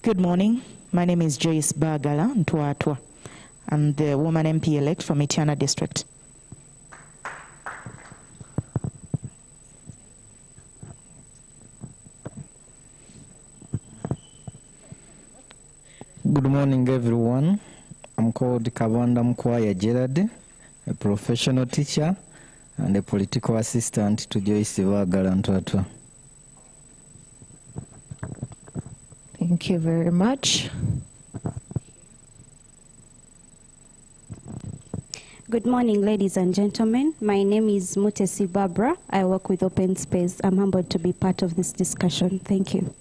Good morning. My name is Joyce Bagala Ntuatwa. I'm the woman MP-elect from Itiana District. Good morning, everyone. I'm called Kavanda Mkwaya Gerard, a professional teacher and a political assistant to Joyce Bagala Ntuatwa. Thank you very much. Good morning, ladies and gentlemen. My name is Mutesi Barbara. I work with Open Space. I'm humbled to be part of this discussion. Thank you.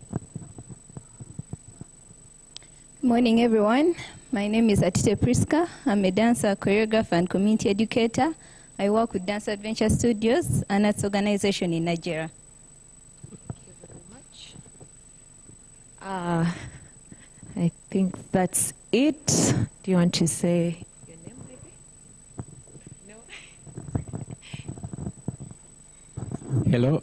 Morning, everyone. My name is Atite Priska. I'm a dancer, choreographer, and community educator. I work with Dance Adventure Studios, an arts organization in Nigeria. Thank you very much. I think that's it. Do you want to say your name, maybe? No? Hello,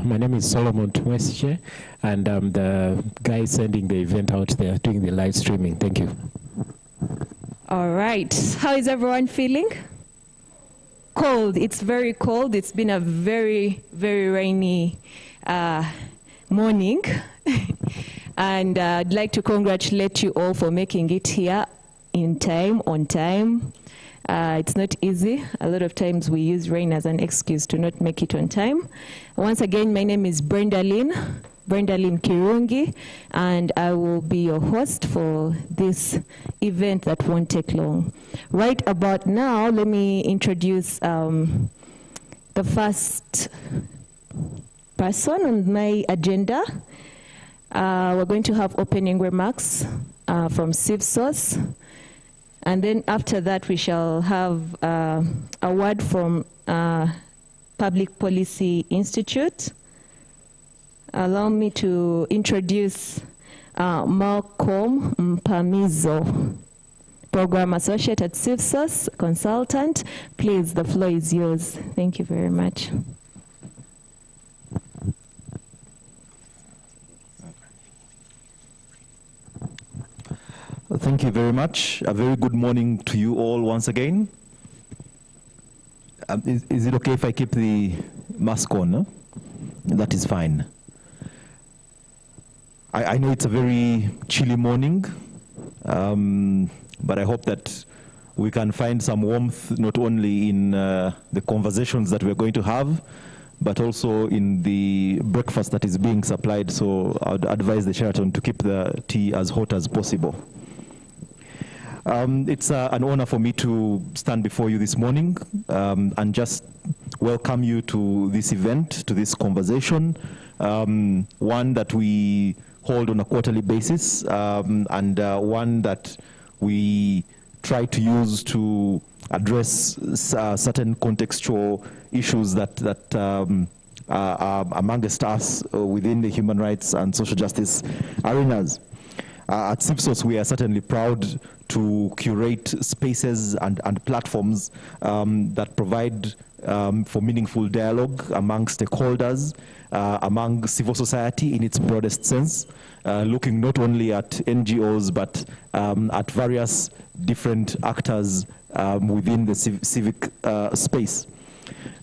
my name is Solomon Tumwesiche, and I'm the guy sending the event out there, doing the live streaming. Thank you. All right. How is everyone feeling? Cold. It's very cold. It's been a very, very rainy morning. And I'd like to congratulate you all for making it here in time, on time. It's not easy. A lot of times we use rain as an excuse to not make it on time. Once again, my name is Brenda Lynn Kirungi, and I will be your host for this event that won't take long. Right about now, let me introduce the first person on my agenda. We're going to have opening remarks from CivSource. And then after that, we shall have a word from Public Policy Institute. Allow me to introduce Malcolm Mpamizo, Program Associate at CivSource, Consultant. Please, the floor is yours. Thank you very much. Thank you very much. A very good morning to you all once again. Is it okay if I keep the mask on? No? That is fine. I know it's a very chilly morning, but I hope that we can find some warmth not only in the conversations that we're going to have, but also in the breakfast that is being supplied. So I'd advise the Sheraton to keep the tea as hot as possible. It's an honor for me to stand before you this morning and just welcome you to this event, to this conversation, one that we hold on a quarterly basis, and one that we try to use to address certain contextual issues that are amongst us within the human rights and social justice arenas. At CivSource, we are certainly proud to curate spaces and platforms that provide for meaningful dialogue among stakeholders, among civil society in its broadest sense, looking not only at NGOs, but at various different actors within the civic space.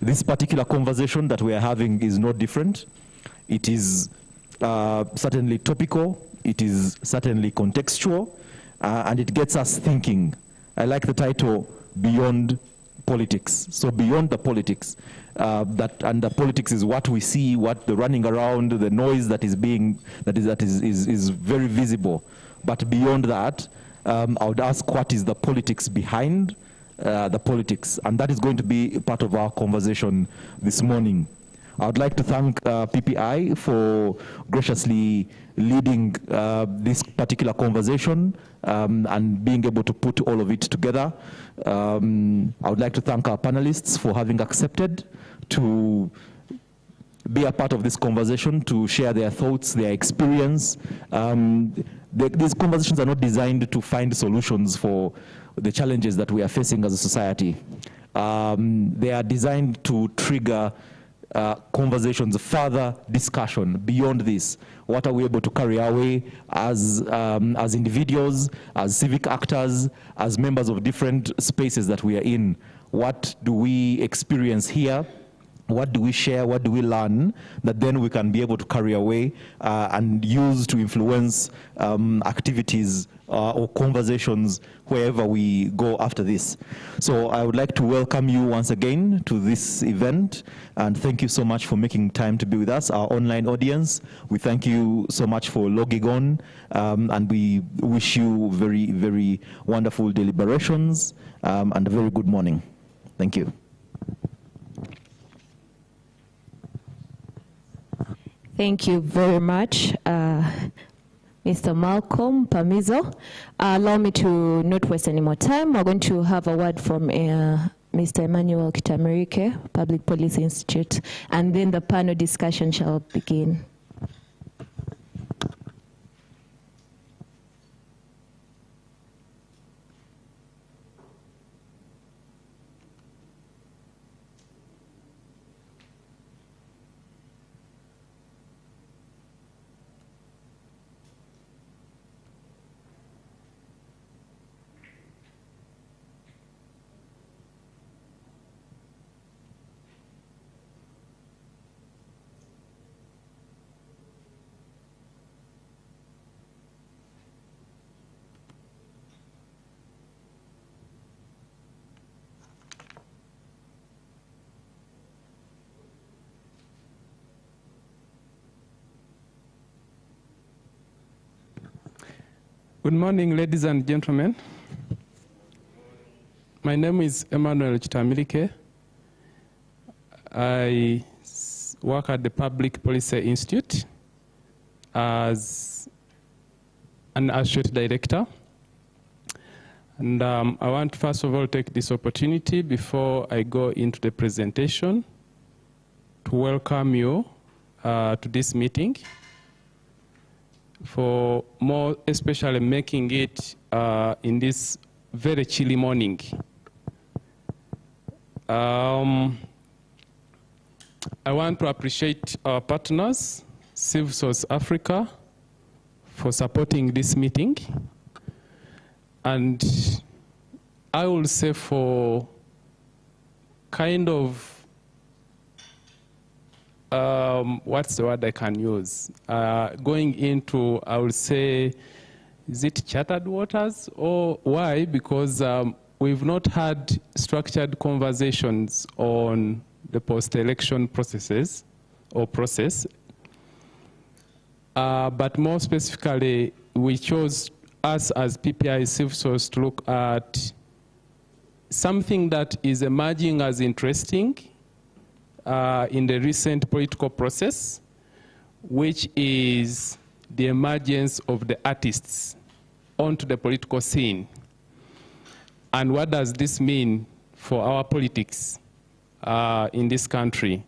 This particular conversation that we are having is no different. It is certainly topical. It is certainly contextual, and it gets us thinking. I like the title, Beyond Politics. So beyond the politics, and the politics is what we see, what the running around, the noise that is very visible. But beyond that, I would ask, what is the politics behind the politics? And that is going to be part of our conversation this morning. I would like to thank PPI for graciously leading this particular conversation and being able to put all of it together. I would like to thank our panelists for having accepted to be a part of this conversation, to share their thoughts, their experience. These conversations are not designed to find solutions for the challenges that we are facing as a society. They are designed to trigger conversations, further discussion beyond this. What are we able to carry our way as individuals, as civic actors, as members of different spaces that we are in? What do we experience here? What do we share? What do we learn that then we can be able to carry away and use to influence activities or conversations wherever we go after this? So I would like to welcome you once again to this event, and thank you so much for making time to be with us. Our online audience, we thank you so much for logging on, and we wish you very, very wonderful deliberations and a very good morning. Thank you. Thank you very much, Mr. Malcolm Pamizo. Allow me to not waste any more time. We're going to have a word from Mr. Emmanuel Kitamirike, Public Policy Institute, and then the panel discussion shall begin. Good morning, ladies and gentlemen. My name is Emmanuel Kitamirike. I work at the Public Policy Institute as an associate director. And I want, first of all, take this opportunity before I go into the presentation to welcome you to this meeting, for more especially making it in this very chilly morning. I want to appreciate our partners, Civil Source Africa, for supporting this meeting. And I will say for kind of what's the word I can use? Going into, I would say, is it chartered waters or why? Because we've not had structured conversations on the post-election processes or process. But more specifically, we chose us as PPI Civil Source to look at something that is emerging as interesting in the recent political process, which is the emergence of the artists onto the political scene. And what does this mean for our politics in this country?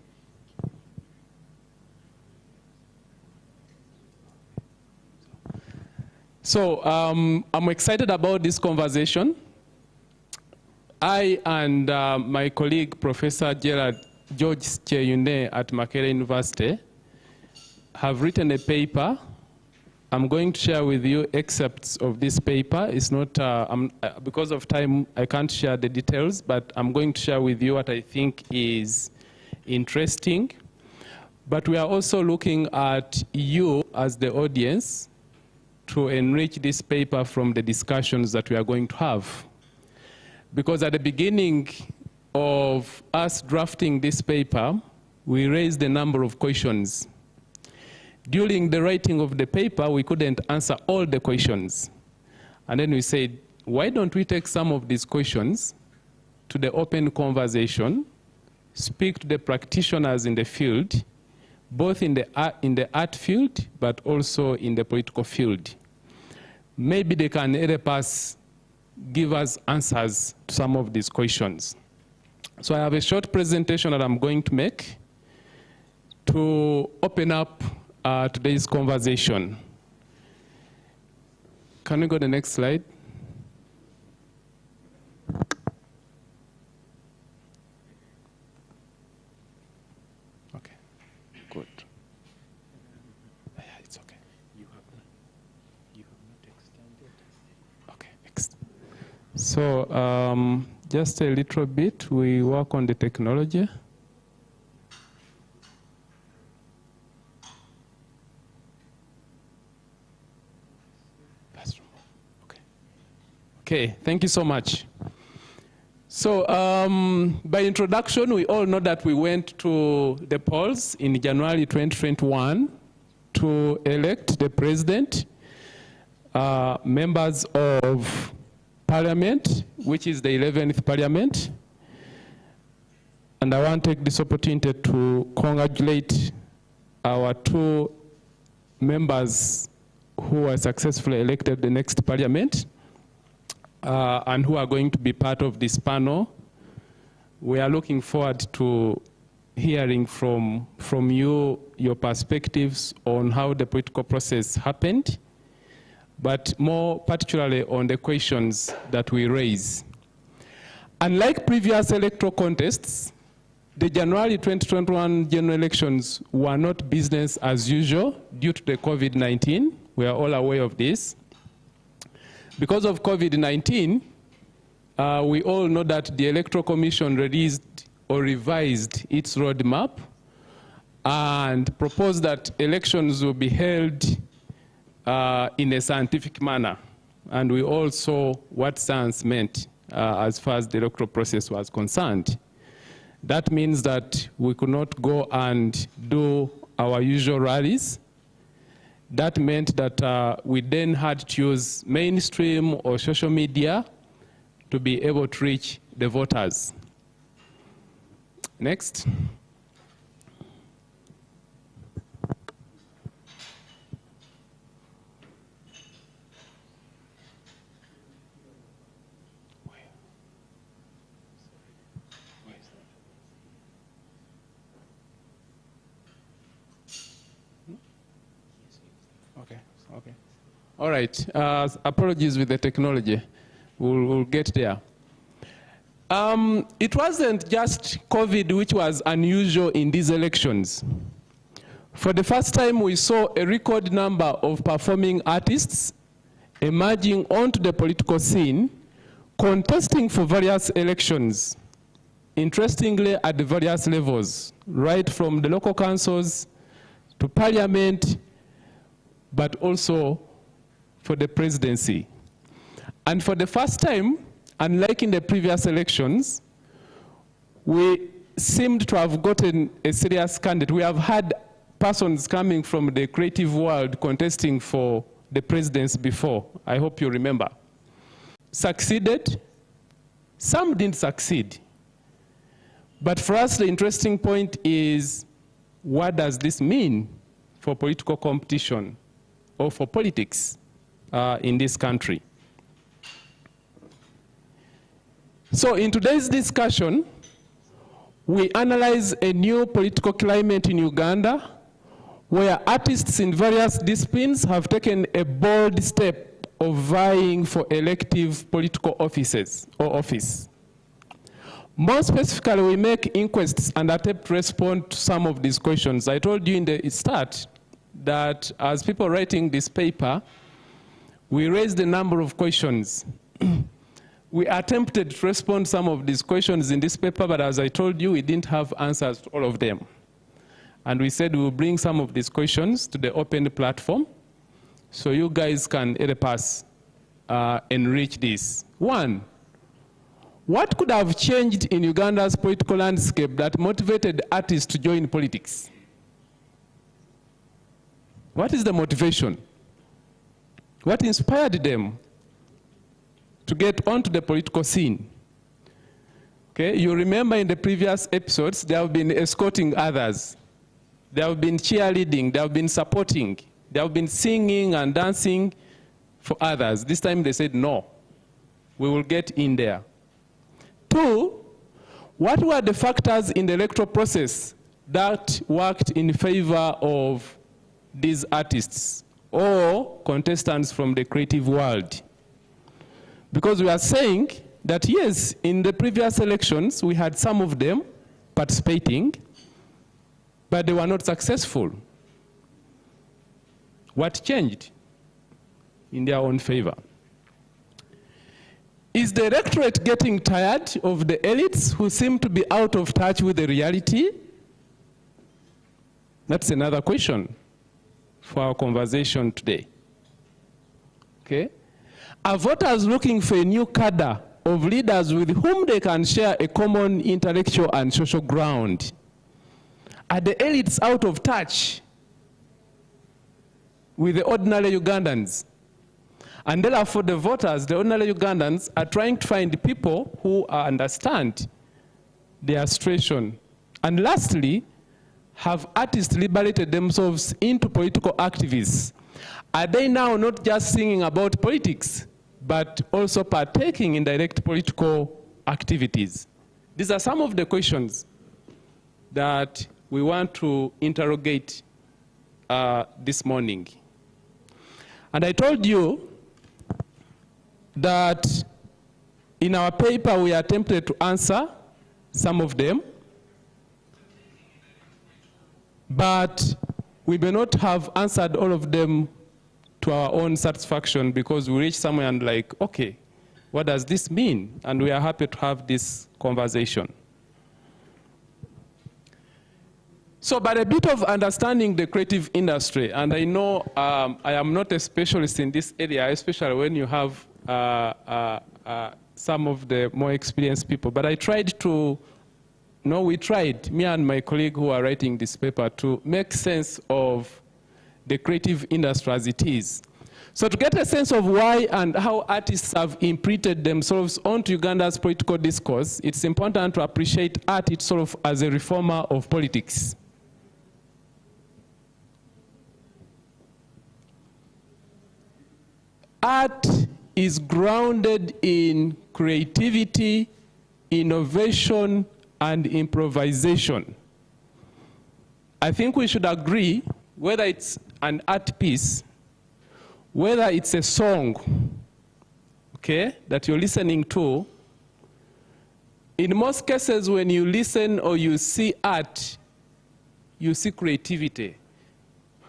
So I'm excited about this conversation. I and my colleague, Professor George Cheyune at Makerere University, have written a paper. I'm going to share with you excerpts of this paper. It's not, because of time, I can't share the details, but I'm going to share with you what I think is interesting. But we are also looking at you as the audience to enrich this paper from the discussions that we are going to have. Because at the beginning of us drafting this paper, we raised a number of questions. During the writing of the paper, we couldn't answer all the questions. And then we said, why don't we take some of these questions to the open conversation, speak to the practitioners in the field, both in the art field, but also in the political field. Maybe they can help us, give us answers to some of these questions. So I have a short presentation that I'm going to make to open up today's conversation. Can we go to the next slide? Okay. So just a little bit, we work on the technology. Okay, thank you so much. So by introduction, we all know that we went to the polls in January 2021 to elect the president, members of parliament, which is the 11th parliament. And I want to take this opportunity to congratulate our two members who were successfully elected the next parliament. And who are going to be part of this panel. We are looking forward to hearing from you your perspectives on how the political process happened, but more particularly on the questions that we raise. Unlike previous electoral contests, the January 2021 general elections were not business as usual due to the COVID-19. We are all aware of this. Because of COVID-19, we all know that the Electoral Commission released or revised its roadmap and proposed that elections will be held in a scientific manner. And we all saw what science meant as far as the electoral process was concerned. That means that we could not go and do our usual rallies. That meant that we then had to use mainstream or social media to be able to reach the voters. Next. Okay. All right. Apologies with the technology. We'll get there. It wasn't just COVID which was unusual in these elections. For the first time, we saw a record number of performing artists emerging onto the political scene, contesting for various elections, interestingly at the various levels, right from the local councils to parliament, but also for the presidency. And for the first time, unlike in the previous elections, we seemed to have gotten a serious candidate. We have had persons coming from the creative world contesting for the presidency before. I hope you remember. Succeeded. Some didn't succeed. But for us, the interesting point is, what does this mean for political competition or for politics in this country? So in today's discussion, we analyze a new political climate in Uganda where artists in various disciplines have taken a bold step of vying for elective political offices or office. More specifically, we make inquests and attempt to respond to some of these questions. I told you in the start that as people writing this paper, we raised a number of questions. We attempted to respond to some of these questions in this paper, but as I told you, we didn't have answers to all of them. And we said we will bring some of these questions to the open platform so you guys can help us enrich this. One, what could have changed in Uganda's political landscape that motivated artists to join politics? What is the motivation? What inspired them to get onto the political scene? Okay, you remember in the previous episodes, they have been escorting others. They have been cheerleading, they have been supporting, they have been singing and dancing for others. This time they said, no, we will get in there. Two, what were the factors in the electoral process that worked in favor of these artists or contestants from the creative world? Because we are saying that yes, in the previous elections, we had some of them participating, but they were not successful. What changed in their own favor? Is the electorate getting tired of the elites who seem to be out of touch with the reality? That's another question for our conversation today. Okay? Are voters looking for a new cadre of leaders with whom they can share a common intellectual and social ground? Are the elites out of touch with the ordinary Ugandans? And therefore, the voters, the ordinary Ugandans, are trying to find people who understand their situation. And lastly, have artists liberated themselves into political activists? Are they now not just singing about politics, but also partaking in direct political activities? These are some of the questions that we want to interrogate this morning. And I told you that in our paper we attempted to answer some of them, but we may not have answered all of them to our own satisfaction, because we reached somewhere and like, okay, what does this mean? And we are happy to have this conversation. So, but a bit of understanding the creative industry, and I know I am not a specialist in this area, especially when you have some of the more experienced people, but I tried to, we tried, me and my colleague who are writing this paper, to make sense of the creative industry as it is. So to get a sense of why and how artists have imprinted themselves onto Uganda's political discourse, it's important to appreciate art itself as a reformer of politics. Art is grounded in creativity, innovation, and improvisation. I think we should agree, whether it's an art piece, whether it's a song, okay, that you're listening to, in most cases when you listen or you see art, you see creativity.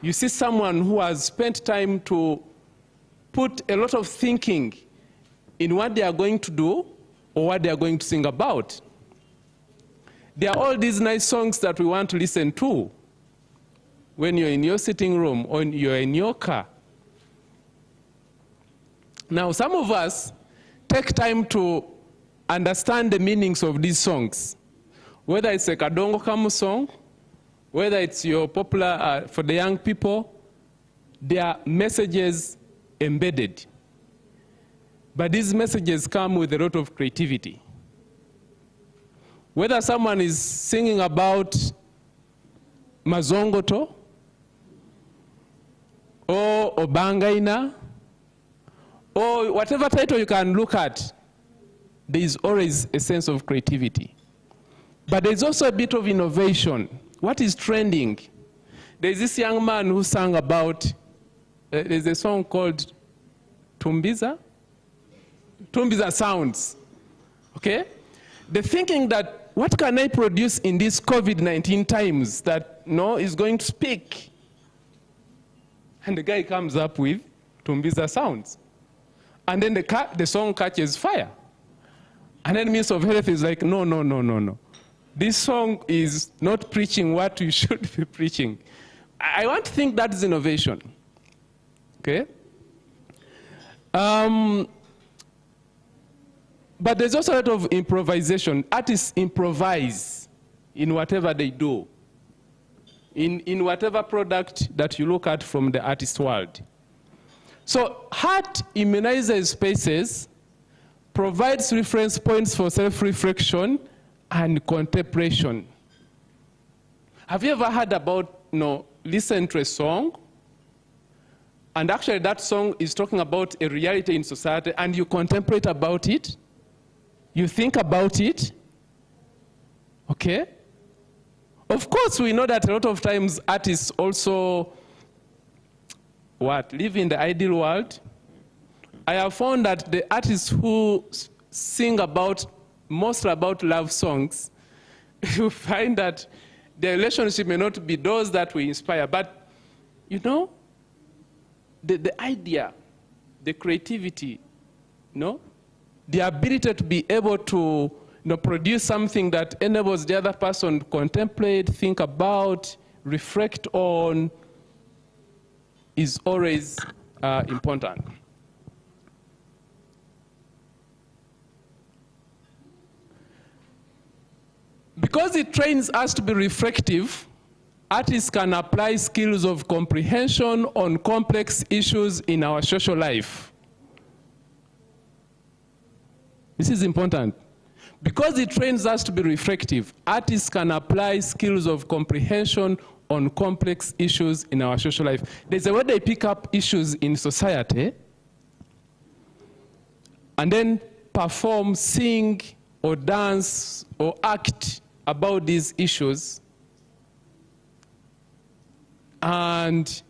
You see someone who has spent time to put a lot of thinking in what they are going to do or what they are going to sing about. There are all these nice songs that we want to listen to when you're in your sitting room or you're in your car. Now, some of us take time to understand the meanings of these songs, whether it's a Kadongo Kamu song, whether it's your popular, for the young people, there are messages embedded. But these messages come with a lot of creativity. Whether someone is singing about Mazongoto, or Obangaina, or whatever title you can look at, there is always a sense of creativity. But there's also a bit of innovation. What is trending? There's this young man who sang about, there's a song called Tumbiza Sounds, okay? The thinking that, what can I produce in these COVID-19 times that is going to speak? And the guy comes up with Tumbiza Sounds. And then the song catches fire. And then Minister of Health is like, no. This song is not preaching what you should be preaching. I want to think that is innovation. Okay? But there's also a lot of improvisation. Artists improvise in whatever they do, in whatever product that you look at from the artist world. So art immunizes spaces, provides reference points for self-reflection and contemplation. Have you ever heard about, listen to a song, and actually that song is talking about a reality in society, and you contemplate about it, you think about it, okay? Of course, we know that a lot of times artists also, live in the ideal world. I have found that the artists who sing mostly about love songs, you find that their relationship may not be those that we inspire, but the idea, the creativity, the ability to be able to produce something that enables the other person to contemplate, think about, reflect on, is always important. Because it trains us to be reflective, artists can apply skills of comprehension on complex issues in our social life. This is important. Because it trains us to be reflective, artists can apply skills of comprehension on complex issues in our social life. There's a way they pick up issues in society and then perform, sing, or dance, or act about these issues. And,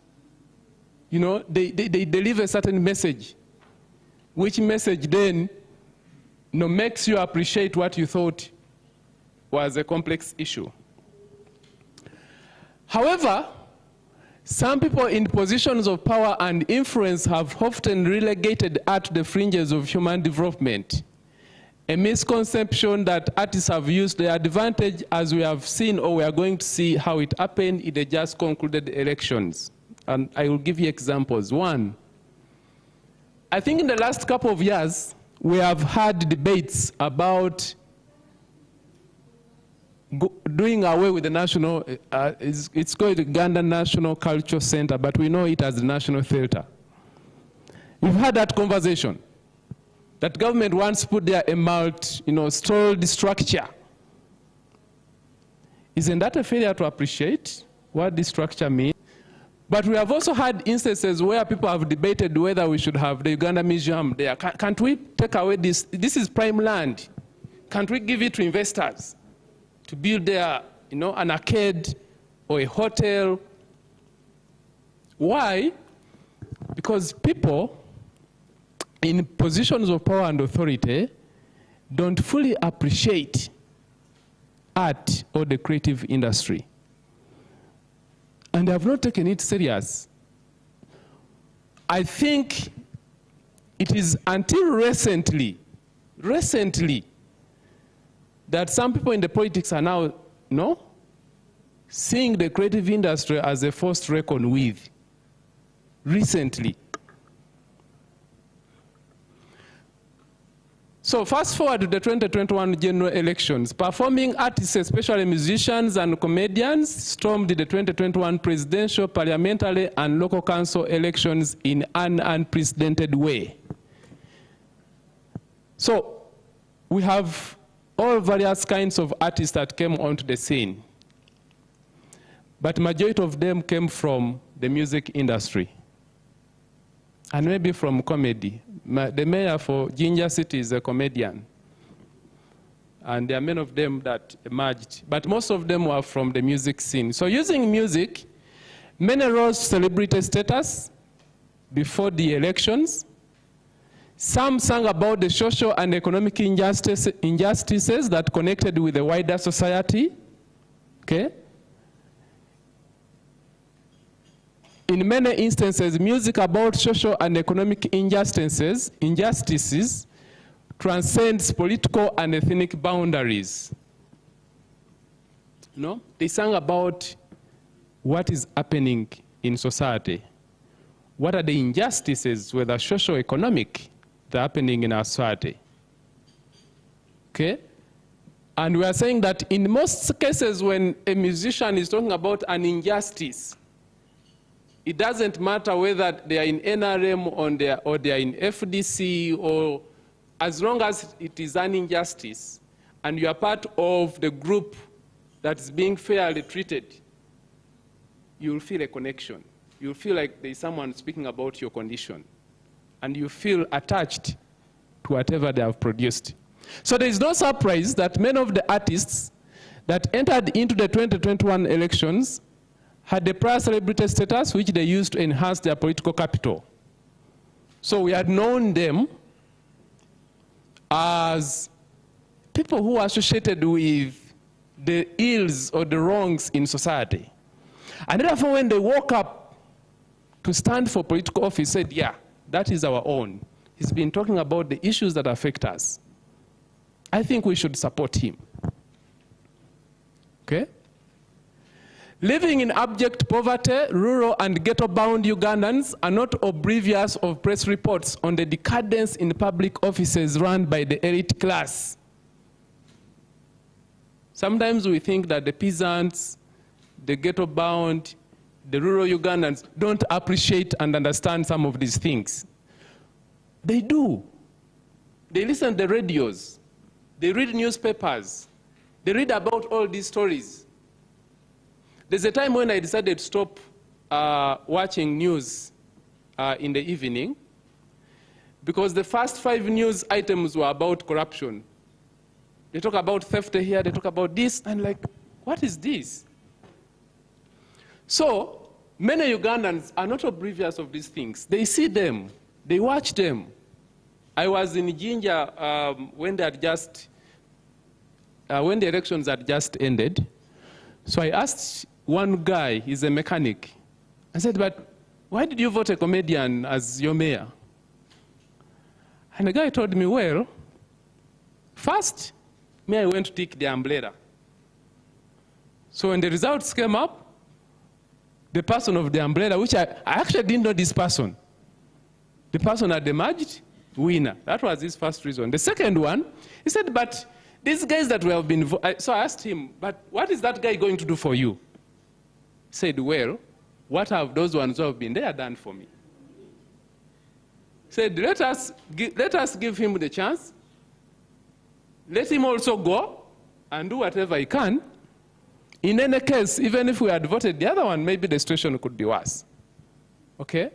they deliver a certain message, which message then makes you appreciate what you thought was a complex issue. However, some people in positions of power and influence have often relegated art to the fringes of human development. A misconception that artists have used their advantage, as we have seen, or we are going to see how it happened in the just concluded elections. And I will give you examples. One, I think in the last couple of years, we have had debates about doing away with the national, it's called the Uganda National Culture Center, but we know it as the National Theatre. You've had that conversation. That government wants to put there a stalled structure. Isn't that a failure to appreciate what this structure means? But we have also had instances where people have debated whether we should have the Uganda Museum there. Can't we take away this? This is prime land. Can't we give it to investors to build there, an arcade or a hotel? Why? Because people in positions of power and authority don't fully appreciate art or the creative industry. And they have not taken it serious. I think it is until recently, that some people in the politics are now, seeing the creative industry as a force to reckon with. Recently. So fast forward to the 2021 general elections. Performing artists, especially musicians and comedians, stormed the 2021 presidential, parliamentary, and local council elections in an unprecedented way. So we have all various kinds of artists that came onto the scene. But majority of them came from the music industry. And maybe from comedy. The mayor for Jinja City is a comedian. And there are many of them that emerged. But most of them were from the music scene. So using music, many rose to celebrity status before the elections. Some sang about the social and economic injustices that connected with the wider society. Okay? In many instances, music about social and economic injustices transcends political and ethnic boundaries. They sang about what is happening in society. What are the injustices, whether social, economic, that are happening in our society? Okay? And we are saying that in most cases when a musician is talking about an injustice, it doesn't matter whether they are in NRM or they are in FDC, or as long as it is an injustice and you are part of the group that is being fairly treated, you'll feel a connection. You'll feel like there's someone speaking about your condition. And you feel attached to whatever they have produced. So there is no surprise that many of the artists that entered into the 2021 elections had the prior celebrity status which they used to enhance their political capital. So we had known them as people who are associated with the ills or the wrongs in society. And therefore when they woke up to stand for political office, said, yeah, that is our own. He's been talking about the issues that affect us. I think we should support him. Okay? Living in abject poverty, rural and ghetto-bound Ugandans are not oblivious of press reports on the decadence in public offices run by the elite class. Sometimes we think that the peasants, the ghetto-bound, the rural Ugandans don't appreciate and understand some of these things. They do. They listen to the radios. They read newspapers. They read about all these stories. There's a time when I decided to stop watching news in the evening because the first 5 news items were about corruption. They talk about theft here, they talk about this, and like, what is this? So many Ugandans are not oblivious of these things. They see them, they watch them. I was in Jinja when the elections had just ended. So I asked one guy, he's a mechanic. I said, but why did you vote a comedian as your mayor? And the guy told me, well, first, I went to take the umbrella. So when the results came up, the person of the umbrella, which I actually didn't know this person, the person had emerged winner. That was his first reason. The second one, he said, but these guys that we have been, so I asked him, but what is that guy going to do for you? He said, well, what have those ones who have been there done for me? He said, let us give him the chance. Let him also go and do whatever he can. In any case, even if we had voted the other one, maybe the situation could be worse. Okay?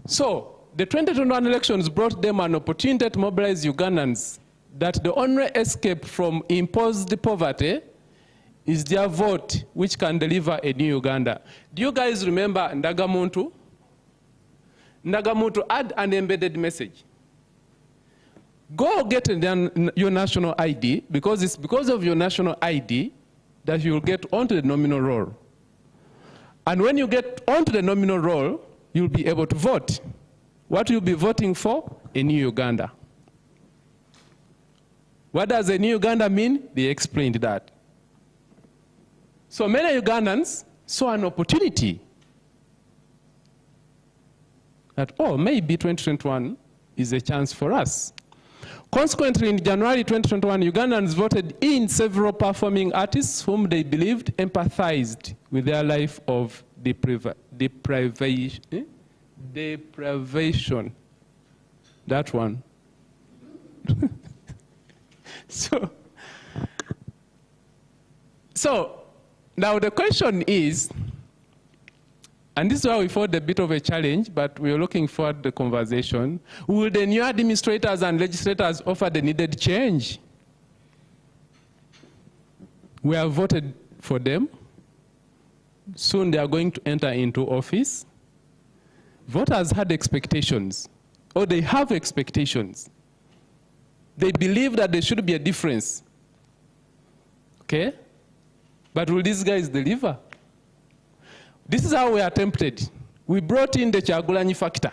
So, the 2021 elections brought them an opportunity to mobilize Ugandans that the only escape from imposed poverty is their vote, which can deliver a new Uganda. Do you guys remember Ndagamuntu? Ndagamuntu had an embedded message. Go get your national ID, because it's because of your national ID that you'll get onto the nominal roll. And when you get onto the nominal roll, you'll be able to vote. What you'll be voting for? A new Uganda. What does a new Uganda mean? They explained that. So many Ugandans saw an opportunity that, oh, maybe 2021 is a chance for us. Consequently, in January 2021, Ugandans voted in several performing artists whom they believed empathized with their life of deprivation. That one. So now the question is, and this is why we fought a bit of a challenge, but we're looking forward to the conversation. Will the new administrators and legislators offer the needed change? We have voted for them. Soon they are going to enter into office. Voters had expectations, or they have expectations. They believe that there should be a difference. Okay? But will these guys deliver? This is how we are tempted. We brought in the Kyagulanyi factor.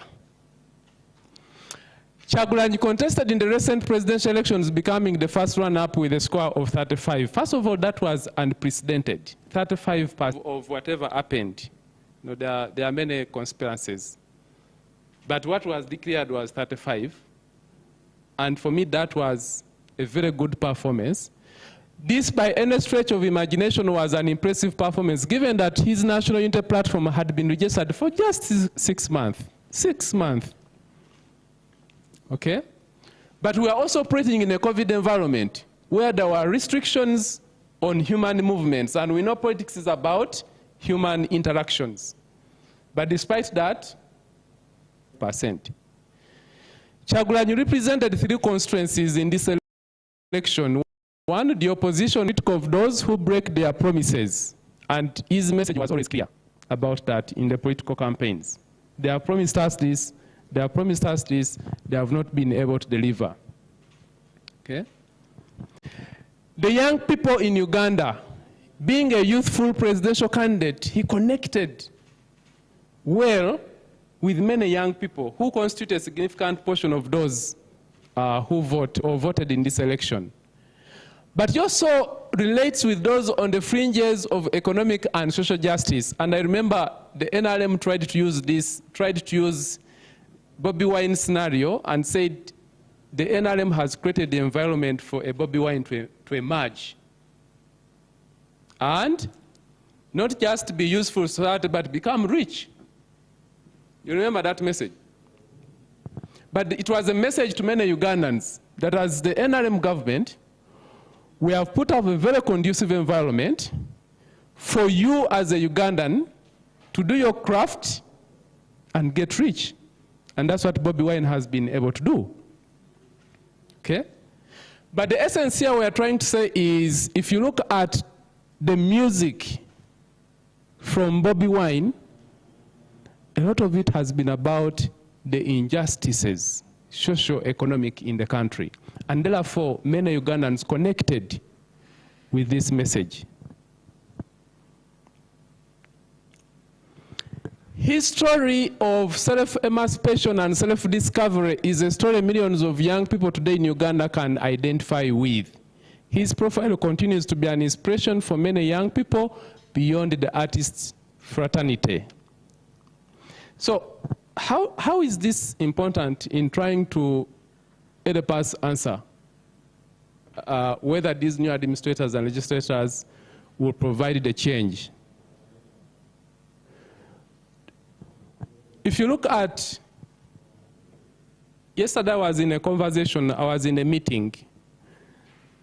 Kyagulanyi contested in the recent presidential elections, becoming the first runner-up with a score of 35. First of all, that was unprecedented. 35% of whatever happened. You know, there are many conspiracies. But what was declared was 35. And for me, that was a very good performance. This, by any stretch of imagination, was an impressive performance, given that his National Unity Platform had been registered for just 6 months. 6 months. Okay? But we are also operating in a COVID environment where there were restrictions on human movements, and we know politics is about human interactions. But despite that, Kyagulanyi represented 3 constituencies in this election. One, the opposition of those who break their promises. And his message was always clear about that in the political campaigns. They have promised us this, they have promised us this, they have not been able to deliver. Okay? The young people in Uganda, being a youthful presidential candidate, he connected well with many young people who constitute a significant portion of those who vote or voted in this election. But it also relates with those on the fringes of economic and social justice. And I remember the NRM tried to use Bobi Wine scenario and said the NRM has created the environment for a Bobi Wine to emerge. And not just to be useful to society, but become rich. You remember that message? But it was a message to many Ugandans that as the NRM government, we have put up a very conducive environment for you as a Ugandan to do your craft and get rich. And that's what Bobi Wine has been able to do. Okay? But the essence here we are trying to say is, if you look at the music from Bobi Wine, a lot of it has been about the injustices, socio-economic in the country. And therefore, many Ugandans connected with this message. His story of self-emancipation and self-discovery is a story millions of young people today in Uganda can identify with. His profile continues to be an inspiration for many young people beyond the artist's fraternity. So how is this important in trying to help us answer whether these new administrators and legislators will provide the change? If you look at, yesterday I was in a conversation, I was in a meeting,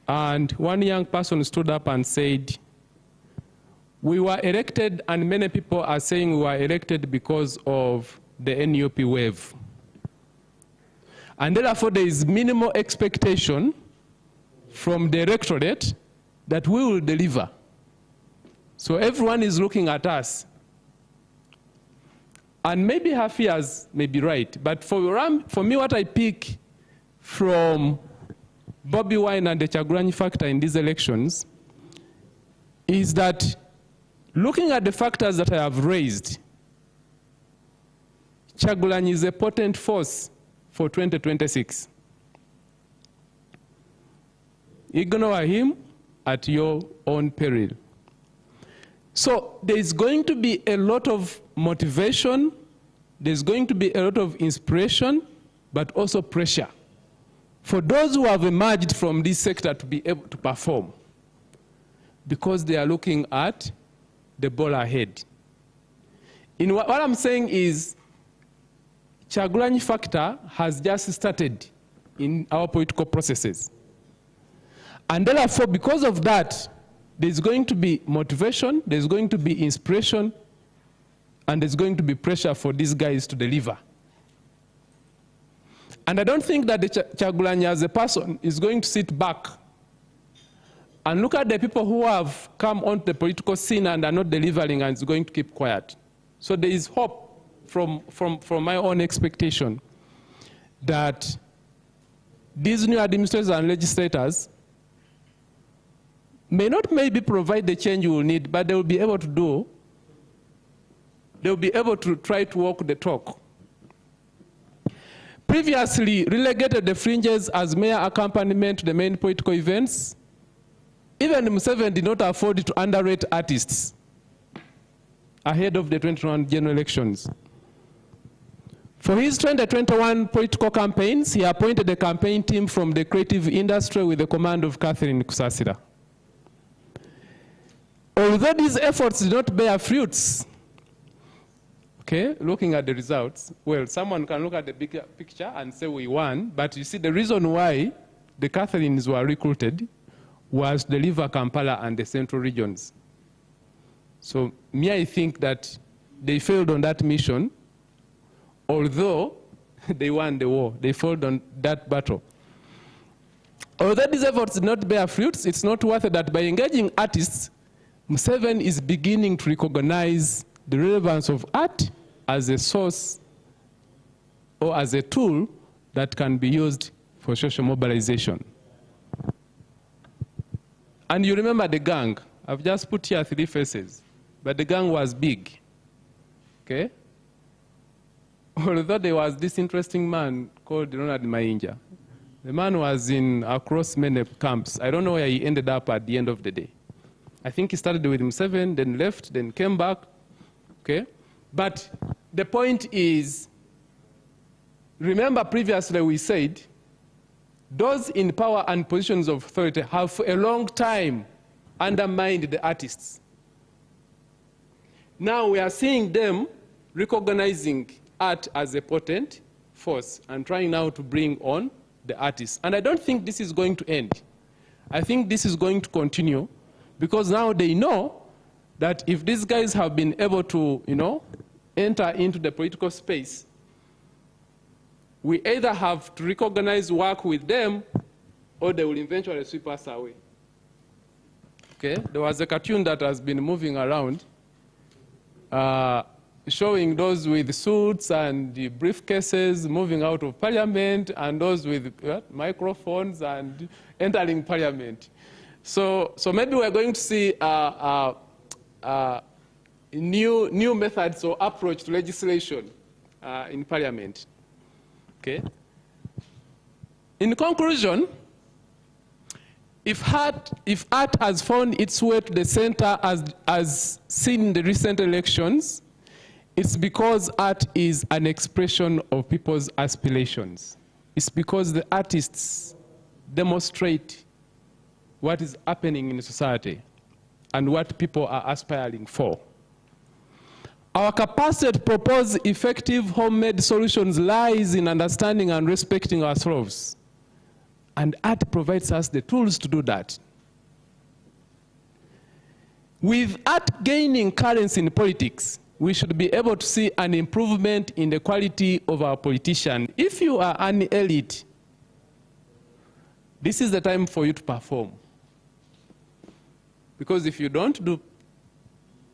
and one young person stood up and said, we were elected, and many people are saying we were elected because of the NUP wave. And therefore there is minimal expectation from the electorate that we will deliver. So everyone is looking at us. And maybe her fears may be right, but for me what I pick from Bobi Wine and the Kyagulanyi factor in these elections is that looking at the factors that I have raised, Kyagulanyi is a potent force for 2026. Ignore him at your own peril. So there is going to be a lot of motivation, there's going to be a lot of inspiration, but also pressure for those who have emerged from this sector to be able to perform, because they are looking at the ball ahead. What I'm saying is, Kyagulanyi factor has just started in our political processes. And therefore, because of that, there's going to be motivation, there's going to be inspiration, and there's going to be pressure for these guys to deliver. And I don't think that the Kyagulanyi as a person is going to sit back and look at the people who have come onto the political scene and are not delivering and is going to keep quiet. So there is hope from my own expectation that these new administrators and legislators may not maybe provide the change you will need, but they will be able to do, they will be able to try to walk the talk. Previously relegated the fringes as mere accompaniment to the main political events, even Museveni did not afford to underrate artists ahead of the 2021 general elections. For his 2021 political campaigns, he appointed a campaign team from the creative industry with the command of Catherine Kusasira. Although these efforts did not bear fruits, okay, looking at the results, well, someone can look at the bigger picture and say we won, but you see the reason why the Catherines were recruited was to deliver Kampala and the central regions. So I think that they failed on that mission, although they won the war. They failed on that battle. Although these efforts did not bear fruits, it's not worth it that by engaging artists, Museveni is beginning to recognize the relevance of art as a source or as a tool that can be used for social mobilization. And you remember the gang. I've just put here 3 faces, but the gang was big, okay? although there was this interesting man called Ronald Mainja. The man was across many camps. I don't know where he ended up at the end of the day. I think he started with Museveni, then left, then came back. Okay? But the point is, remember previously we said, those in power and positions of authority have for a long time undermined the artists. Now we are seeing them recognizing art as a potent force and trying now to bring on the artists. And I don't think this is going to end. I think this is going to continue because now they know that if these guys have been able to, enter into the political space, we either have to recognize work with them or they will eventually sweep us away. Okay? There was a cartoon that has been moving around showing those with suits and the briefcases moving out of parliament and those with microphones and entering parliament. So maybe we're going to see new methods or approach to legislation in parliament. Okay. In conclusion, if art has found its way to the center as seen in the recent elections, it's because art is an expression of people's aspirations. It's because the artists demonstrate what is happening in society and what people are aspiring for. Our capacity to propose effective homemade solutions lies in understanding and respecting ourselves. And art provides us the tools to do that. With art gaining currency in politics, we should be able to see an improvement in the quality of our politicians. If you are an elite, this is the time for you to perform. Because if you don't do,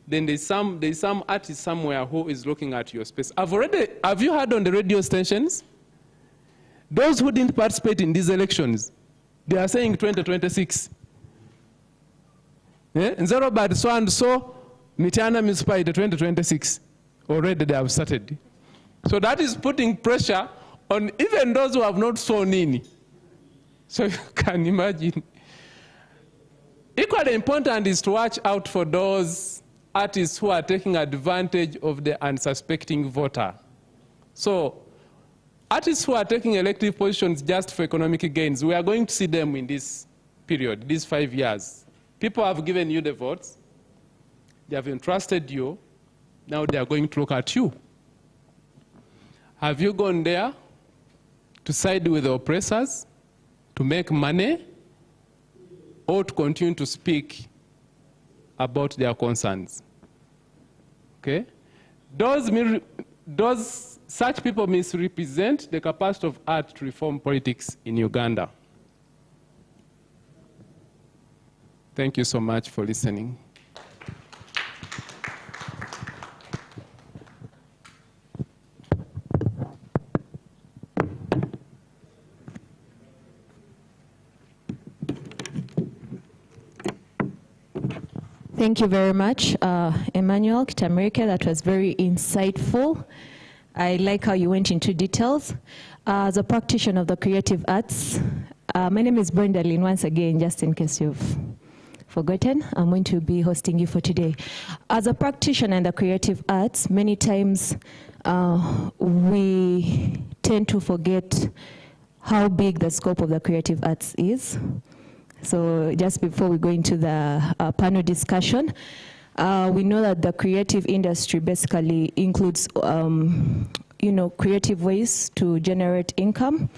then there's some artist somewhere who is looking at your space. Have you heard on the radio stations? Those who didn't participate in these elections, they are saying 2026. Nzero bad so and so, Mityana municipality 2026. Already they have started. So that is putting pressure on even those who have not sown in. So you can imagine. Equally important is to watch out for those artists who are taking advantage of the unsuspecting voter. So artists who are taking elective positions just for economic gains, we are going to see them in this period, these 5 years. People have given you the votes. They have entrusted you. Now they are going to look at you. Have you gone there to side with the oppressors, to make money, or to continue to speak about their concerns? Okay? Such people misrepresent the capacity of art to reform politics in Uganda. Thank you so much for listening. Thank you very much, Emmanuel Kitamirike. That was very insightful. I like how you went into details. As a practitioner of the creative arts, my name is Brenda Lynn, once again, just in case you've forgotten. I'm going to be hosting you for today. As a practitioner in the creative arts, many times we tend to forget how big the scope of the creative arts is. So just before we go into the panel discussion, we know that the creative industry basically includes, creative ways to generate income,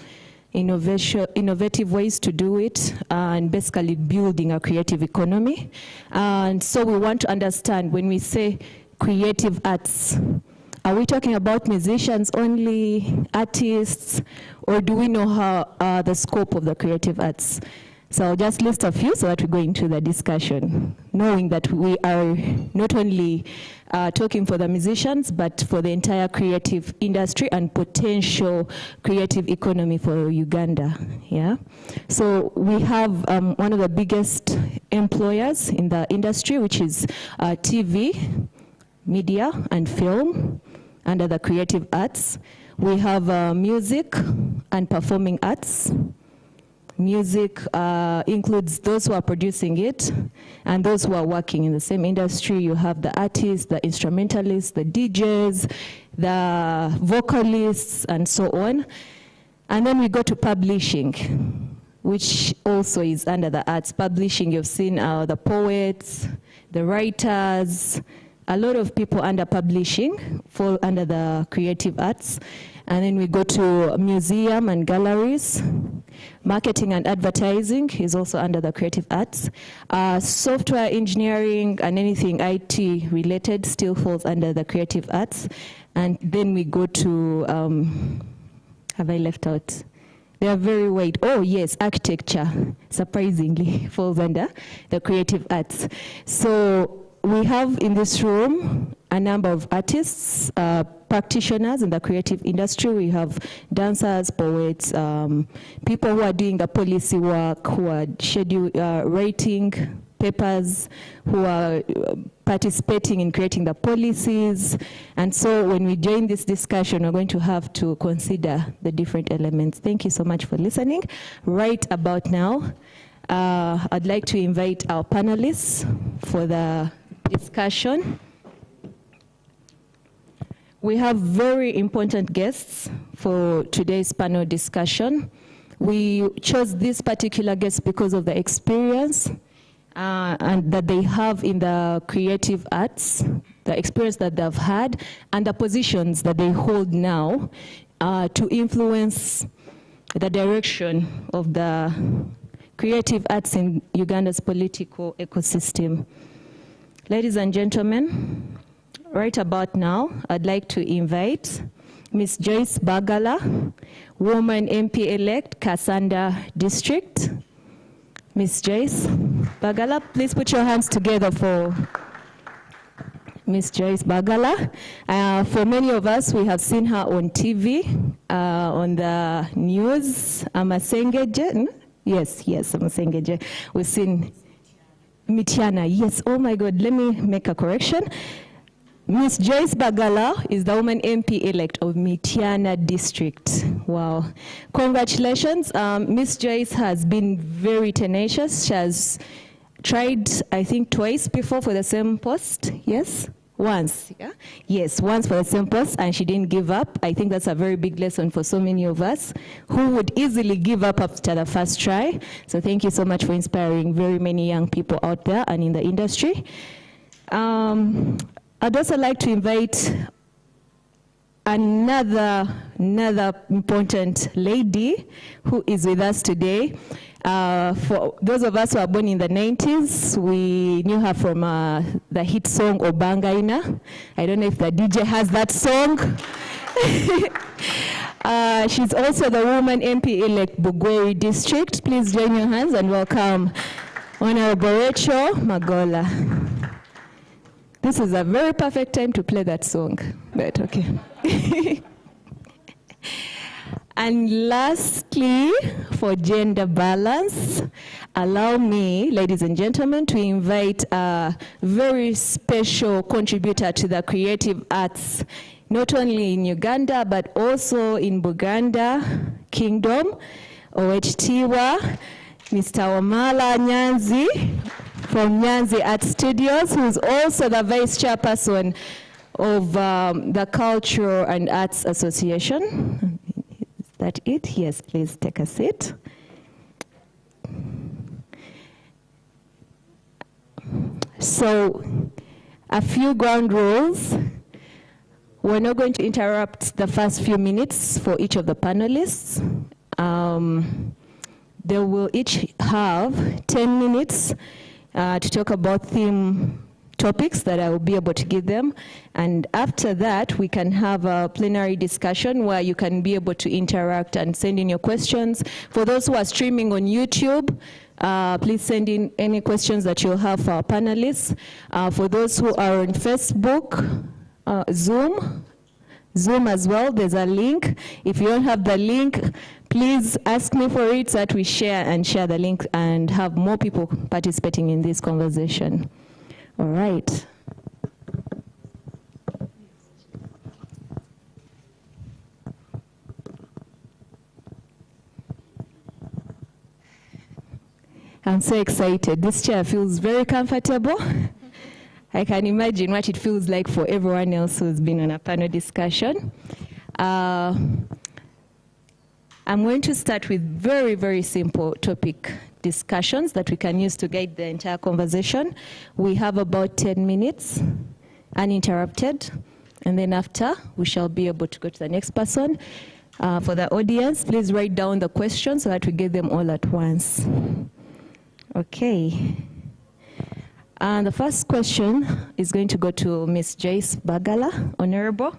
innovative ways to do it, and basically building a creative economy. And so we want to understand, when we say creative arts, are we talking about musicians only, artists, or do we know how the scope of the creative arts? So I'll just list a few so that we go into the discussion, knowing that we are not only talking for the musicians, but for the entire creative industry and potential creative economy for Uganda. Yeah. So we have one of the biggest employers in the industry, which is TV, media, and film under the creative arts. We have music and performing arts. Music includes those who are producing it and those who are working in the same industry. You have the artists, the instrumentalists, the DJs, the vocalists, and so on. And then we go to publishing, which also is under the arts. Publishing, you've seen the poets, the writers. A lot of people under publishing fall under the creative arts. And then we go to museum and galleries. Marketing and advertising is also under the creative arts. Software engineering and anything IT related still falls under the creative arts. And then we go to, have I left out? They are very wide. Oh yes, architecture, surprisingly, falls under the creative arts. So we have in this room a number of artists, practitioners in the creative industry. We have dancers, poets, people who are doing the policy work, who are writing papers, who are participating in creating the policies. And so when we join this discussion, we're going to have to consider the different elements. Thank you so much for listening. Right about now, I'd like to invite our panelists for the discussion. We have very important guests for today's panel discussion. We chose this particular guest because of the experience and that they have in the creative arts, the experience that they've had, and the positions that they hold now to influence the direction of the creative arts in Uganda's political ecosystem. Ladies and gentlemen, right about now, I'd like to invite Ms. Joyce Bagala, woman MP-elect, Kasanda District. Ms. Joyce Bagala, please put your hands together for Ms. Joyce Bagala. For many of us, we have seen her on TV, on the news, Amasengeje. Yes, Amasengeje. We've seen Mityana, yes, oh my God, let me make a correction. Ms. Joyce Bagala is the woman MP-elect of Mityana District. Wow. Congratulations. Ms. Joyce has been very tenacious. She has tried, I think, twice before for the same post. Yes? Once. Yeah? Yes, once for the same post, and she didn't give up. I think that's a very big lesson for so many of us who would easily give up after the first try. So thank you so much for inspiring very many young people out there and in the industry. I'd also like to invite another important lady who is with us today. For those of us who are born in the 90s, we knew her from the hit song Obangaina. I don't know if the DJ has that song. She's also the woman MP-elect Bugweri District. Please join your hands and welcome Honorable Rachel Magola. This is a very perfect time to play that song, but okay. And lastly, for gender balance, allow me, ladies and gentlemen, to invite a very special contributor to the creative arts, not only in Uganda, but also in Buganda Kingdom, OHTiwa, Mr. Omala Nyanzi, from Nyanzi Art Studios, who's also the Vice Chairperson of the Cultural and Arts Association. Is that it? Yes, please take a seat. So, a few ground rules. We're not going to interrupt the first few minutes for each of the panelists. They will each have 10 minutes to talk about theme topics that I will be able to give them. And after that, we can have a plenary discussion where you can be able to interact and send in your questions. For those who are streaming on YouTube, please send in any questions that you'll have for our panelists. For those who are on Facebook, Zoom as well, there's a link. If you don't have the link, please ask me for it so that we share the link and have more people participating in this conversation. All right. I'm so excited. This chair feels very comfortable. I can imagine what it feels like for everyone else who's been on a panel discussion. I'm going to start with very, very simple topic discussions that we can use to guide the entire conversation. We have about 10 minutes, uninterrupted, and then after, we shall be able to go to the next person. For the audience, please write down the questions so that we get them all at once. Okay. And the first question is going to go to Ms. Joyce Bagala, Honorable.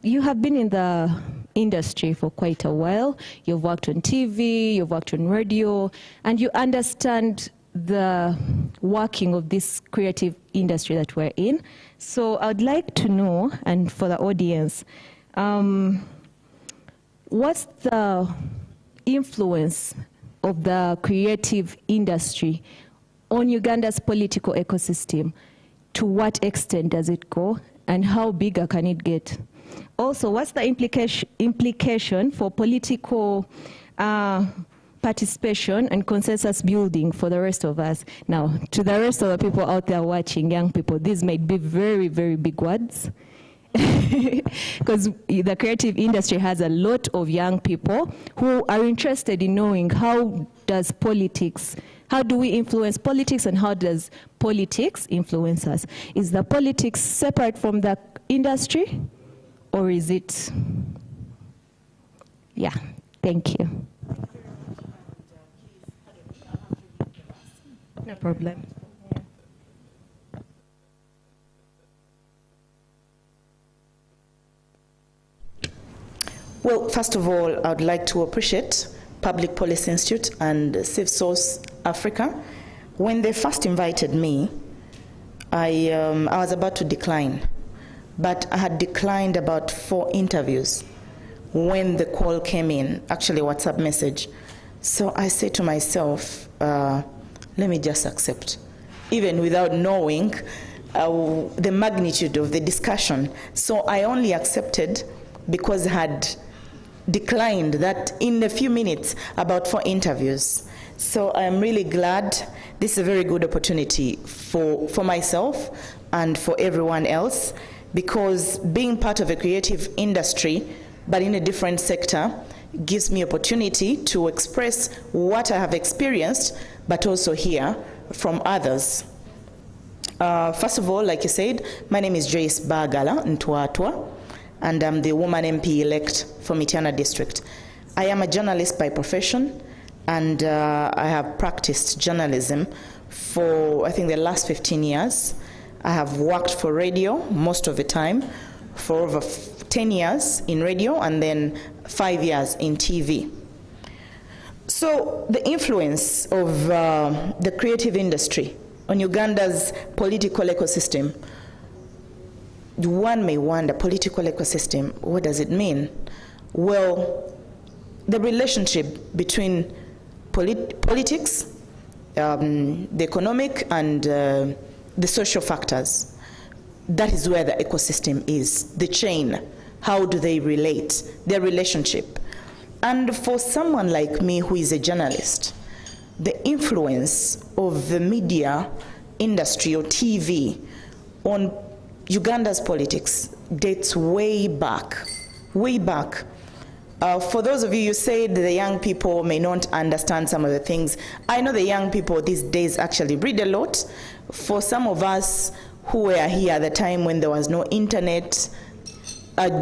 You have been in the industry for quite a while. You've worked on TV, you've worked on radio, and you understand the working of this creative industry that we're in. So I'd like to know, and for the audience, what's the influence of the creative industry on Uganda's political ecosystem? To what extent does it go, and how bigger can it get? Also, what's the implication for political participation and consensus building for the rest of us? Now, to the rest of the people out there watching, young people, these might be very, very big words. Because the creative industry has a lot of young people who are interested in knowing how do we influence politics, and how does politics influence us? Is the politics separate from the industry, or is it? Yeah, thank you. No problem. Well, first of all, I would like to appreciate Public Policy Institute and SafeSource Africa. When they first invited me, I was about to decline, but I had declined about 4 interviews when the call came in, actually a WhatsApp message. So I said to myself, let me just accept, even without knowing the magnitude of the discussion. So I only accepted because I had declined that in a few minutes about 4 interviews. So I'm really glad. This is a very good opportunity for myself and for everyone else, because being part of a creative industry, but in a different sector, gives me opportunity to express what I have experienced, but also hear from others. First of all, like you said, my name is Joyce Bagala Ntwatwa, and I'm the woman MP-elect for Mityana District. I am a journalist by profession, and I have practiced journalism for, I think, the last 15 years. I have worked for radio most of the time, for over 10 years in radio, and then 5 years in TV. So the influence of the creative industry on Uganda's political ecosystem, one may wonder, political ecosystem, what does it mean? Well, the relationship between politics, the economic, and the social factors, that is where the ecosystem is, the chain. How do they relate, their relationship? And for someone like me who is a journalist, the influence of the media industry or TV on Uganda's politics dates way back, way back. For those of you, you said the young people may not understand some of the things. I know the young people these days actually read a lot. For some of us who were here at the time when there was no internet,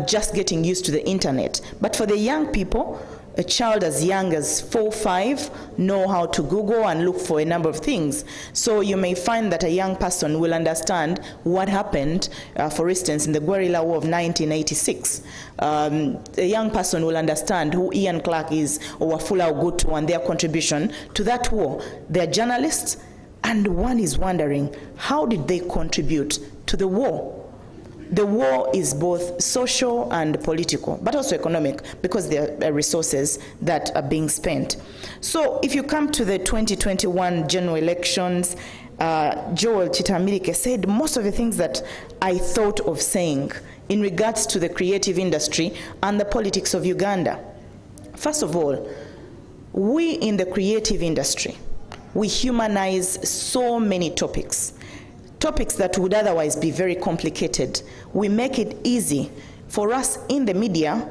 just getting used to the internet. But for the young people, a child as young as 4 or 5 know how to Google and look for a number of things. So you may find that a young person will understand what happened, for instance, in the guerrilla war of 1986. A young person will understand who Ian Clark is, or Wafula Ogutu, and their contribution to that war. They're journalists, and one is wondering, how did they contribute to the war? The war is both social and political, but also economic, because there are resources that are being spent. So if you come to the 2021 general elections, Joel Chitamirike said most of the things that I thought of saying in regards to the creative industry and the politics of Uganda. First of all, We in the creative industry, we humanize so many topics that would otherwise be very complicated. We make it easy for us in the media.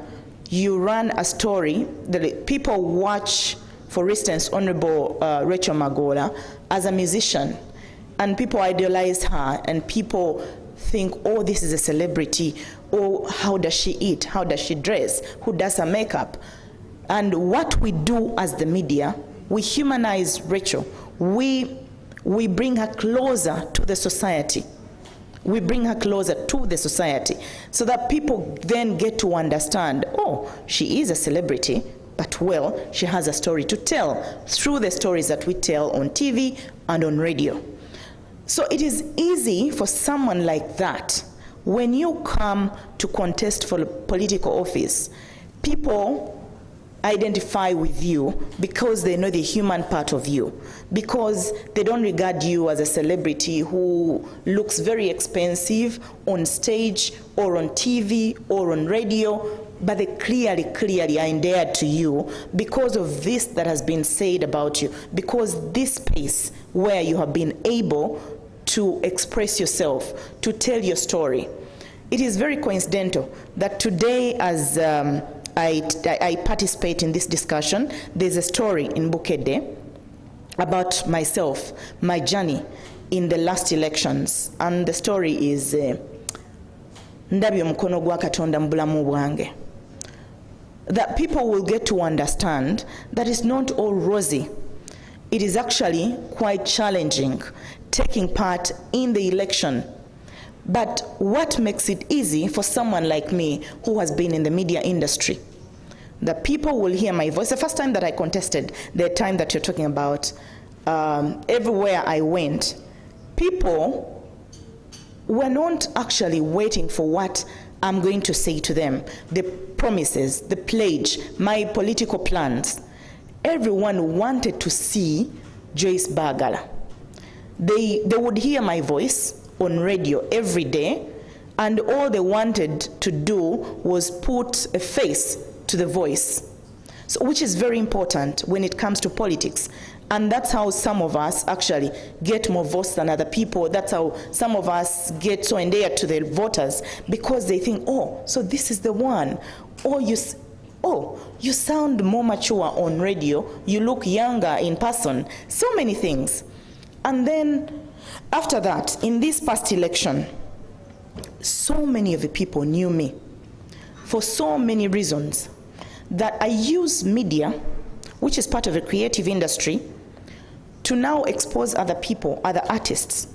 You run a story that people watch, for instance, Honorable Rachel Magola as a musician, and people idolize her, and people think, oh, this is a celebrity, oh, how does she eat, how does she dress, who does her makeup? And what we do as the media, we humanize Rachel. We bring her closer to the society. We bring her closer to the society so that people then get to understand, oh, she is a celebrity, but well, she has a story to tell through the stories that we tell on TV and on radio. So it is easy for someone like that, when you come to contest for political office, people identify with you because they know the human part of you, because they don't regard you as a celebrity who looks very expensive on stage or on TV or on radio, but they clearly are endeared to you because of this that has been said about you, because this space where you have been able to express yourself, to tell your story. It is very coincidental that today, as I participate in this discussion, there's a story in Bukedde about myself, my journey in the last elections, and the story is ndabye omukono gwa Katonda mu bulamu bwange. That people will get to understand that it's not all rosy. It is actually quite challenging taking part in the election. But what makes it easy for someone like me who has been in the media industry? The people will hear my voice. The first time that I contested, the time that you're talking about, everywhere I went, people were not actually waiting for what I'm going to say to them, the promises, the pledge, my political plans. Everyone wanted to see Joyce Bagala. They would hear my voice on radio every day, and all they wanted to do was put a face to the voice, so, which is very important when it comes to politics. And that's how some of us actually get more votes than other people. That's how some of us get so endeared to the voters, because they think, oh, so this is the one. Or you sound more mature on radio, you look younger in person, so many things. And then after that, in this past election, so many of the people knew me for so many reasons, that I use media, which is part of the creative industry, to now expose other people, other artists.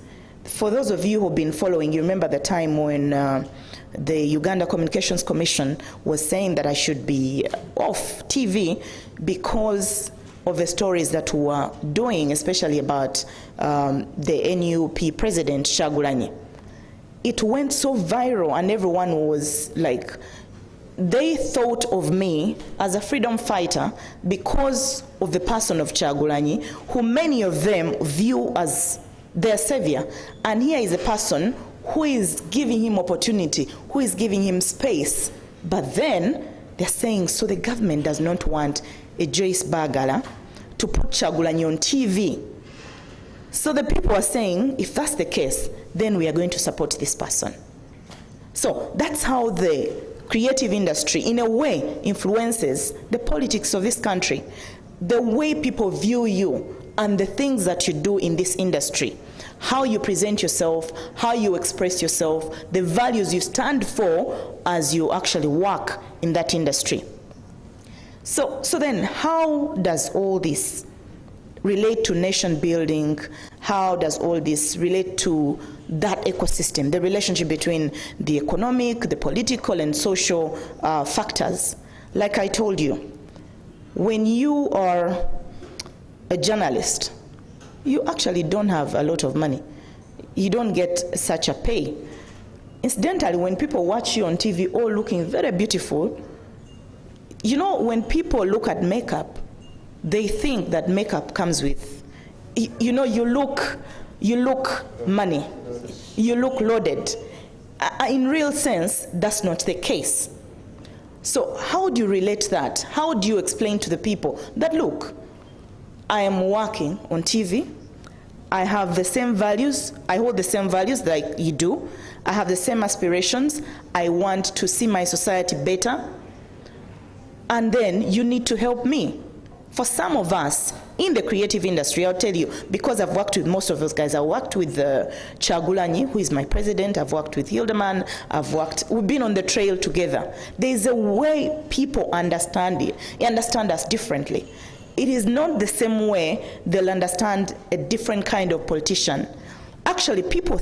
For those of you who've been following, you remember the time when the Uganda Communications Commission was saying that I should be off TV because of the stories that we were doing, especially about the NUP president, Kyagulanyi. It went so viral, and everyone was like, they thought of me as a freedom fighter because of the person of Kyagulanyi, who many of them view as their savior. And here is a person who is giving him opportunity, who is giving him space. But then they're saying, so the government does not want a Joyce Bagala to put Kyagulanyi on TV. So the people are saying, if that's the case, then we are going to support this person. So that's how the creative industry, in a way, influences the politics of this country. The way people view you and the things that you do in this industry, how you present yourself, how you express yourself, the values you stand for as you actually work in that industry. So then, how does all this relate to nation building? How does all this relate to that ecosystem, the relationship between the economic, the political, and social factors? Like I told you, when you are a journalist, you actually don't have a lot of money. You don't get such a pay. Incidentally, when people watch you on TV all looking very beautiful, you know, when people look at makeup, they think that makeup comes with, you know, you look money, you look loaded. In real sense, that's not the case. So how do you relate that? How do you explain to the people that, look, I am working on TV, I have the same values, I hold the same values like you do, I have the same aspirations, I want to see my society better, and then you need to help me. For some of us in the creative industry, I'll tell you, because I've worked with most of those guys, I worked with Chagulanyi, who is my president, I've worked with Hildeman, we've been on the trail together. There's a way people understand it, understand us differently. It is not the same way they'll understand a different kind of politician. Actually, people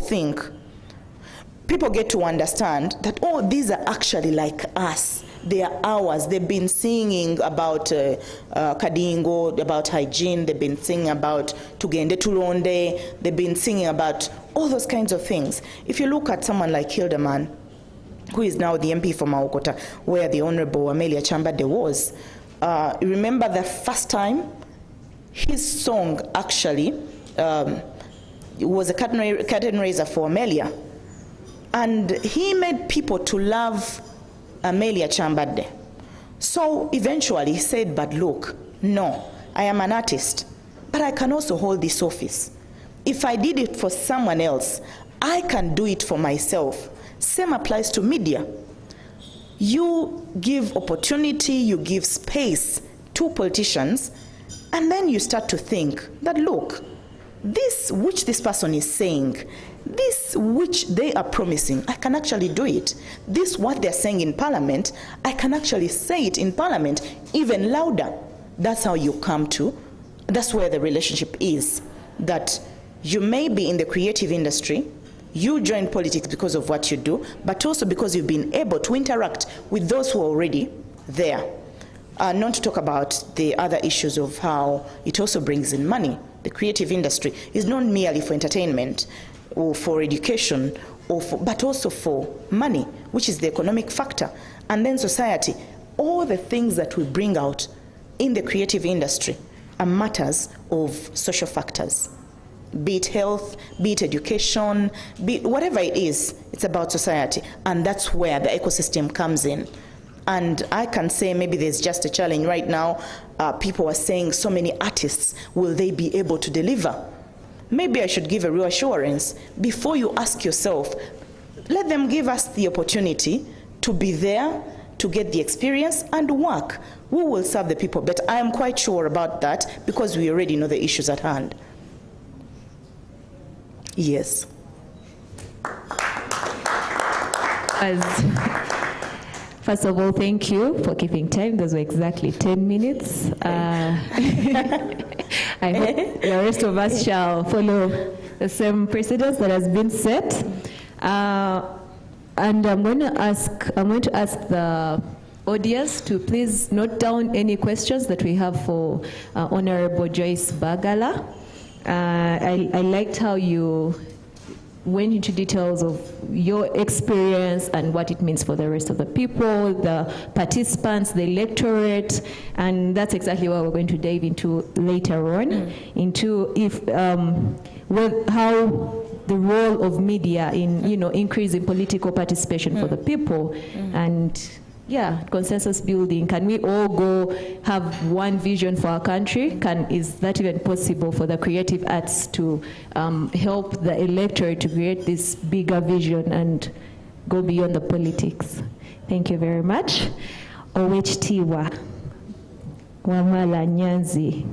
get to understand that, oh, these are actually like us. They are ours. They've been singing about Kadingo, about hygiene. They've been singing about Tugende Tulonde. They've been singing about all those kinds of things. If you look at someone like Hildeman, who is now the MP for Maokota, where the Honorable Amelia Chambade was, remember the first time his song actually was a curtain raiser for Amelia. And he made people to love Amelia Chambade. So eventually he said, but look, no, I am an artist, but I can also hold this office. If I did it for someone else, I can do it for myself. Same applies to media. You give opportunity, you give space to politicians, and then you start to think that, look, this which this person is saying, this which they are promising, I can actually do it. This what they're saying in Parliament, I can actually say it in Parliament even louder. That's how you come to, that's where the relationship is. That you may be in the creative industry, you join politics because of what you do, but also because you've been able to interact with those who are already there. Not to talk about the other issues of how it also brings in money. The creative industry is not merely for entertainment or for education, but also for money, which is the economic factor. And then society, all the things that we bring out in the creative industry are matters of social factors. Be it health, be it education, be it whatever it is, it's about society. And that's where the ecosystem comes in. And I can say maybe there's just a challenge right now. People are saying so many artists, will they be able to deliver? Maybe I should give a reassurance. Before you ask yourself, let them give us the opportunity to be there, to get the experience and work. We will serve the people, but I am quite sure about that because we already know the issues at hand. Yes. First of all, thank you for keeping time. Those were exactly 10 minutes. I hope the rest of us shall follow the same precedence that has been set. And I'm going to ask the audience to please note down any questions that we have for Honorable Joyce Bagala. I liked how you went into details of your experience and what it means for the rest of the people, the participants, the electorate, and that's exactly what we're going to dive into later on, into how the role of media in increasing political participation for the people, and consensus building. Can we all go have one vision for our country? Is that even possible for the creative arts to help the electorate to create this bigger vision and go beyond the politics? Thank you very much. Owechitiibwa Wamala Nyanzi,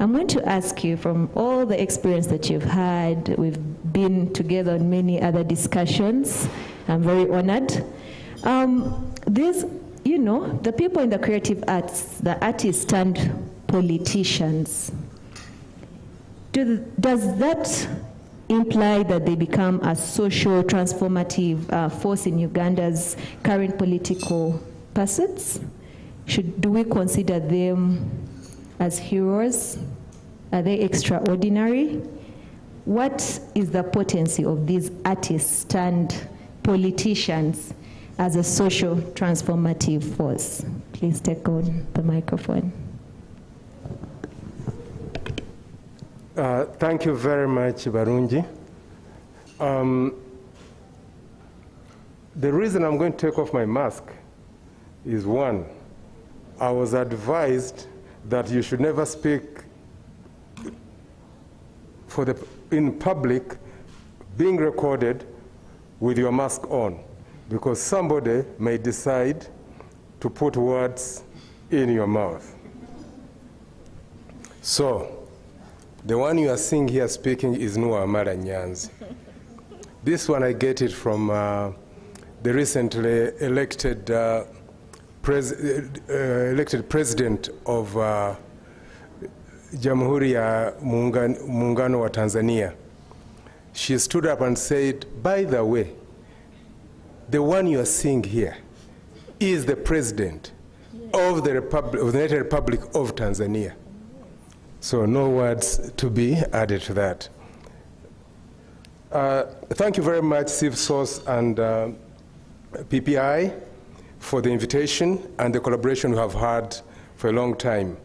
I'm going to ask you, from all the experience that you've had, we've been together on many other discussions, I'm very honored. The people in the creative arts, the artists turned politicians, does that imply that they become a social transformative force in Uganda's current political pursuits? Do we consider them as heroes? Are they extraordinary? What is the potency of these artists turned politicians as a social transformative force? Please take on the microphone. Thank you very much, Barungi. The reason I'm going to take off my mask is one, I was advised that you should never speak in public being recorded with your mask on, because somebody may decide to put words in your mouth. So, the one you are seeing here speaking is Noah Amara Nyanzi. This one I get it from the recently elected president of Jamhuri ya Muungano wa Tanzania. She stood up and said, by the way, the one you are seeing here is the president of the United Republic of Tanzania. So no words to be added to that. Thank you very much, CivSource and PPI, for the invitation and the collaboration we have had for a long time.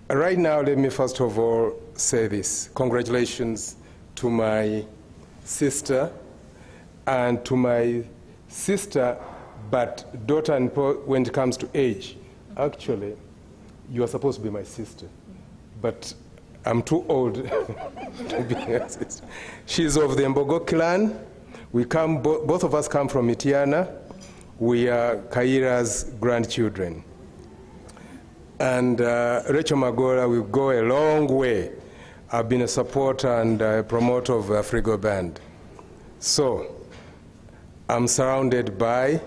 Right now, let me first of all say this. Congratulations to my sister and to my sister, but daughter when it comes to age. Actually, you are supposed to be my sister, but I'm too old to be her sister. She's of the Mbogo clan. We come, both of us come from Mitiana. We are Kaira's grandchildren. And Rachel Magora will go a long way. I've been a supporter and a promoter of Frigo Band. So, I'm surrounded by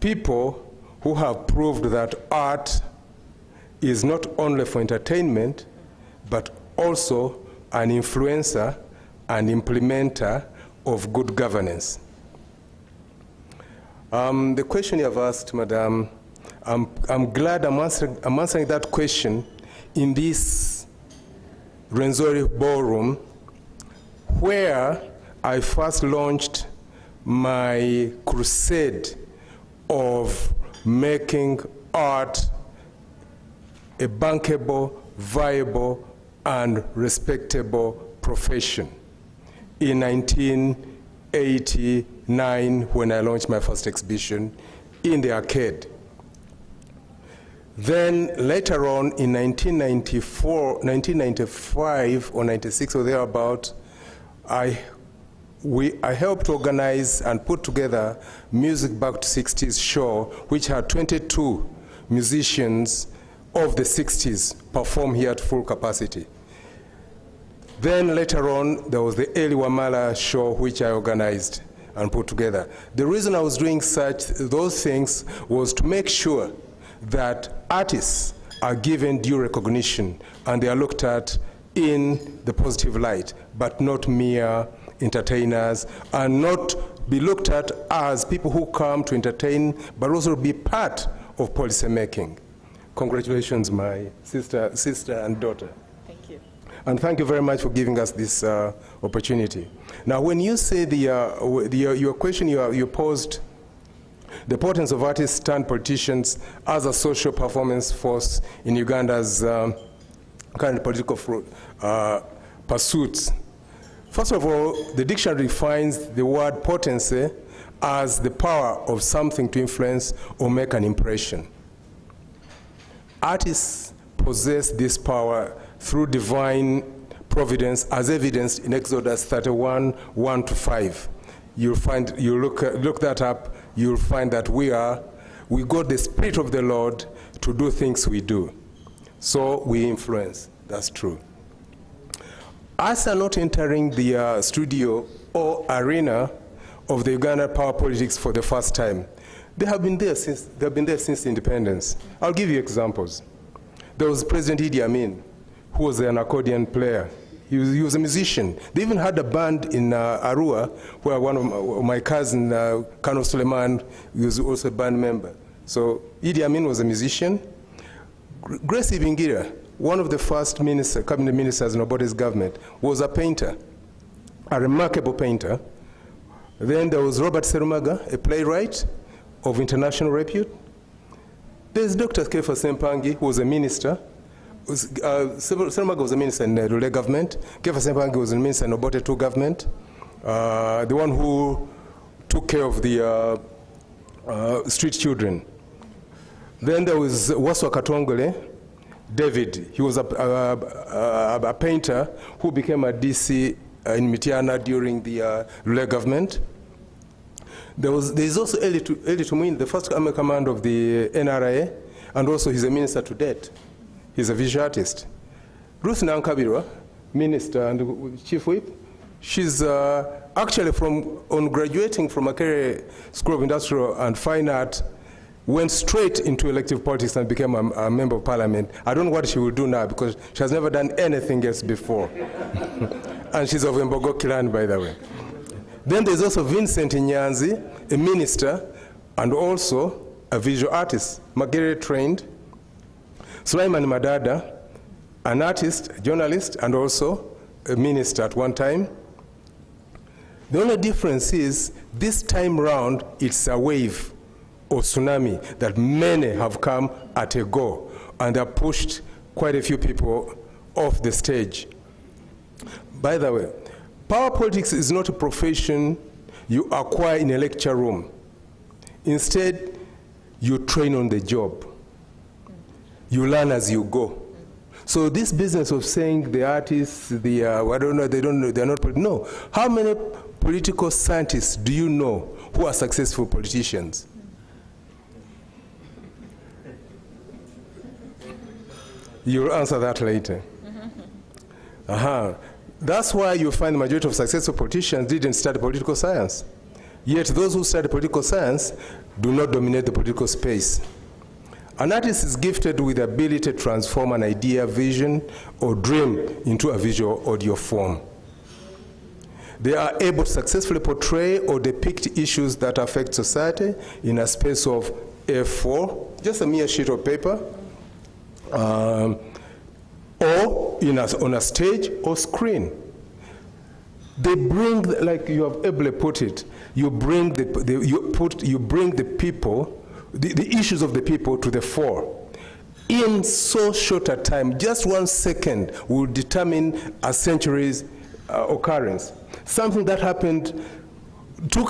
people who have proved that art is not only for entertainment, but also an influencer and implementer of good governance. The question you have asked, Madam, I'm glad I'm answering that question in this Rwenzori Ballroom, where I first launched my crusade of making art a bankable, viable, and respectable profession in 1989 when I launched my first exhibition in the arcade. Then later on in 1995 or 96 or thereabout, I helped organize and put together Music Back to 60s show, which had 22 musicians of the 60s perform here at full capacity. Then later on, there was the Eli Wamala show, which I organized and put together. The reason I was doing those things was to make sure that artists are given due recognition and they are looked at in the positive light, but not mere entertainers, and not be looked at as people who come to entertain, but also be part of policy making. Congratulations, my sister and daughter. Thank you. And thank you very much for giving us this opportunity. Now, when you say your question you posed, the importance of artists and politicians as a social performance force in Uganda's current political pursuits. First of all, the dictionary defines the word potency as the power of something to influence or make an impression. Artists possess this power through divine providence, as evidenced in Exodus 31, 1-5. You look that up, you'll find that we got the Spirit of the Lord to do things we do. So we influence, that's true. Us are not entering the studio or arena of the Uganda power politics for the first time. They have been there since independence. I'll give you examples. There was President Idi Amin, who was an accordion player. He was a musician. They even had a band in Arua, where one of my cousin, Colonel Suleiman, was also a band member. So Idi Amin was a musician. Grace Ibingira, one of the first cabinet ministers in Obote's government, was a painter, a remarkable painter. Then there was Robert Serumaga, a playwright of international repute. There's Dr. Kefa Sempangi, who was a minister. Serumaga was a minister in the Lule government. Kefa Sempangi was a minister in Obote II government. The one who took care of the street children. Then there was Waswa Katongole, David. He was a painter who became a DC in Mitiana during the Lule government. There's also Eli Tumuin, the first army commander of the NRA, and also he's a minister to date. He's a visual artist. Ruth Nankabirwa, minister and chief whip, she's actually on graduating from Makerere School of Industrial and Fine Art, went straight into elective politics and became a member of parliament. I don't know what she will do now because she has never done anything else before. And she's of Mbogoki land, by the way. Then there's also Vincent Nyanzi, a minister and also a visual artist, Makerere trained. Sulaiman Madada, an artist, journalist, and also a minister at one time. The only difference is this time round, it's a wave or tsunami that many have come at a go, and they pushed quite a few people off the stage. By the way, power politics is not a profession you acquire in a lecture room. Instead, you train on the job. You learn as you go. So this business of saying the artists, I don't know, they're not, no. How many political scientists do you know who are successful politicians? You'll answer that later. That's why you find the majority of successful politicians didn't study political science. Yet those who study political science do not dominate the political space. An artist is gifted with the ability to transform an idea, vision, or dream into a visual audio form. They are able to successfully portray or depict issues that affect society in a space of A4, just a mere sheet of paper, or on a stage or screen. They bring, like you have ably put it, you bring the people, the issues of the people to the fore. In so short a time, just 1 second will determine a century's occurrence. Something that happened the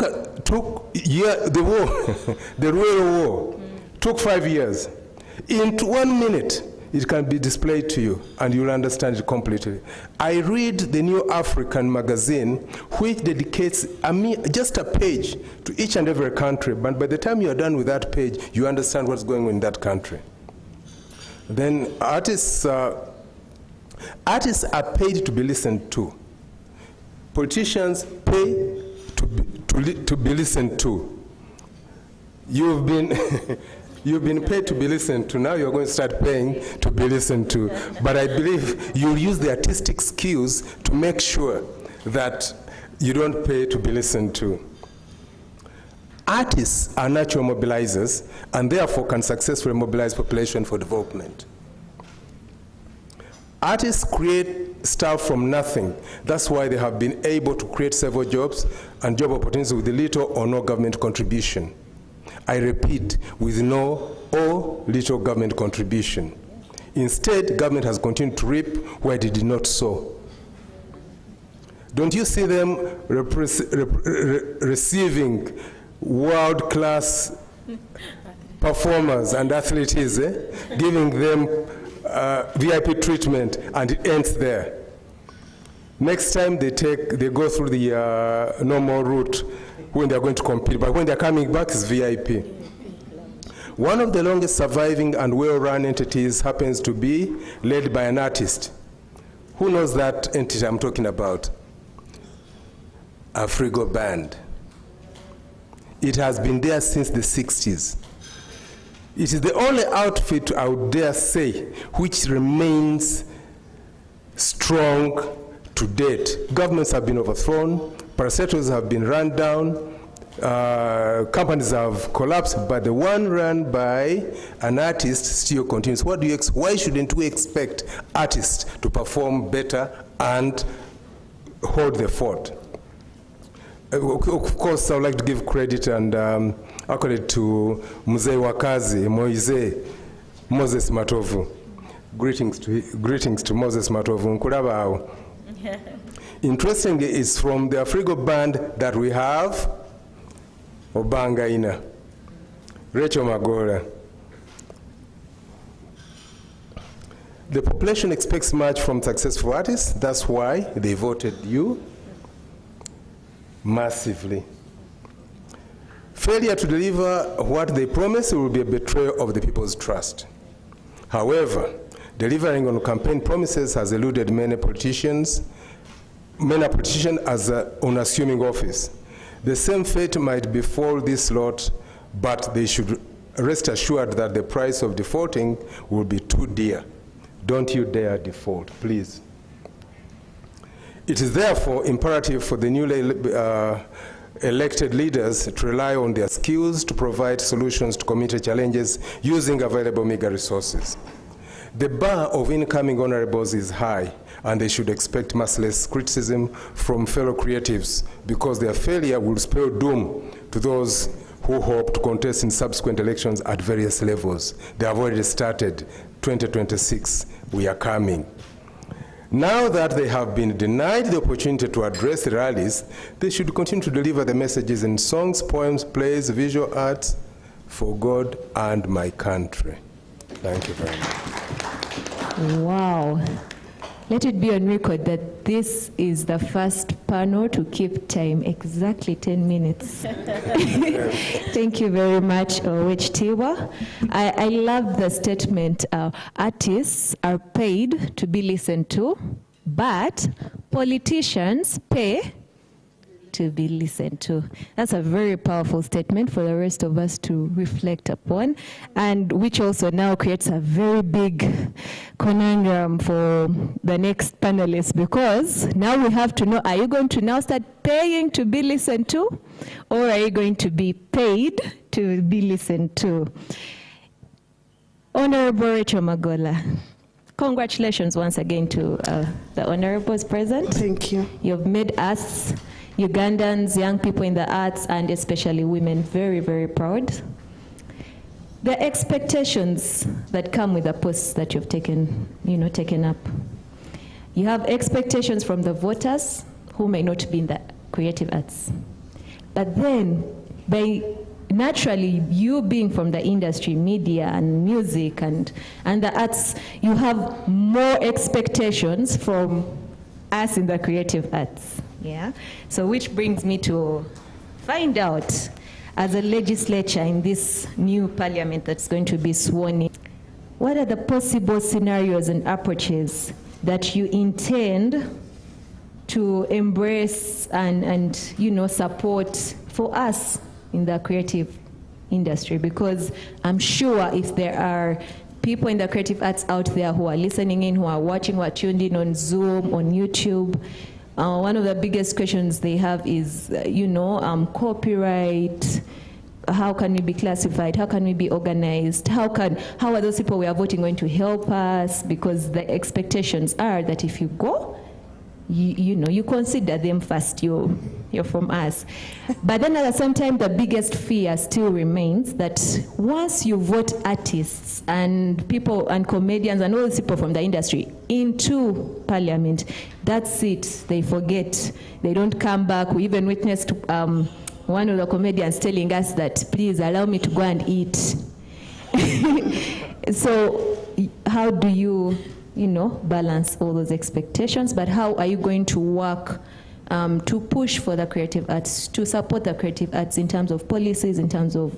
war, the Royal War, took 5 years. In 1 minute, it can be displayed to you, and you'll understand it completely. I read the New African magazine, which dedicates just a page to each and every country, but by the time you're done with that page, you understand what's going on in that country. Then artists are paid to be listened to. Politicians pay to be listened to. You've been paid to be listened to. Now you're going to start paying to be listened to. But I believe you'll use the artistic skills to make sure that you don't pay to be listened to. Artists are natural mobilizers and therefore can successfully mobilize population for development. Artists create stuff from nothing. That's why they have been able to create several jobs and job opportunities with little or no government contribution. I repeat, with no or little government contribution. Instead, government has continued to reap where it did not sow. Don't you see them receiving world-class performers and athletes, giving them VIP treatment, and it ends there. Next time they go through the normal route when they're going to compete, but when they're coming back, it's VIP. One of the longest surviving and well-run entities happens to be led by an artist. Who knows that entity I'm talking about? Afrigo Band. It has been there since the 60s. It is the only outfit, I would dare say, which remains strong to date. Governments have been overthrown, parastatals have been run down, companies have collapsed, but the one run by an artist still continues. Why shouldn't we expect artists to perform better and hold the fort? Of course, I would like to give credit and accolade to Mzee Wakazi, Moses Matovu. Greetings to Moses Matovu. Nkurabao. Interestingly, it's from the Afrigo Band that we have Obangaina. Rachel Magola. The population expects much from successful artists. That's why they voted you massively. Failure to deliver what they promise will be a betrayal of the people's trust. However, delivering on campaign promises has eluded many politicians as unassuming office. The same fate might befall this lot, but they should rest assured that the price of defaulting will be too dear. Don't you dare default, please. It is therefore imperative for the newly elected leaders to rely on their skills to provide solutions to community challenges using available meager resources. The bar of incoming honorables is high, and they should expect merciless criticism from fellow creatives because their failure will spell doom to those who hope to contest in subsequent elections at various levels. They have already started. 2026, we are coming. Now that they have been denied the opportunity to address the rallies, they should continue to deliver the messages in songs, poems, plays, visual arts for God and my country. Thank you very much. Wow. Let it be on record that this is the first panel to keep time, exactly 10 minutes. Thank you very much, Wechitiibwa. I love the statement, artists are paid to be listened to, but politicians pay to be listened to. That's a very powerful statement for the rest of us to reflect upon, and which also now creates a very big conundrum for the next panelists, because now we have to know, are you going to now start paying to be listened to, or are you going to be paid to be listened to? Honorable Rachel Magola, congratulations once again to the honorables present. Thank you. You've made us Ugandans, young people in the arts, and especially women, very, very proud. The expectations that come with the posts that you've taken up. You have expectations from the voters who may not be in the creative arts. But then, naturally, you being from the industry, media and music and the arts, you have more expectations from us in the creative arts. Yeah. So which brings me to find out, as a legislature in this new parliament that's going to be sworn in, what are the possible scenarios and approaches that you intend to embrace and support for us in the creative industry? Because I'm sure if there are people in the creative arts out there who are listening in, who are watching, who are tuned in on Zoom, on YouTube, one of the biggest questions they have is, copyright. How can we be classified? How can we be organized? How are those people we are voting going to help us? Because the expectations are that if you go, you consider them first. You're from us. But then at the same time, the biggest fear still remains that once you vote artists and people and comedians and all these people from the industry into parliament, that's it. They forget. They don't come back. We even witnessed one of the comedians telling us that, please allow me to go and eat. So how do you balance all those expectations, but how are you going to work to push for the creative arts, to support the creative arts in terms of policies, in terms of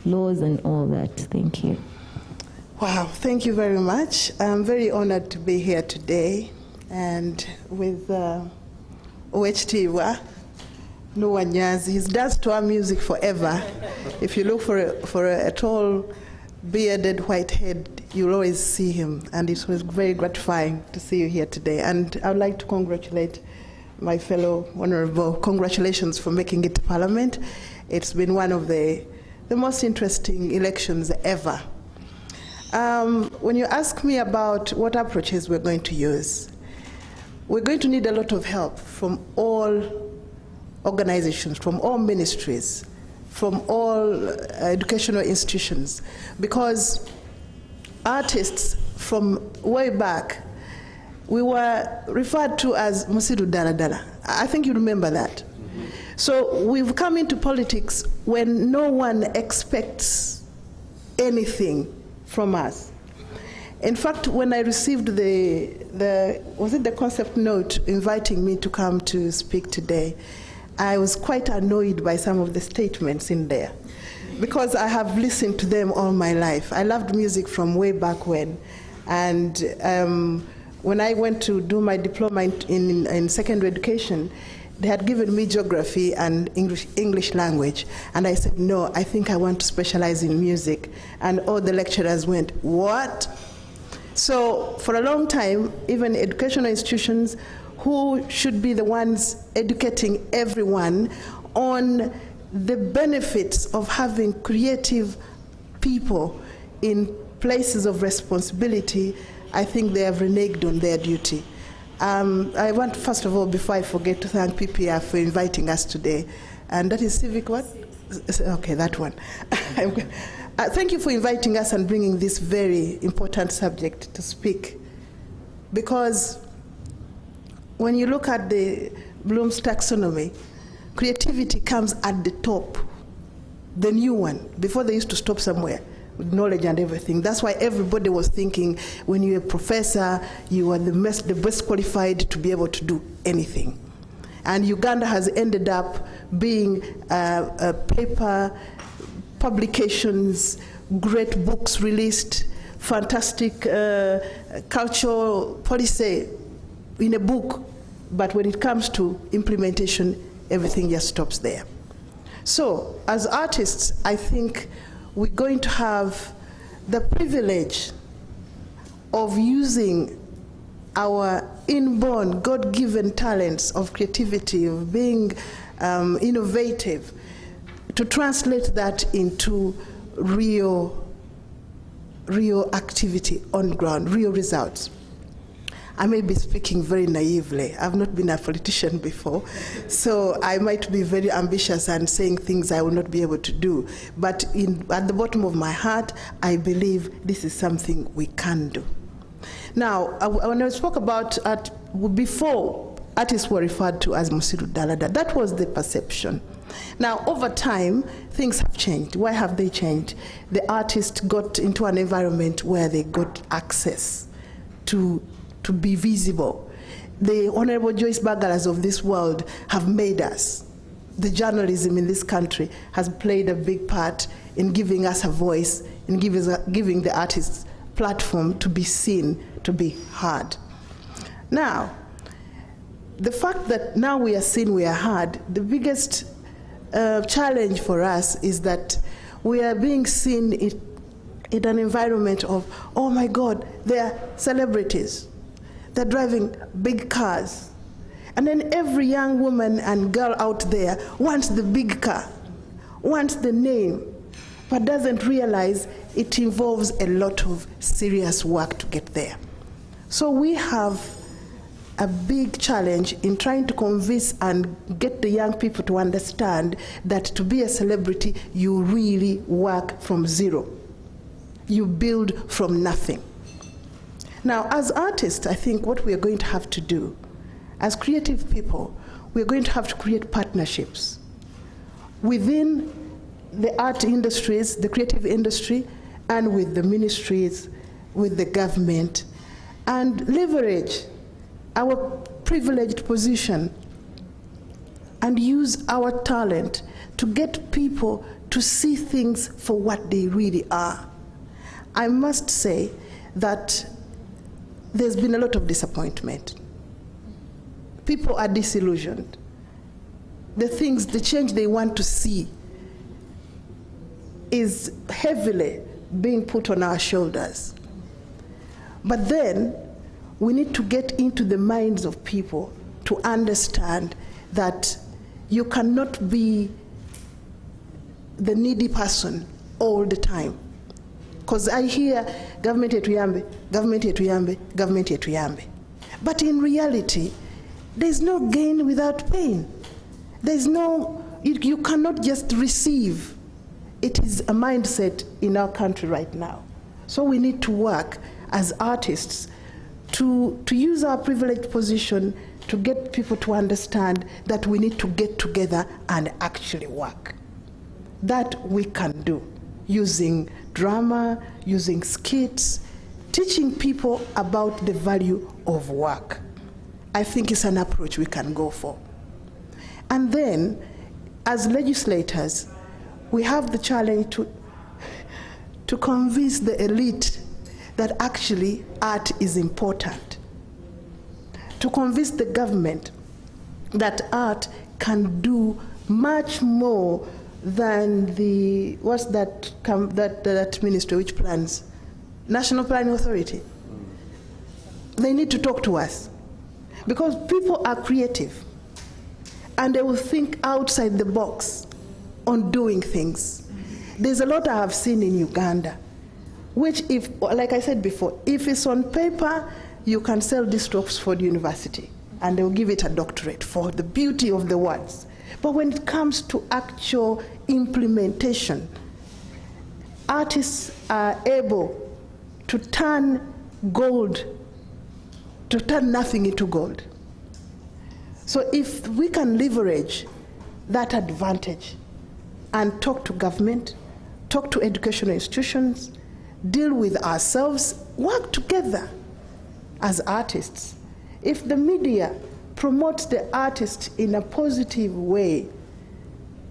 laws and all that? Thank you. Wow, thank you very much. I'm very honored to be here today, and with Wechitiibwa Nuwanyazi. He's danced to our music forever. If you look for a tall, bearded white head, you'll always see him, and it was very gratifying to see you here today. And I would like to congratulate my fellow honorable. Congratulations for making it to Parliament. It's been one of the most interesting elections ever. When you ask me about what approaches we're going to use, we're going to need a lot of help from all organizations, from all ministries, from all educational institutions, because artists from way back, we were referred to as Musiru Daladala. I think you remember that. So we've come into politics when no one expects anything from us. In fact, when I received was it the concept note inviting me to come to speak today, I was quite annoyed by some of the statements in there, because I have listened to them all my life. I loved music from way back when. And when I went to do my diploma in secondary education, they had given me geography and English language. And I said, no, I think I want to specialize in music. And all the lecturers went, what? So for a long time, even educational institutions who should be the ones educating everyone on the benefits of having creative people in places of responsibility, I think they have reneged on their duty. I want, first of all, before I forget, to thank PPR for inviting us today. And that is Civic what? Okay, that one. Thank you for inviting us and bringing this very important subject to speak. Because when you look at the Bloom's taxonomy, creativity comes at the top, the new one. Before they used to stop somewhere with knowledge and everything. That's why everybody was thinking when you're a professor, you are the best qualified to be able to do anything. And Uganda has ended up being paper, publications, great books released, fantastic cultural policy in a book, but when it comes to implementation, everything just stops there. So, as artists, I think we're going to have the privilege of using our inborn, God-given talents of creativity, of being innovative, to translate that into real activity on the ground, real results. I may be speaking very naively. I've not been a politician before, so I might be very ambitious and saying things I will not be able to do. But at the bottom of my heart, I believe this is something we can do. Now, when I spoke about before, artists were referred to as Musiru Dalada. That was the perception. Now, over time, things have changed. Why have they changed? The artists got into an environment where they got access to be visible. The Honorable Joyce Bagalas of this world have made us. The journalism in this country has played a big part in giving us a voice, in giving the artists platform to be seen, to be heard. Now, the fact that now we are seen, we are heard, the biggest challenge for us is that we are being seen in an environment of, oh my God, they're celebrities. They're driving big cars. And then every young woman and girl out there wants the big car, wants the name, but doesn't realize it involves a lot of serious work to get there. So we have a big challenge in trying to convince and get the young people to understand that to be a celebrity, you really work from zero. You build from nothing. Now, as artists, I think what we are going to have to do, as creative people, we're going to have to create partnerships within the art industries, the creative industry, and with the ministries, with the government, and leverage our privileged position and use our talent to get people to see things for what they really are. I must say that there's been a lot of disappointment. People are disillusioned. The change they want to see is heavily being put on our shoulders. But then, we need to get into the minds of people to understand that you cannot be the needy person all the time. Because I hear government etuyambe, government etuyambe, government etuyambe. But in reality, there's no gain without pain. There's no, you cannot just receive. It is a mindset in our country right now. So we need to work as artists to use our privileged position to get people to understand that we need to get together and actually work. That we can do. using drama, using skits, teaching people about the value of work. I think it's an approach we can go for. And then, as legislators, we have the challenge to convince the elite that actually art is important. To convince the government that art can do much more than the, what's that, that ministry which plans? National Planning Authority. They need to talk to us because people are creative and they will think outside the box on doing things. There's a lot I have seen in Uganda, which if, like I said before, if it's on paper, you can sell this to Oxford University and they'll give it a doctorate for the beauty of the words. But when it comes to actual implementation, artists are able to turn gold, to turn nothing into gold. So if we can leverage that advantage and talk to government, talk to educational institutions, deal with ourselves, work together as artists. If the media promotes the artist in a positive way,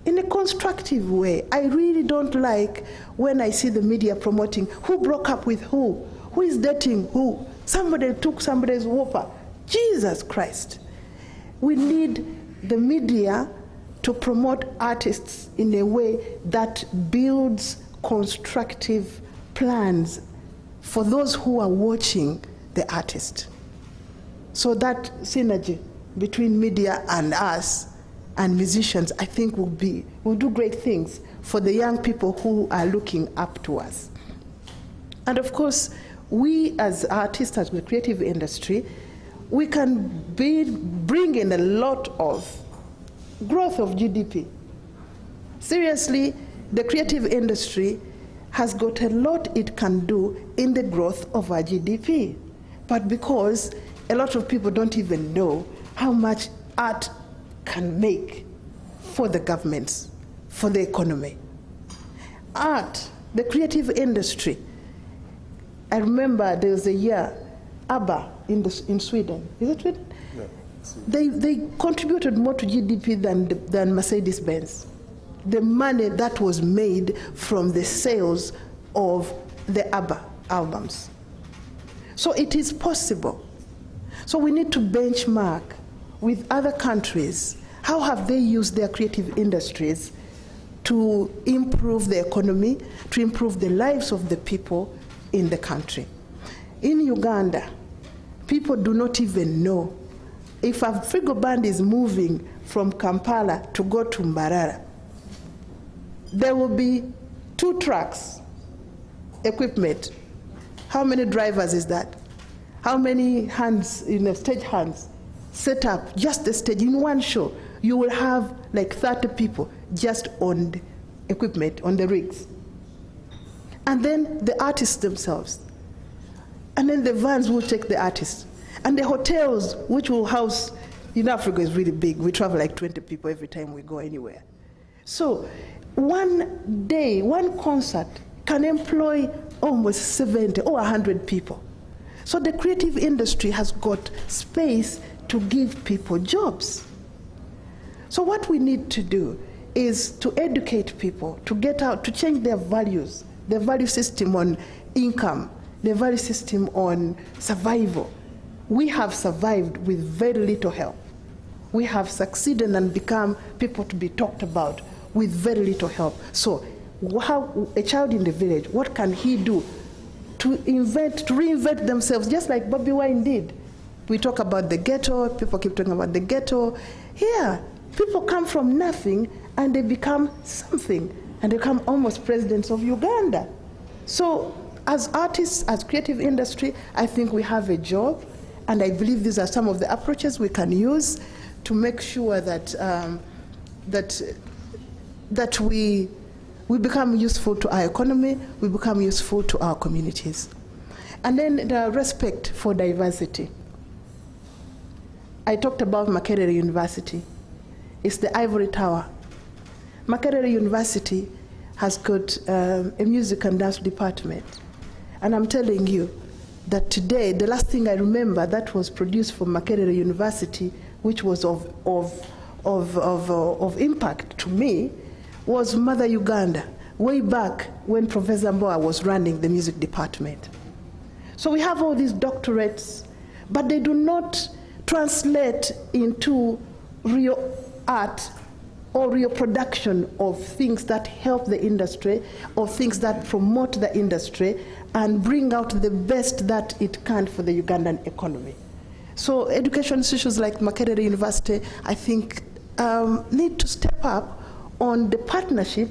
in a constructive way, I really don't like when I see the media promoting who broke up with who is dating who, somebody took somebody's whopper. Jesus Christ. We need the media to promote artists in a way that builds constructive plans for those who are watching the artist. So that synergy between media and us and musicians, I think will do great things for the young people who are looking up to us. And of course, we as artists, as the creative industry, we can bring in a lot of growth of GDP. Seriously, the creative industry has got a lot it can do in the growth of our GDP. But because a lot of people don't even know how much art can make for the governments, for the economy. Art, the creative industry. I remember there was a year, ABBA in Sweden. Is it Sweden? No. They contributed more to GDP than Mercedes-Benz. The money that was made from the sales of the ABBA albums. So it is possible. So we need to benchmark with other countries. How have they used their creative industries to improve the economy, to improve the lives of the people in the country? In Uganda, people do not even know if a Frigo band is moving from Kampala to go to Mbarara, there will be 2 trucks, equipment. How many drivers is that? How many hands, stage hands set up just the stage in one show? You will have like 30 people just on the equipment, on the rigs. And then the artists themselves. And then the vans will take the artists. And the hotels, which will house, Africa is really big. We travel like 20 people every time we go anywhere. So one day, one concert can employ almost 70 or 100 people. So the creative industry has got space to give people jobs. So what we need to do is to educate people, to get out, to change their values, their value system on income, their value system on survival. We have survived with very little help. We have succeeded and become people to be talked about with very little help. So how a child in the village, what can he do to reinvent themselves, just like Bobi Wine did? We talk about the ghetto, people keep talking about the ghetto. Here, people come from nothing and they become something, and they become almost presidents of Uganda. So as artists, as creative industry, I think we have a job, and I believe these are some of the approaches we can use to make sure that that we become useful to our economy, we become useful to our communities. And then the respect for diversity. I talked about Makerere University. It's the ivory tower. Makerere University has got a music and dance department. And I'm telling you that today, the last thing I remember that was produced from Makerere University, which was of impact to me, was Mother Uganda, way back when Professor Mboa was running the music department. So we have all these doctorates, but they do not translate into real art or real production of things that help the industry or things that promote the industry and bring out the best that it can for the Ugandan economy. So education institutions like Makerere University, I think, need to step up on the partnership.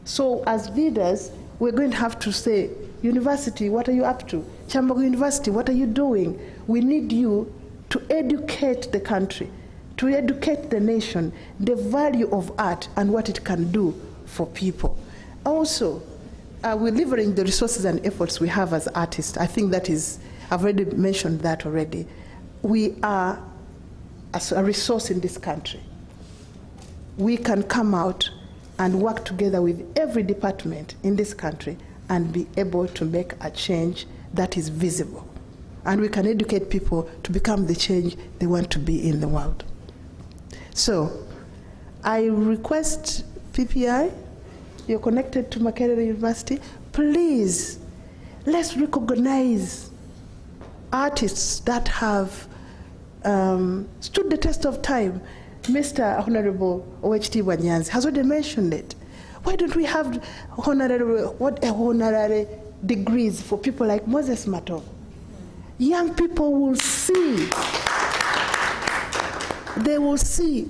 So as leaders, we're going to have to say, university, what are you up to? Kyambogo University, what are you doing? We need you to educate the country, to educate the nation, the value of art and what it can do for people. Also, we're leveraging the resources and efforts we have as artists. I think that is, I've already mentioned that already. We are a resource in this country. We can come out and work together with every department in this country and be able to make a change that is visible. And we can educate people to become the change they want to be in the world. So I request PPI, you're connected to Makerere University, please, let's recognize artists that have stood the test of time. Mr. Honorable OHT Wanyanzi has already mentioned it. Why don't we have honorary degrees for people like Moses Mato? Young people will see. They will see,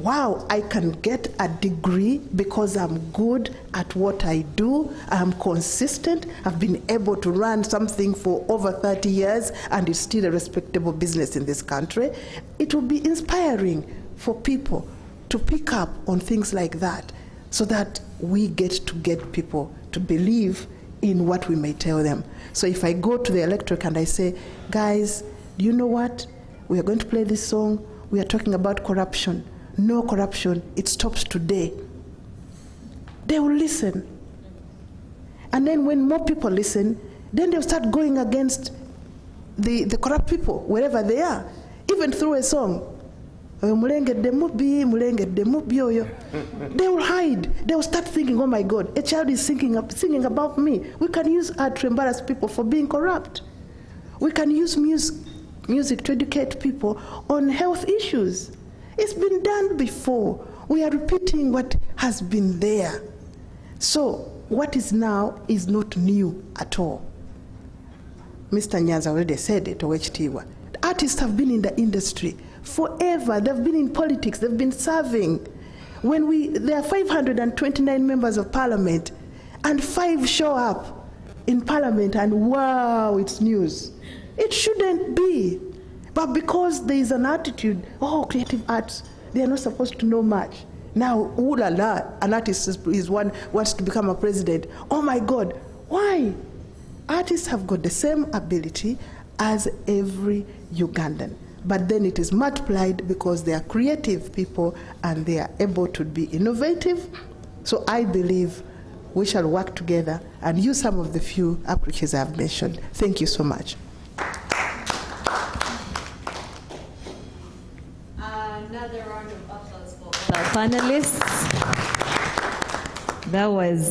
wow, I can get a degree because I'm good at what I do, I'm consistent, I've been able to run something for over 30 years and it's still a respectable business in this country. It will be inspiring for people to pick up on things like that so that we get to get people to believe in what we may tell them. So if I go to the electric and I say, guys, do you know what? We are going to play this song. We are talking about corruption. No corruption. It stops today. They will listen. And then when more people listen, then they'll start going against the corrupt people, wherever they are, even through a song. They will hide. They will start thinking, oh my God, a child is singing about me. We can use art to embarrass people for being corrupt. We can use music to educate people on health issues. It's been done before. We are repeating what has been there. So what is now is not new at all. Mr. Nyanzi already said it, OHT. Artists have been in the industry forever. They've been in politics. They've been serving. There are 529 members of parliament, and 5 show up in parliament, and wow, it's news. It shouldn't be. But because there is an attitude, oh, creative arts, they are not supposed to know much. Now, ooh la la, an artist wants to become a president. Oh my God, why? Artists have got the same ability as every Ugandan. But then it is multiplied because they are creative people and they are able to be innovative. So I believe we shall work together and use some of the few approaches I have mentioned. Thank you so much. Another round of applause for our panelists. That was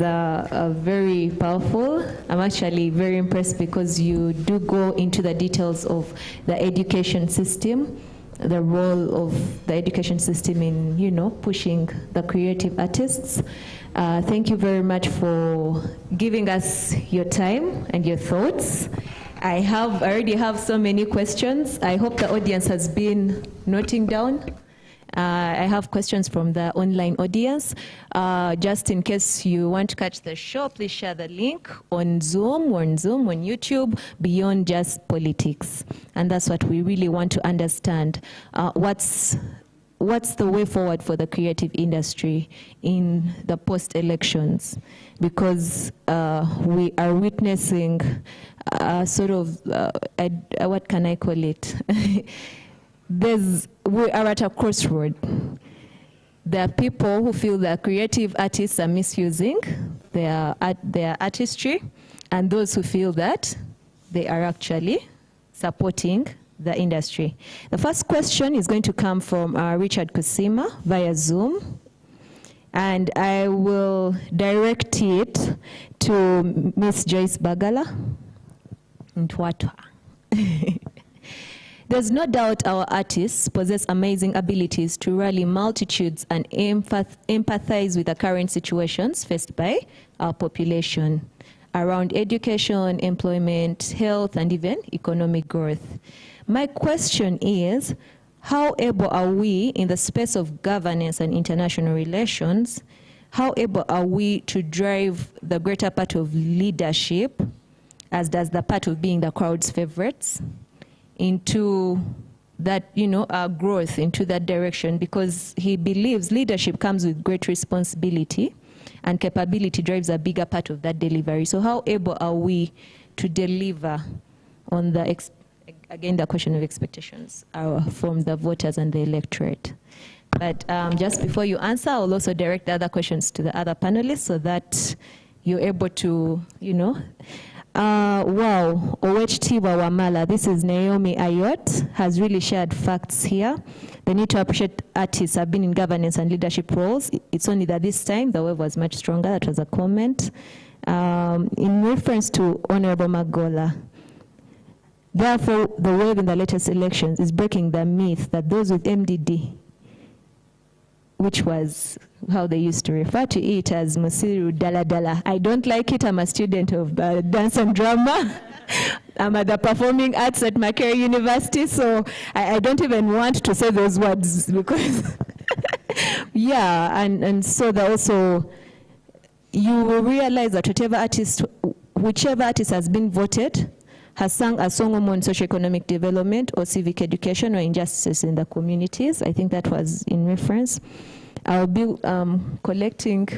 very powerful. I'm actually very impressed because you do go into the details of the education system, the role of the education system in, pushing the creative artists. Thank you very much for giving us your time and your thoughts. I already have so many questions. I hope the audience has been noting down. I have questions from the online audience. Just in case you want to catch the show, please share the link on Zoom, on YouTube, beyond just politics. And that's what we really want to understand. What's the way forward for the creative industry in the post-elections? Because we are witnessing what can I call it? We are at a crossroad. There are people who feel that creative artists are misusing their artistry, and those who feel that they are actually supporting the industry. The first question is going to come from Richard Kusima via Zoom, and I will direct it to Miss Joyce Bagala. There's no doubt our artists possess amazing abilities to rally multitudes and empathize with the current situations faced by our population around education, employment, health, and even economic growth. My question is, how able are we in the space of governance and international relations, how able are we to drive the greater part of leadership, as does the part of being the crowd's favorites, into that, growth into that direction, because he believes leadership comes with great responsibility and capability drives a bigger part of that delivery. So how able are we to deliver on the, again, the question of expectations from the voters and the electorate? But just before you answer, I'll also direct the other questions to the other panelists so that you're able to, wow, Owechitiwa Wamala, this is Naomi Ayot, has really shared facts here. The need to appreciate artists have been in governance and leadership roles. It's only that this time the wave was much stronger. That was a comment. In reference to Honorable Magola, therefore, the wave in the latest elections is breaking the myth that those with MDD, which was how they used to refer to it as Musiru Daladala. I don't like it. I'm a student of dance and drama. I'm at the performing arts at Makerere University, so I don't even want to say those words because, yeah, and so that also, you will realize that whichever artist has been voted has sung a song on socioeconomic development or civic education or injustices in the communities. I think that was in reference. I'll be collecting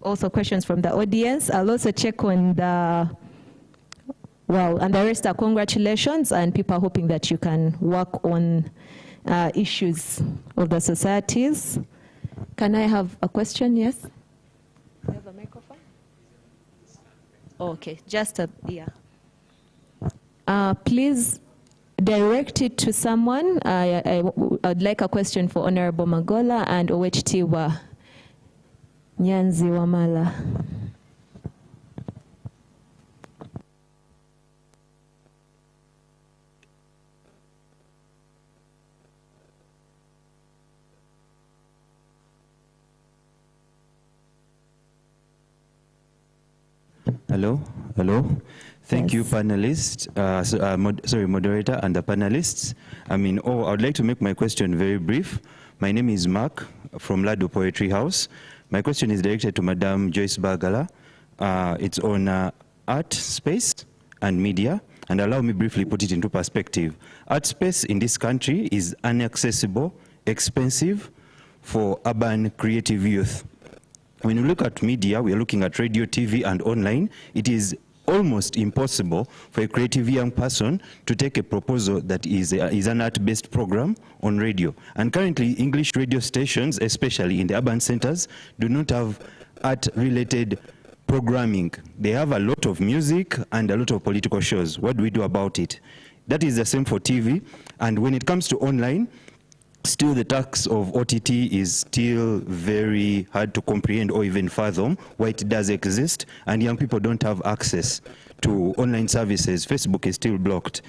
also questions from the audience. I'll also check on the, and the rest are congratulations, and people are hoping that you can work on issues of the societies. Can I have a question? Yes? Do you have a microphone? Okay, just yeah. Please direct it to someone. I'd like a question for Honorable Magola and Owechitiwa Nyanzi Wamala. Hello. Thank you, panelists, moderator and the panelists. I would like to make my question very brief. My name is Mark from Lado Poetry House. My question is directed to Madame Joyce Bagala. It's on art space and media, and allow me briefly put it into perspective. Art space in this country is inaccessible, expensive for urban creative youth. When you look at media, we are looking at radio, TV, and online. It is almost impossible for a creative young person to take a proposal that is an art-based program on radio. And currently, English radio stations, especially in the urban centers, do not have art-related programming. They have a lot of music and a lot of political shows. What do we do about it? That is the same for TV. And when it comes to online, still the tax of OTT is still very hard to comprehend or even fathom why it does exist, and young people don't have access to online services. Facebook is still blocked.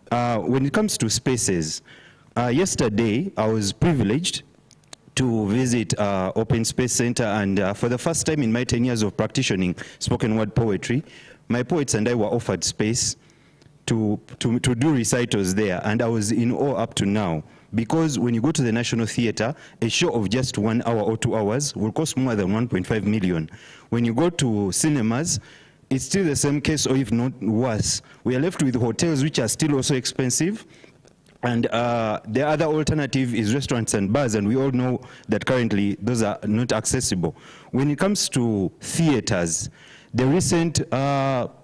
When it comes to spaces, yesterday I was privileged to visit Open Space Center, and for the first time in my 10 years of practicing spoken word poetry, my poets and I were offered space to do recitals there, and I was in awe up to now. Because when you go to the National Theatre, a show of just 1 hour or 2 hours will cost more than 1.5 million. When you go to cinemas, it's still the same case, or if not worse. We are left with hotels which are still also expensive. And the other alternative is restaurants and bars, and we all know that currently those are not accessible. When it comes to theatres, the recent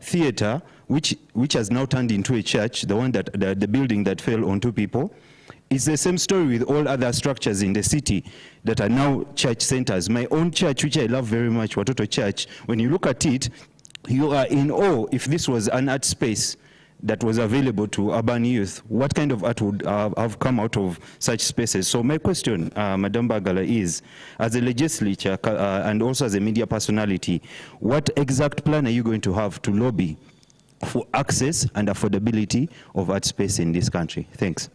theatre, which has now turned into a church, the building that fell on 2 people, It's the same story with all other structures in the city that are now church centers. My own church, which I love very much, Watoto Church, when you look at it, you are in awe. If this was an art space that was available to urban youth, what kind of art would have come out of such spaces? So my question, Madam Bagala, is, as a legislature and also as a media personality, what exact plan are you going to have to lobby for access and affordability of art space in this country? Thanks.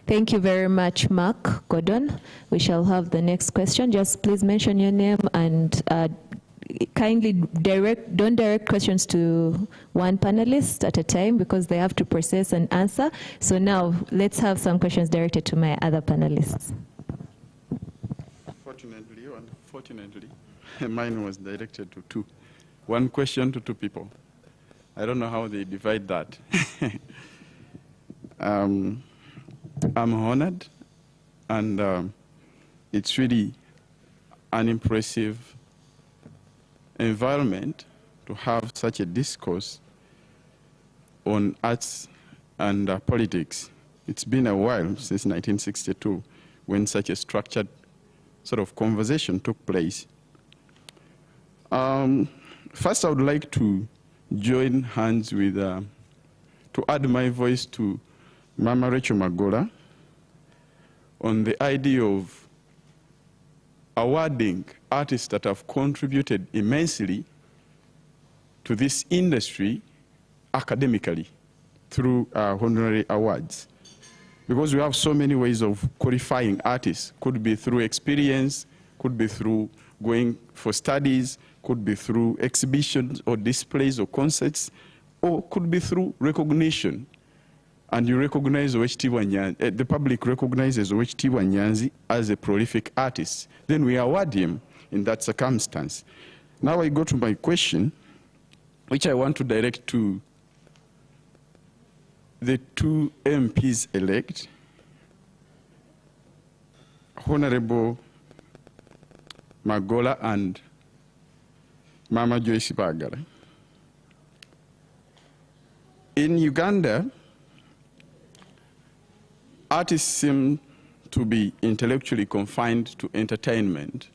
Thank you very much, Mark Gordon. We shall have the next question. Just please mention your name and kindly don't direct questions to one panelist at a time because they have to process and answer. So now let's have some questions directed to my other panelists. Fortunately or unfortunately, mine was directed to two. One question to two people. I don't know how they divide that. I'm honored, and it's really an impressive environment to have such a discourse on arts and politics. It's been a while, since 1962, when such a structured sort of conversation took place. First, I would like to join hands with, to add my voice to Mama Rachel Magola on the idea of awarding artists that have contributed immensely to this industry academically through honorary awards. Because we have so many ways of qualifying artists. Could be through experience, could be through going for studies, could be through exhibitions or displays or concerts, or could be through recognition. And you recognize OHT Wanyanzi, the public recognizes OHT Wanyanzi as a prolific artist. Then we award him in that circumstance. Now I go to my question, which I want to direct to the two MPs elect, Honorable Magola and Mama Joyce Bagala. In Uganda, artists seem to be intellectually confined to entertainment.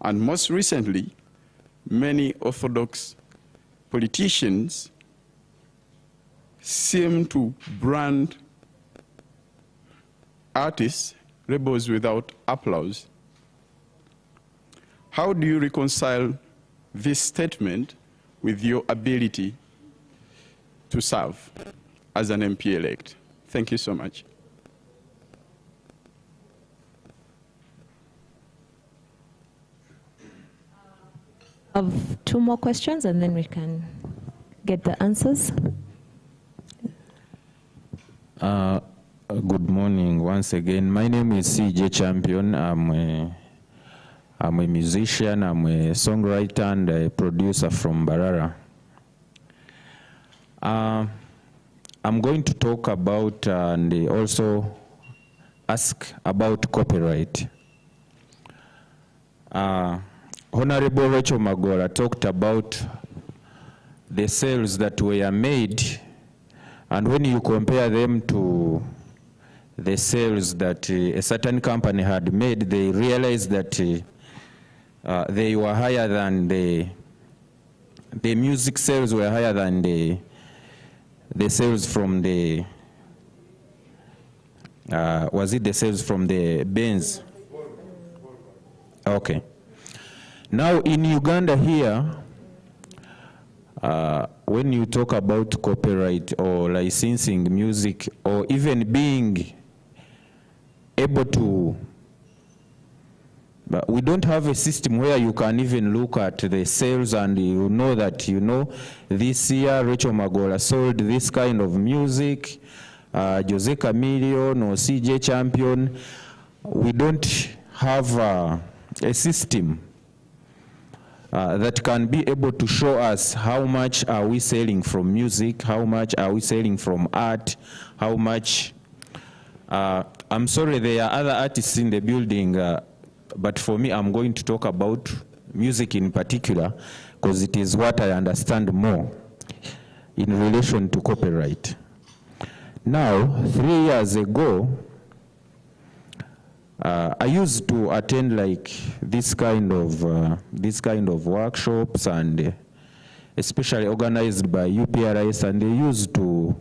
And most recently, many orthodox politicians seem to brand artists rebels without applause. How do you reconcile this statement with your ability to serve as an MP elect? Thank you so much. I have two more questions and then we can get the answers. Good morning once again. My name is CJ Champion. I'm a musician, I'm a songwriter and a producer from Barara. I'm going to talk about and also ask about copyright. Honorable Rachel Magola talked about the sales that were made, and when you compare them to the sales that a certain company had made, they realized that they were higher than the music sales were higher than the sales from the, was it the sales from the Benz? Okay. Now in Uganda here, when you talk about copyright or licensing music or even being able to, but we don't have a system where you can even look at the sales and you know that, you know, this year Rachel Magola sold this kind of music, Jose Chameleone or CJ Champion. We don't have a system that can be able to show us how much are we selling from music, how much are we selling from art, how much. I'm sorry, there are other artists in the building, but for me, I'm going to talk about music in particular, because it is what I understand more. in relation to copyright. Now, 3 years ago, I used to attend like this kind of workshops, and especially organized by UPRIS, and they used to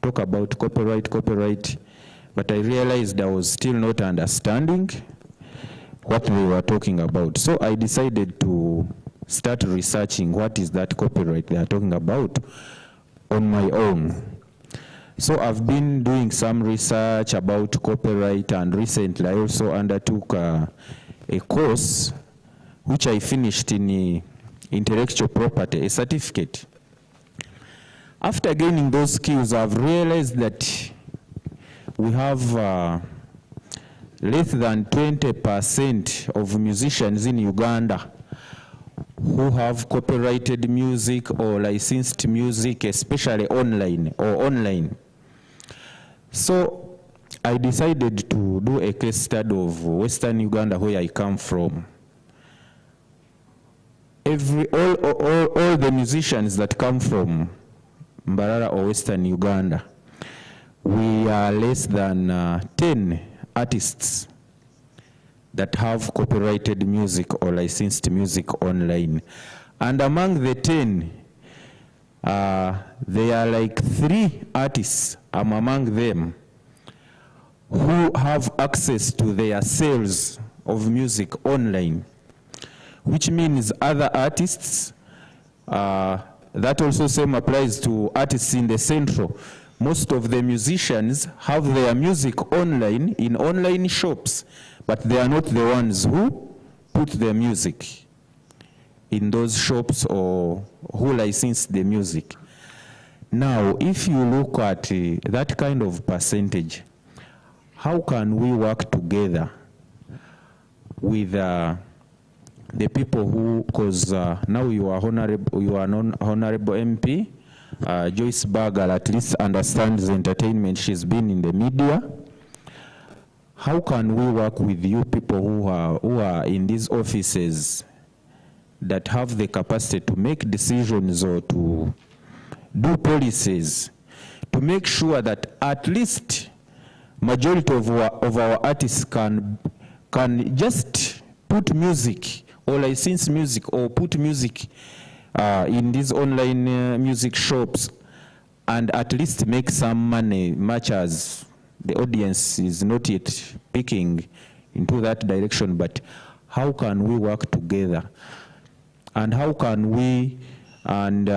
talk about copyright, but I realized I was still not understanding what they were talking about. So I decided to start researching what is that copyright they are talking about on my own. So I've been doing some research about copyright, and recently I also undertook a course which I finished in intellectual property, a certificate. After gaining those skills, I've realized that we have less than 20% of musicians in Uganda who have copyrighted music or licensed music, especially online. So I decided to do a case study of Western Uganda, where I come from. All the musicians that come from Mbarara or Western Uganda, we are less than 10 artists that have copyrighted music or licensed music online. And among the 10, there are like 3 artists, I'm among them, who have access to their sales of music online, which means other artists, that also same applies to artists in the central. Most of the musicians have their music online in online shops, but they are not the ones who put their music in those shops or who license the music. Now, if you look at that kind of percentage, how can we work together with the people who, because now you are honorable MP, Joyce Bagal at least understands entertainment, she's been in the media. How can we work with you people who are in these offices that have the capacity to make decisions or to do policies to make sure that at least majority of our artists can just put music or license music or put music in these online music shops and at least make some money, much as the audience is not yet picking into that direction, but how can we work together? And how can we, and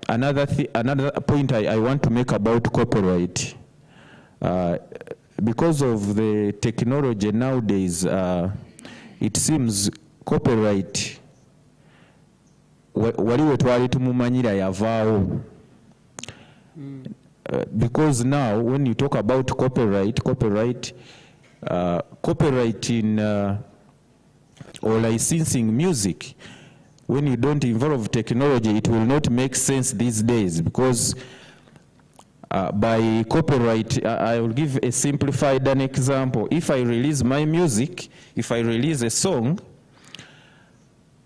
another point I want to make about copyright, because of the technology nowadays, it seems copyright, waliwe twali tumumanyira yavaawo. Because now when you talk about copyright in or licensing music, when you don't involve technology, it will not make sense these days, because by copyright, I will give a simplified example. If I release my music, if I release a song,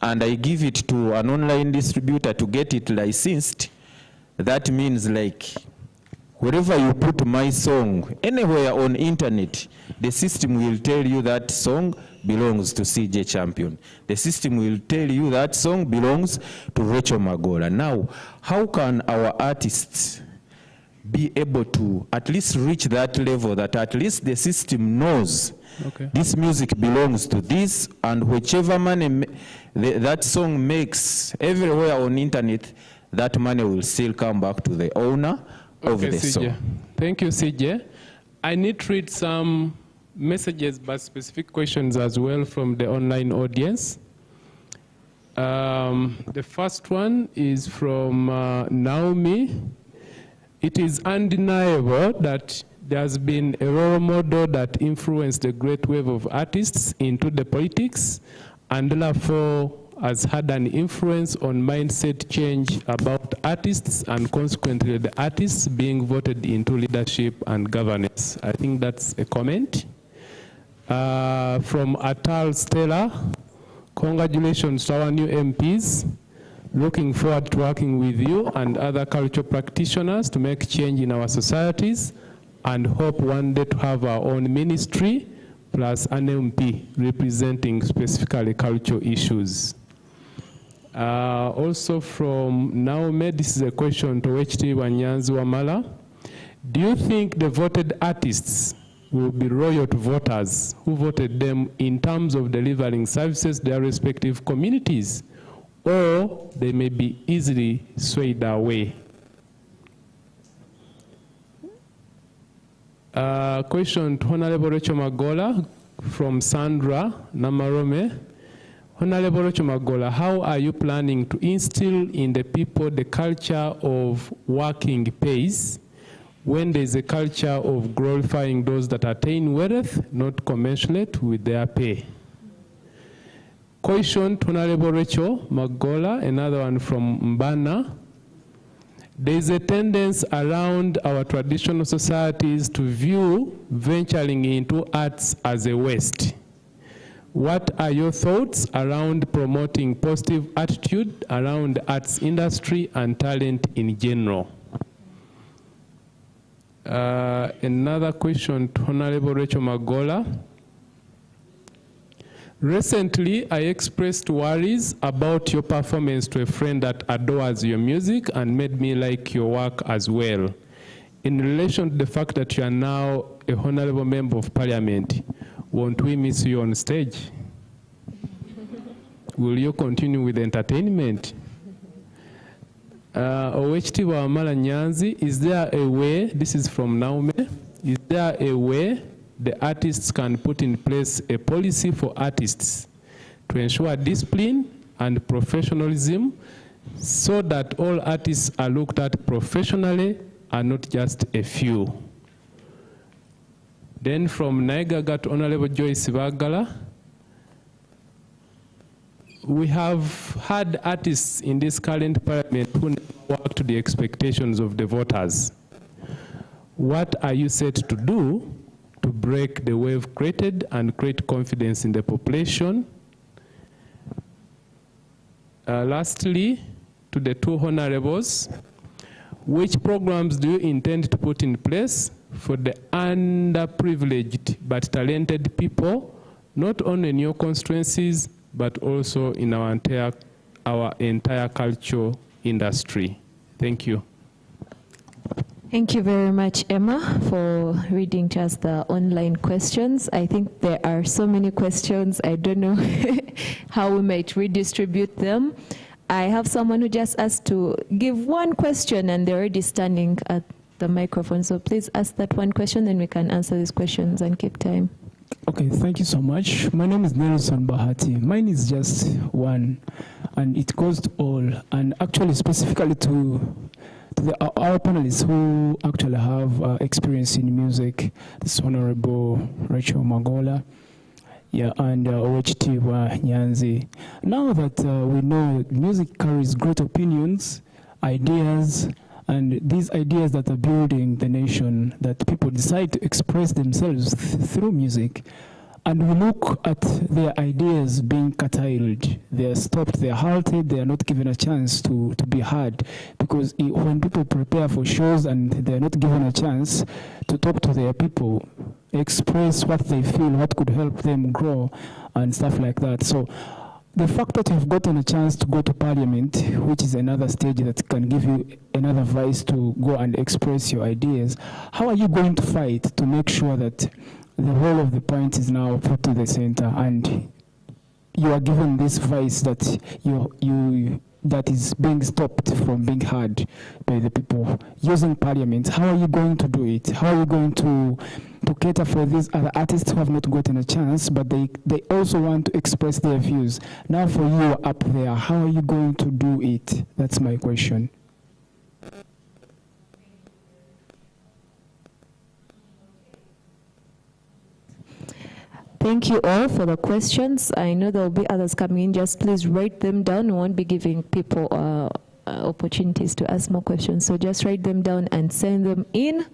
and I give it to an online distributor to get it licensed, that means like wherever you put my song, anywhere on internet, the system will tell you that song belongs to CJ Champion. The system will tell you that song belongs to Rachel Magola. Now, how can our artists be able to at least reach that level that at least the system knows this music belongs to this, and whichever money that song makes everywhere on internet, that money will still come back to the owner of the song. Thank you, CJ. I need to read some messages but specific questions as well from the online audience. The first one is from Naomi. It is undeniable that there has been a role model that influenced the great wave of artists into the politics, and therefore has had an influence on mindset change about artists, and consequently the artists being voted into leadership and governance. I think that's a comment. From Atal Stella, congratulations to our new MPs. Looking forward to working with you and other cultural practitioners to make change in our societies, and hope one day to have our own ministry plus an MP representing specifically cultural issues. Also from Naume, this is a question to HT Wanyanzi Wamala. Do you think the voted artists will be loyal to voters who voted them in terms of delivering services to their respective communities, or they may be easily swayed away? Question to Honorable Rachel Magola from Sandra Namarome. Honorable Rachel Magola, how are you planning to instill in the people the culture of working pays when there is a culture of glorifying those that attain wealth, not commensurate with their pay? Question to Honorable Rachel Magola, another one from Mbana. There is a tendency around our traditional societies to view venturing into arts as a waste. What are your thoughts around promoting positive attitude around the arts industry and talent in general? Another question to Honorable Rachel Magola. Recently, I expressed worries about your performance to a friend that adores your music and made me like your work as well. In relation to the fact that you are now a honorable member of parliament, won't we miss you on stage? Will you continue with entertainment? OHT Wamala Nyanzi, is there a way, this is from Naume, is there a way the artists can put in place a policy for artists to ensure discipline and professionalism so that all artists are looked at professionally and not just a few? Then from Naigaga to Honorable Joyce Bagala, we have had artists in this current parliament who never work to the expectations of the voters. What are you set to do to break the wave created and create confidence in the population? Lastly, to the two honorables, which programs do you intend to put in place for the underprivileged but talented people, not only in your constituencies, but also in our entire cultural industry? Thank you. Thank you very much, Emma, for reading to us the online questions. I think there are so many questions. I don't know how we might redistribute them. I have someone who just asked to give one question, and they're already standing at the microphone. So please ask that one question, then we can answer these questions and keep time. Okay, thank you so much. My name is Nelson Bahati. Mine is just one, and it goes to all, and actually specifically to our panelists who actually have experience in music. This is Honorable Rachel Magola, and OHT Nyanzi. Now that we know music carries great opinions, ideas, and these ideas that are building the nation, that people decide to express themselves through music, and we look at their ideas being curtailed. They are stopped, they are halted, they are not given a chance to be heard. Because when people prepare for shows and they are not given a chance to talk to their people, express what they feel, what could help them grow, and stuff like that. So the fact that you've gotten a chance to go to parliament, which is another stage that can give you another voice to go and express your ideas, how are you going to fight to make sure that the whole of the point is now put to the center and you are given this voice that that is being stopped from being heard by the people using parliament? How are you going to do it? How are you going to cater for these other artists who have not gotten a chance, but they also want to express their views? Now for you up there, how are you going to do it? That's my question. Thank you all for the questions. I know there will be others coming in. Just please write them down. We won't be giving people opportunities to ask more questions. So just write them down and send them in.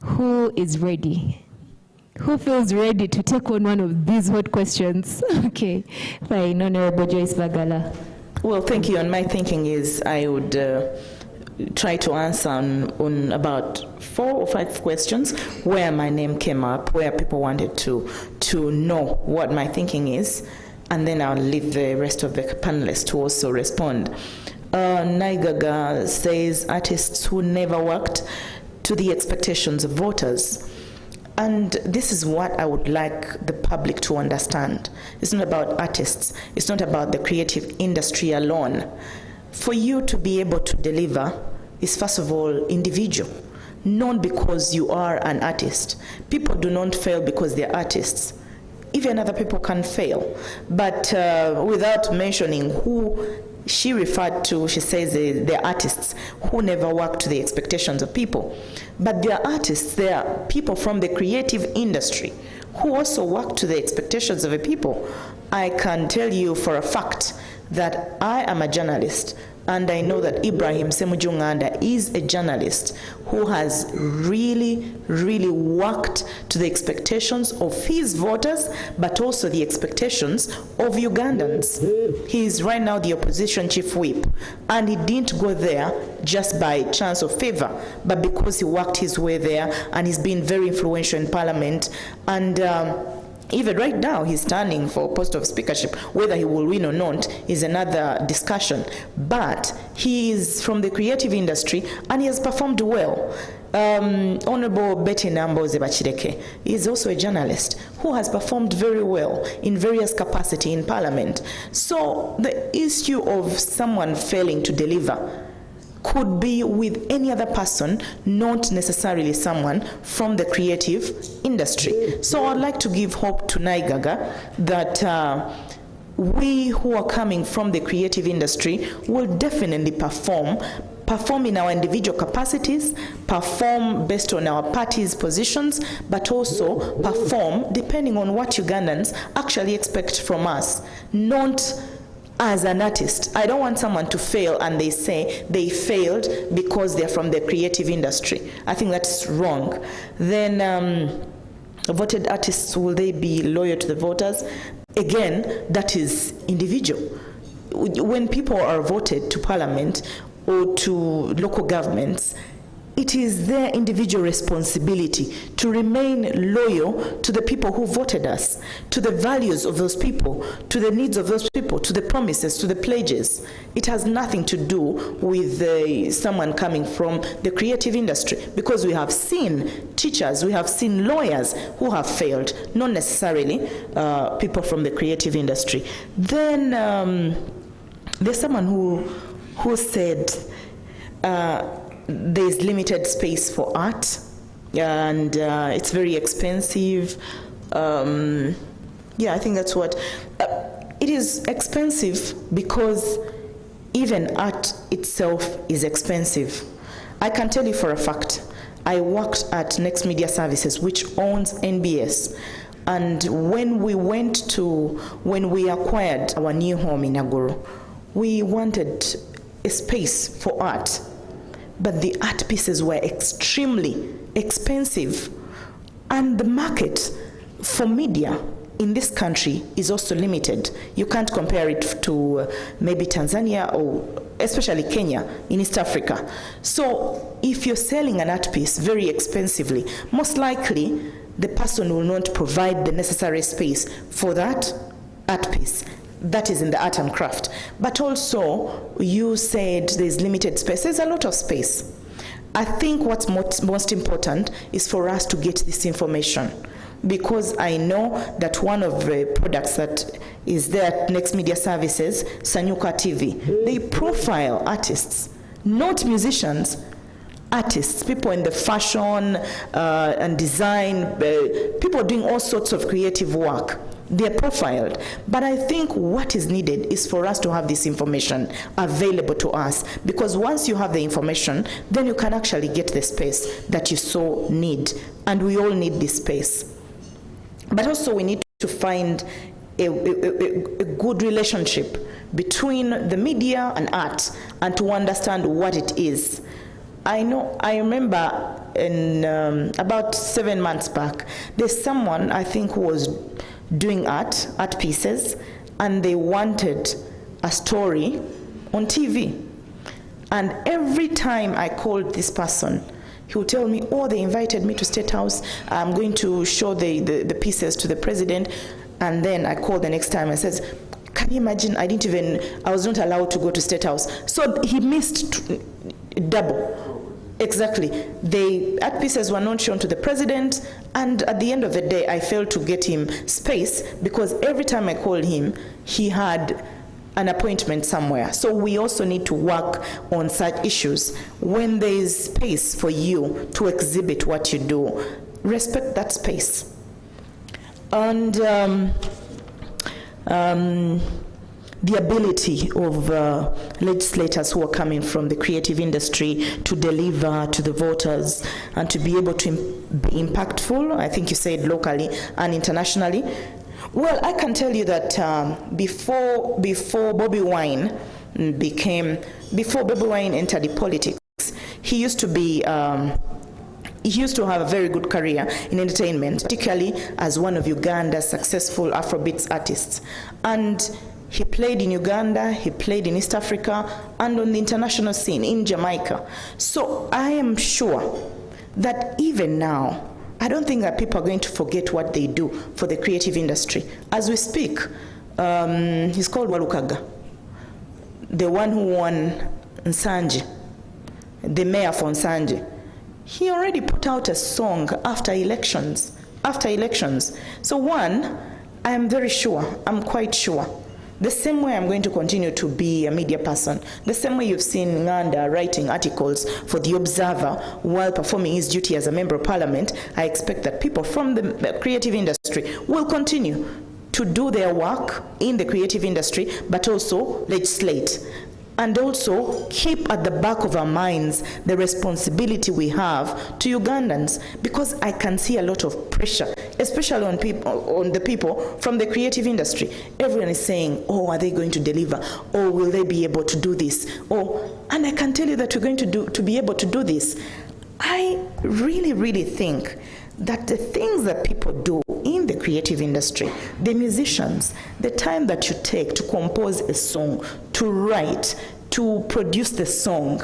Who is ready? Who feels ready to take on one of these hot questions? Okay, fine. Honorable Joyce Bagala. Well, thank you. And my thinking is I would try to answer on about 4 or 5 questions where my name came up, where people wanted to know what my thinking is, and then I'll leave the rest of the panelists to also respond. Naigaga says artists who never worked to the expectations of voters. And this is what I would like the public to understand. It's not about artists. It's not about the creative industry alone. For you to be able to deliver is, first of all, individual, not because you are an artist. People do not fail because they're artists. Even other people can fail. But without mentioning who she referred to, she says they're artists who never work to the expectations of people. But they're artists, they're people from the creative industry who also work to the expectations of the people. I can tell you for a fact that I am a journalist, and I know that Ibrahim Semujunganda is a journalist who has really, really worked to the expectations of his voters, but also the expectations of Ugandans. He is right now the opposition chief whip, and he didn't go there just by chance or favor, but because he worked his way there, and he's been very influential in parliament, and even right now, he's standing for post of speakership. Whether he will win or not is another discussion. But he is from the creative industry, and he has performed well. Honorable Betty Namboze Bachireke is also a journalist who has performed very well in various capacity in parliament. So the issue of someone failing to deliver could be with any other person, not necessarily someone from the creative industry. So I'd like to give hope to Naigaga that we who are coming from the creative industry will definitely perform in our individual capacities, perform based on our party's positions, but also perform depending on what Ugandans actually expect from us, not as an artist. I don't want someone to fail and they say they failed because they're from the creative industry. I think that's wrong. Then voted artists, will they be loyal to the voters? Again, that is individual. When people are voted to parliament or to local governments, it is their individual responsibility to remain loyal to the people who voted us, to the values of those people, to the needs of those people, to the promises, to the pledges. It has nothing to do with someone coming from the creative industry, because we have seen teachers, we have seen lawyers who have failed, not necessarily people from the creative industry. Then there's someone who said, there's limited space for art, and it's very expensive. Yeah, I think that's what. It is expensive because even art itself is expensive. I can tell you for a fact, I worked at Next Media Services, which owns NBS. And when we acquired our new home in Agoro, we wanted a space for art. But the art pieces were extremely expensive. And the market for media in this country is also limited. You can't compare it to maybe Tanzania or especially Kenya in East Africa. So if you're selling an art piece very expensively, most likely the person will not provide the necessary space for that art piece. That is in the art and craft. But also, you said there's limited space. There's a lot of space. I think what's most important is for us to get this information, because I know that one of the products that is there at Next Media Services, Sanyuka TV, they profile artists, not musicians, artists, people in the fashion and design, people doing all sorts of creative work. They're profiled. But I think what is needed is for us to have this information available to us, because once you have the information, then you can actually get the space that you so need. And we all need this space. But also we need to find a good relationship between the media and art, and to understand what it is. I remember in about 7 months back, there's someone I think who was doing art pieces, and they wanted a story on TV. And every time I called this person, he would tell me, oh, they invited me to State House. I'm going to show the pieces to the president. And then I called the next time and says, can you imagine, I was not allowed to go to State House. So he missed double. Exactly. The art pieces were not shown to the president, and at the end of the day, I failed to get him space because every time I called him, he had an appointment somewhere. So we also need to work on such issues. When there is space for you to exhibit what you do, respect that space. And the ability of legislators who are coming from the creative industry to deliver to the voters and to be able to be impactful, I think you said locally and internationally. Well, I can tell you that before Bobi Wine entered the politics, he used to be he used to have a very good career in entertainment, particularly as one of Uganda's successful Afrobeats artists. And he played in Uganda, he played in East Africa, and on the international scene in Jamaica. So I am sure that even now, I don't think that people are going to forget what they do for the creative industry. As we speak, he's called Walukaga, the one who won Nsanje, the mayor for Nsanje. He already put out a song after elections. So one, I am very sure, I'm quite sure, the same way I'm going to continue to be a media person, the same way you've seen Nganda writing articles for The Observer while performing his duty as a member of parliament, I expect that people from the creative industry will continue to do their work in the creative industry, but also legislate. And also keep at the back of our minds the responsibility we have to Ugandans, because I can see a lot of pressure, especially on the people from the creative industry. Everyone is saying, oh, are they going to deliver? Or will they be able to do this? And I can tell you that we're going to be able to do this. I really, really think that the things that people do in the creative industry, the musicians, the time that you take to compose a song, to write, to produce the song,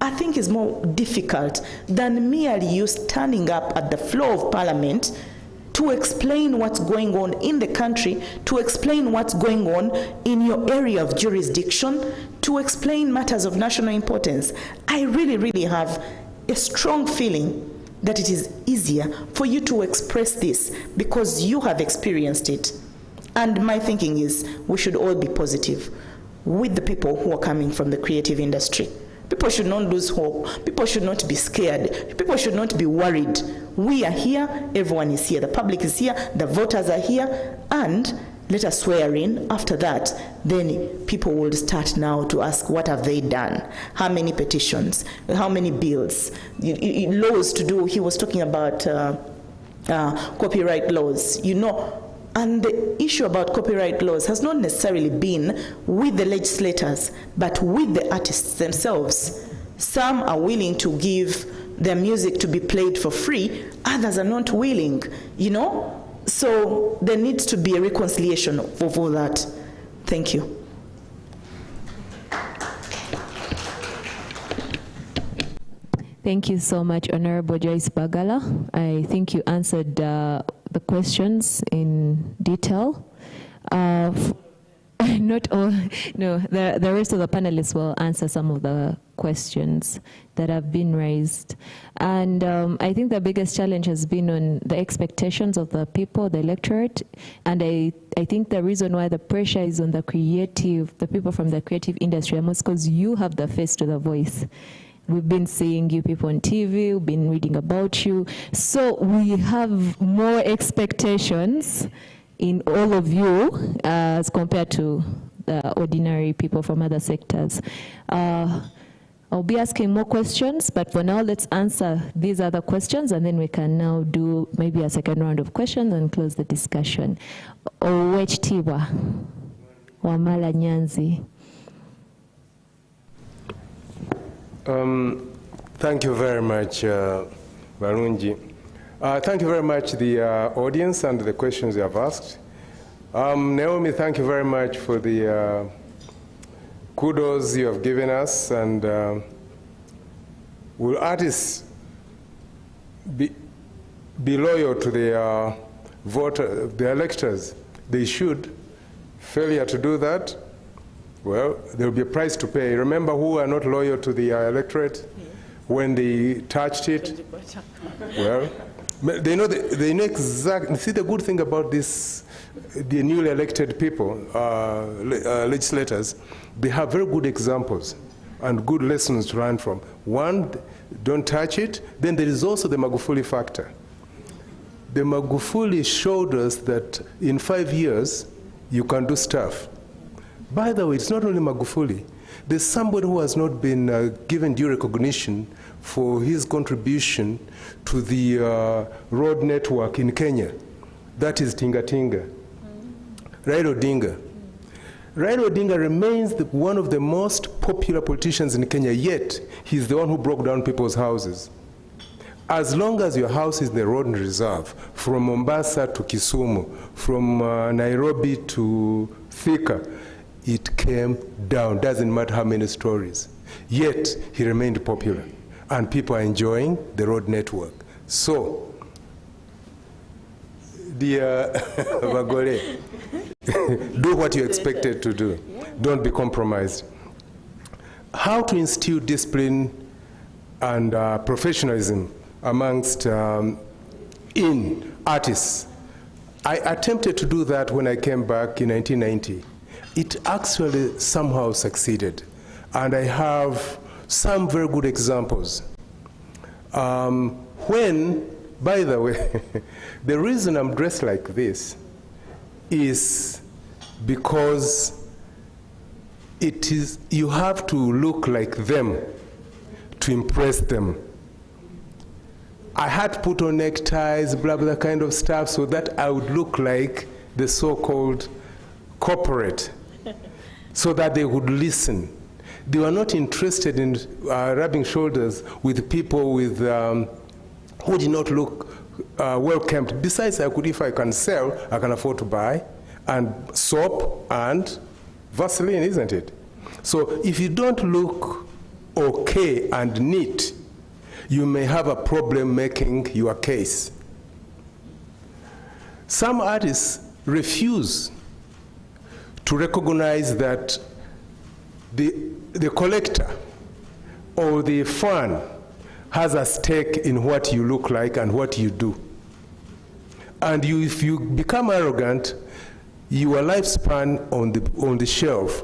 I think is more difficult than merely you standing up at the floor of parliament to explain what's going on in the country, to explain what's going on in your area of jurisdiction, to explain matters of national importance. I really, really have a strong feeling that it is easier for you to express this because you have experienced it. And my thinking is we should all be positive with the people who are coming from the creative industry. People should not lose hope. People should not be scared. People should not be worried. We are here, everyone is here, the public is here, the voters are here, and let us swear in. After that, then people will start now to ask, what have they done? How many petitions? How many bills? Laws to do, he was talking about copyright laws, and the issue about copyright laws has not necessarily been with the legislators, but with the artists themselves. Some are willing to give their music to be played for free, others are not willing, So there needs to be a reconciliation of all that. Thank you. Thank you so much, Honorable Joyce Bagala. I think you answered the questions in detail. Not all, no, the rest of the panelists will answer some of the questions that have been raised. And I think the biggest challenge has been on the expectations of the people, the electorate. And I think the reason why the pressure is on the people from the creative industry, almost because you have the face to the voice. We've been seeing you people on TV, we've been reading about you. So we have more expectations in all of you as compared to the ordinary people from other sectors. I'll be asking more questions, but for now, let's answer these other questions, and then we can now do maybe a second round of questions and close the discussion. Owechitibwa Wamala Nyanzi. Thank you very much, Barungi. Thank you very much, the audience, and the questions you have asked. Naomi, thank you very much for the kudos you have given us, and will artists be loyal to their their electors? They should. Failure to do that, well, there will be a price to pay. Remember who are not loyal to the electorate when they touched it? Well, they know exactly. See, the good thing about this, the newly elected people, legislators, they have very good examples and good lessons to learn from. One, don't touch it. Then there is also the Magufuli factor. The Magufuli showed us that in 5 years, you can do stuff. By the way, it's not only Magufuli. There's somebody who has not been given due recognition for his contribution to the road network in Kenya. That is Tinga Tinga. Raila Odinga. Raila Odinga remains one of the most popular politicians in Kenya, yet he's the one who broke down people's houses. As long as your house is in the road reserve, from Mombasa to Kisumu, from Nairobi to Thika, it came down. Doesn't matter how many stories. Yet, he remained popular. And people are enjoying the road network. So, dear Bagole, do what you're expected to do. Don't be compromised. How to instill discipline and professionalism amongst in artists. I attempted to do that when I came back in 1990. It actually somehow succeeded. And I have some very good examples. When, by the way, the reason I'm dressed like this is because you have to look like them to impress them. I had to put on neckties, blah, blah, kind of stuff, so that I would look like the so-called corporate, so that they would listen. They were not interested in rubbing shoulders with people with, who did not look well-kept. Besides, if I can sell, I can afford to buy, and soap and Vaseline, isn't it? So if you don't look okay and neat, you may have a problem making your case. Some artists refuse to recognize that the collector or the fan has a stake in what you look like and what you do. And if you become arrogant, your lifespan on the shelf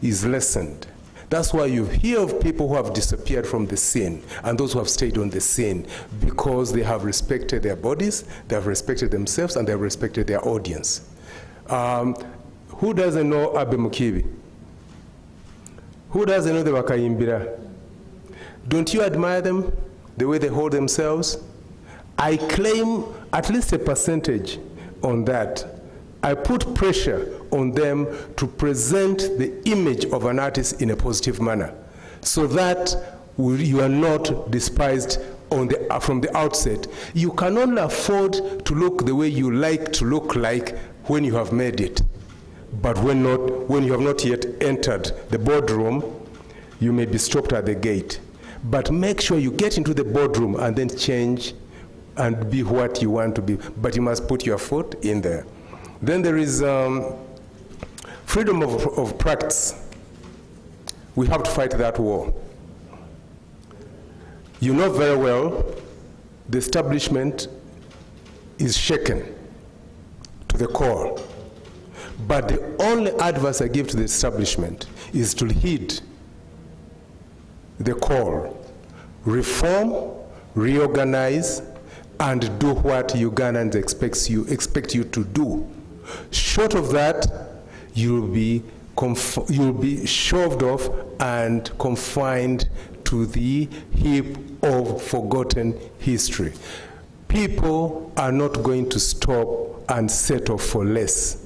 is lessened. That's why you hear of people who have disappeared from the scene and those who have stayed on the scene, because they have respected their bodies, they have respected themselves, and they have respected their audience. Who doesn't know Abe Mukibi? Who doesn't know the Wakayimbira? Don't you admire them, the way they hold themselves? I claim at least a percentage on that. I put pressure on them to present the image of an artist in a positive manner, so that you are not despised from the outset. You can only afford to look the way you like to look like when you have made it. But when you have not yet entered the boardroom, you may be stopped at the gate. But make sure you get into the boardroom and then change and be what you want to be. But you must put your foot in there. Then there is freedom of practice. We have to fight that war. You know very well the establishment is shaken to the core. But the only advice I give to the establishment is to heed the call. Reform, reorganize, and do what Ugandans expect you to do. Short of that, you'll be shoved off and confined to the heap of forgotten history. People are not going to stop and settle for less.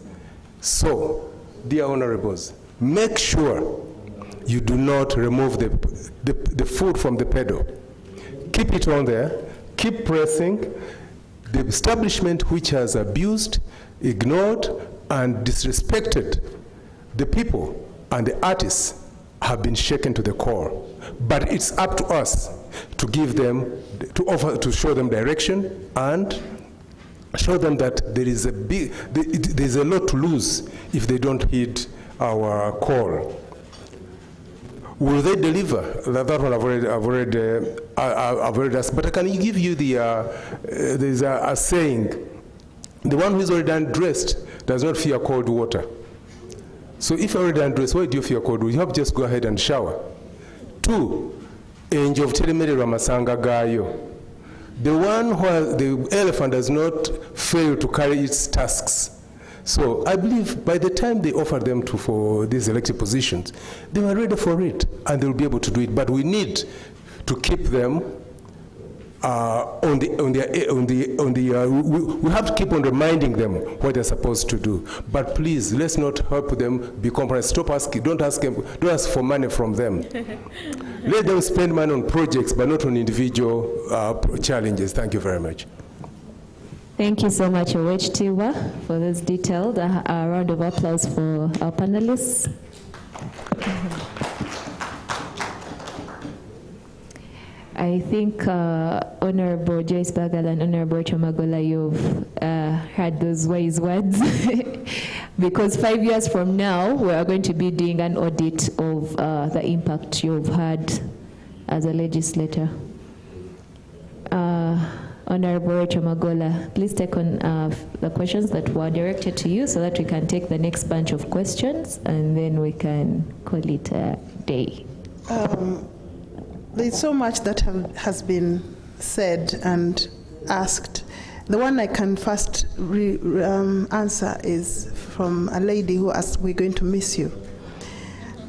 So, dear honorables, make sure you do not remove the foot from the pedal. Keep it on there, keep pressing. The establishment which has abused, ignored, and disrespected the people and the artists have been shaken to the core. But it's up to us to give them, to show them direction and show them that there's a lot to lose if they don't heed our call. Will they deliver? That one I've already asked. But I can give you there's a saying, the one who is already undressed does not fear cold water. So if you're already undressed, why do you fear cold water? You have to just go ahead and shower. 2, enjoy teremererwa amasanga gayo. The one where the elephant does not fail to carry its tasks. So I believe by the time they offer them for these elected positions, they were ready for it and they'll be able to do it. But we need to keep them we have to keep on reminding them what they're supposed to do. But please, let's not help them be compromised. Stop asking, don't ask for money from them. Let them spend money on projects, but not on individual challenges. Thank you very much. Thank you so much, Owech-Tiwa, for this detailed. A round of applause for our panelists. I think Honorable Joyce Bagal and Honorable Rachel Magola, you've heard those wise words. Because 5 years from now, we are going to be doing an audit of the impact you've had as a legislator. Honorable Rachel Magola, please take on the questions that were directed to you so that we can take the next bunch of questions and then we can call it a day. There's so much that has been said and asked. The one I can first answer is from a lady who asked, "We're going to miss you."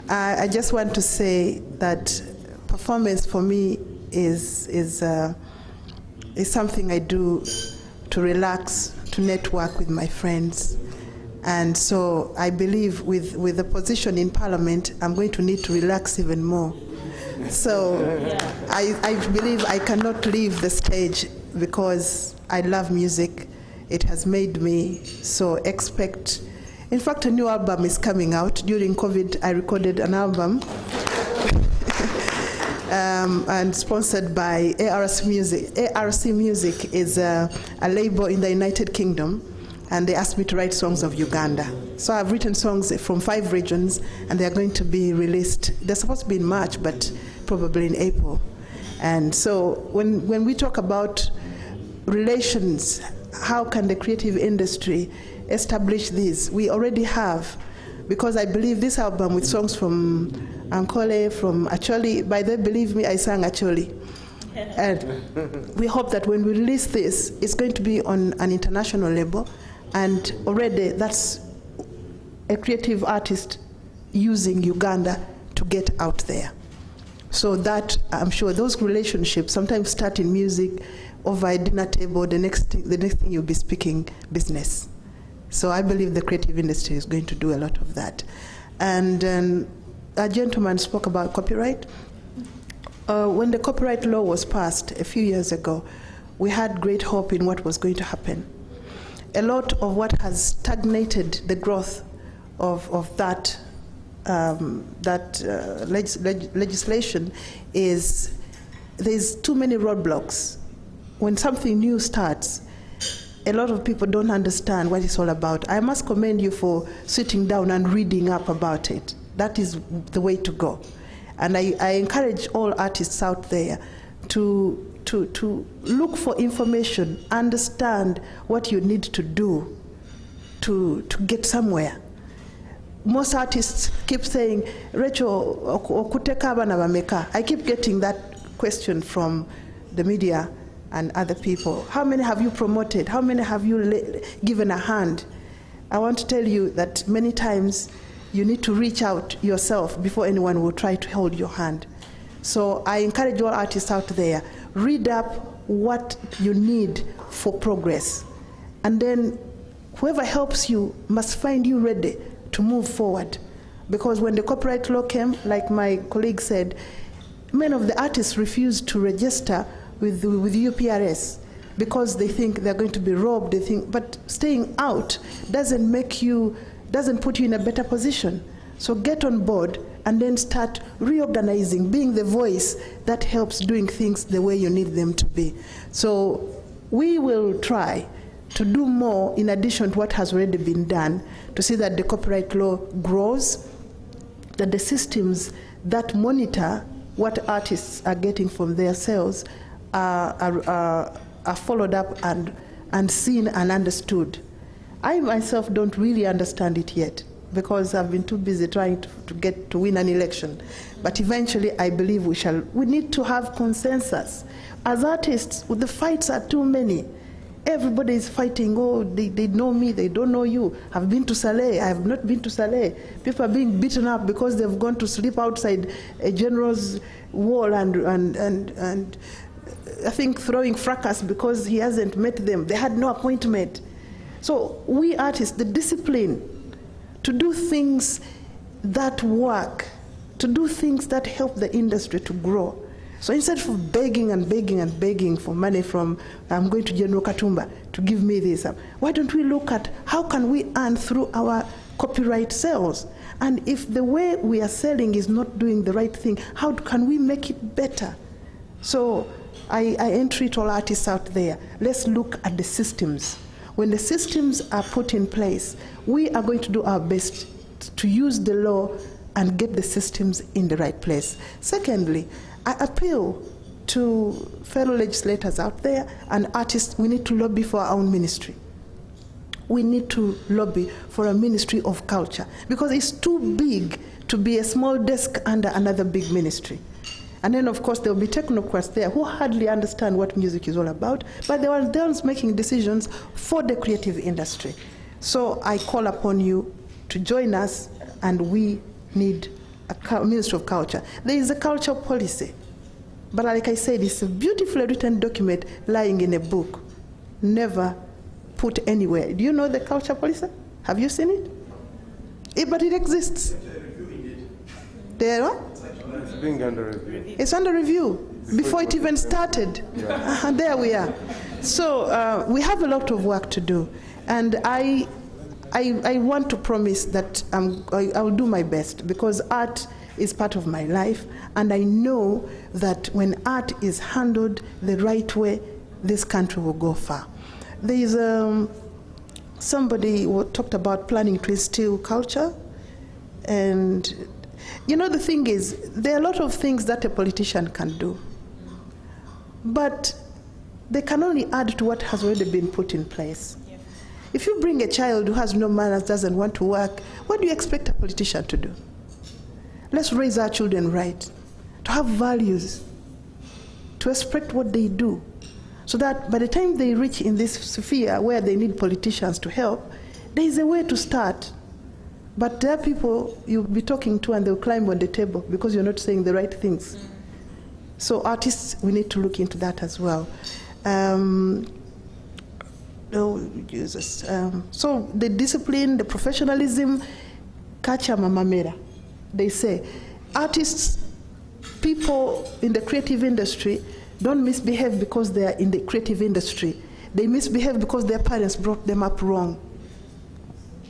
I just want to say that performance for me is something I do to relax, to network with my friends. And so I believe with the position in Parliament, I'm going to need to relax even more. So I believe I cannot leave the stage because I love music. It has made me so expect. In fact, a new album is coming out. During COVID, I recorded an album and sponsored by ARC Music. ARC Music is a label in the United Kingdom, and they asked me to write songs of Uganda. So I've written songs from 5 regions, and they're going to be released. They're supposed to be in March, but probably in April. And so when we talk about relations, how can the creative industry establish these? We already have, because I believe this album with songs from Ankole, from Acholi, by the way, believe me, I sang Acholi. And we hope that when we release this, it's going to be on an international label, and already that's a creative artist using Uganda to get out there. So that, I'm sure those relationships sometimes start in music, over a dinner table, the next thing you'll be speaking business. So I believe the creative industry is going to do a lot of that. And a gentleman spoke about copyright. When the copyright law was passed a few years ago, we had great hope in what was going to happen. A lot of what has stagnated the growth of that legislation is there's too many roadblocks. When something new starts, a lot of people don't understand what it's all about. I must commend you for sitting down and reading up about it. That is the way to go. And I encourage all artists out there to look for information, understand what you need to do to get somewhere. Most artists keep saying, Rachel, okuteka abana bameka. I keep getting that question from the media and other people. How many have you promoted? How many have you given a hand? I want to tell you that many times you need to reach out yourself before anyone will try to hold your hand. So I encourage all artists out there, read up what you need for progress. And then whoever helps you must find you ready to move forward. Because when the copyright law came, like my colleague said, many of the artists refused to register with UPRS because they think they're going to be robbed. They think, but staying out doesn't put you in a better position. So get on board and then start reorganizing, being the voice that helps doing things the way you need them to be. So we will try to do more in addition to what has already been done to see that the copyright law grows, that the systems that monitor what artists are getting from their sales are followed up and seen and understood. I myself don't really understand it yet because I've been too busy trying to win an election. But eventually I believe we need to have consensus. As artists, the fights are too many. Everybody is fighting, oh, they know me, they don't know you. I've been to Saleh, I have not been to Saleh. People are being beaten up because they've gone to sleep outside a general's wall and I think throwing fracas because he hasn't met them. They had no appointment. So we artists, the discipline to do things that work, to do things that help the industry to grow. So instead of begging and begging and begging for money from, I'm going to General Katumba to give me this, why don't we look at how can we earn through our copyright sales? And if the way we are selling is not doing the right thing, how can we make it better? So I entreat all artists out there, let's look at the systems. When the systems are put in place, we are going to do our best to use the law and get the systems in the right place. Secondly, I appeal to fellow legislators out there and artists, we need to lobby for our own ministry. We need to lobby for a ministry of culture because it's too big to be a small desk under another big ministry. And then, of course, there will be technocrats there who hardly understand what music is all about, but they are the ones making decisions for the creative industry. So I call upon you to join us, and we need a Ministry of Culture. There is a culture policy, but like I said, it's a beautifully written document lying in a book, never put anywhere. Do you know the culture policy? Have you seen it? But it exists. There what? It's being under review. It's under review before it even started. Yeah. And there we are. So we have a lot of work to do. And I want to promise that I will do my best because art is part of my life. And I know that when art is handled the right way, this country will go far. There is somebody who talked about planning to instill culture. And you know, the thing is, there are a lot of things that a politician can do, but they can only add to what has already been put in place. Yeah. If you bring a child who has no manners, doesn't want to work, what do you expect a politician to do? Let's raise our children right, to have values, to respect what they do, so that by the time they reach in this sphere where they need politicians to help, there is a way to start. But there are people you'll be talking to and they'll climb on the table because you're not saying the right things. So artists, we need to look into that as well. Oh, Jesus. So the discipline, the professionalism, kacha mamamera. They say artists, people in the creative industry don't misbehave because they are in the creative industry. They misbehave because their parents brought them up wrong.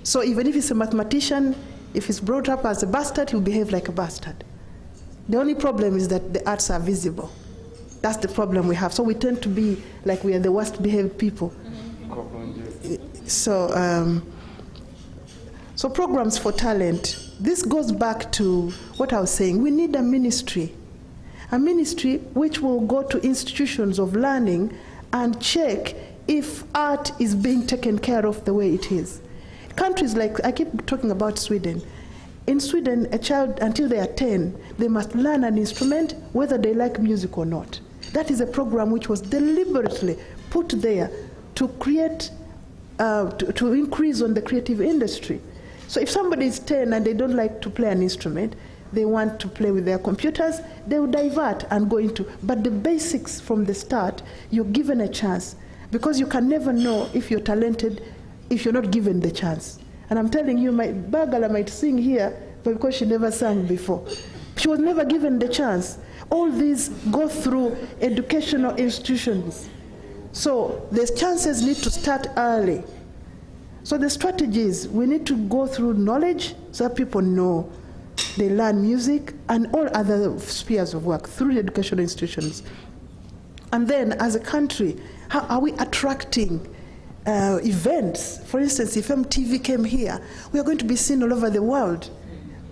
So even if he's a mathematician, if he's brought up as a bastard, he'll behave like a bastard. The only problem is that the arts are visible. That's the problem we have. So we tend to be like we are the worst behaved people. So, so programs for talent. This goes back to what I was saying. We need a ministry which will go to institutions of learning and check if art is being taken care of the way it is. Countries like, I keep talking about Sweden. In Sweden, a child, until they are 10, they must learn an instrument whether they like music or not. That is a program which was deliberately put there to create, to increase on the creative industry. So if somebody is 10 and they don't like to play an instrument, they want to play with their computers, they will divert and go into, but the basics from the start, you're given a chance. Because you can never know if you're talented if you're not given the chance. And I'm telling you, my Bagala might sing here, but because she never sang before. She was never given the chance. All these go through educational institutions. So the chances need to start early. So the strategies, we need to go through knowledge so that people know They learn music and all other spheres of work through the educational institutions. And then, as a country, how are we attracting events? For instance, if MTV came here, we are going to be seen all over the world.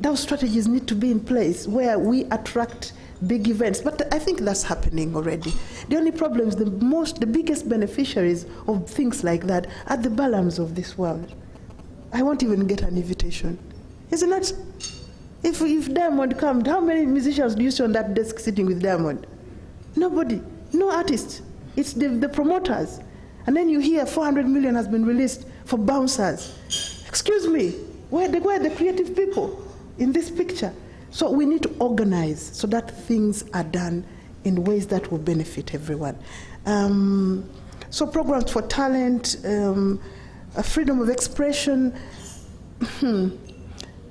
Those strategies need to be in place where we attract big events. But I think that's happening already. The only problem is the biggest beneficiaries of things like that are the Balams of this world. I won't even get an invitation. Is it not? If Diamond comes, how many musicians do you see on that desk sitting with Diamond? Nobody. No artists. It's the promoters. And then you hear 400 million has been released for bouncers. Excuse me, where are the creative people in this picture? So we need to organize so that things are done in ways that will benefit everyone. So programs for talent, freedom of expression.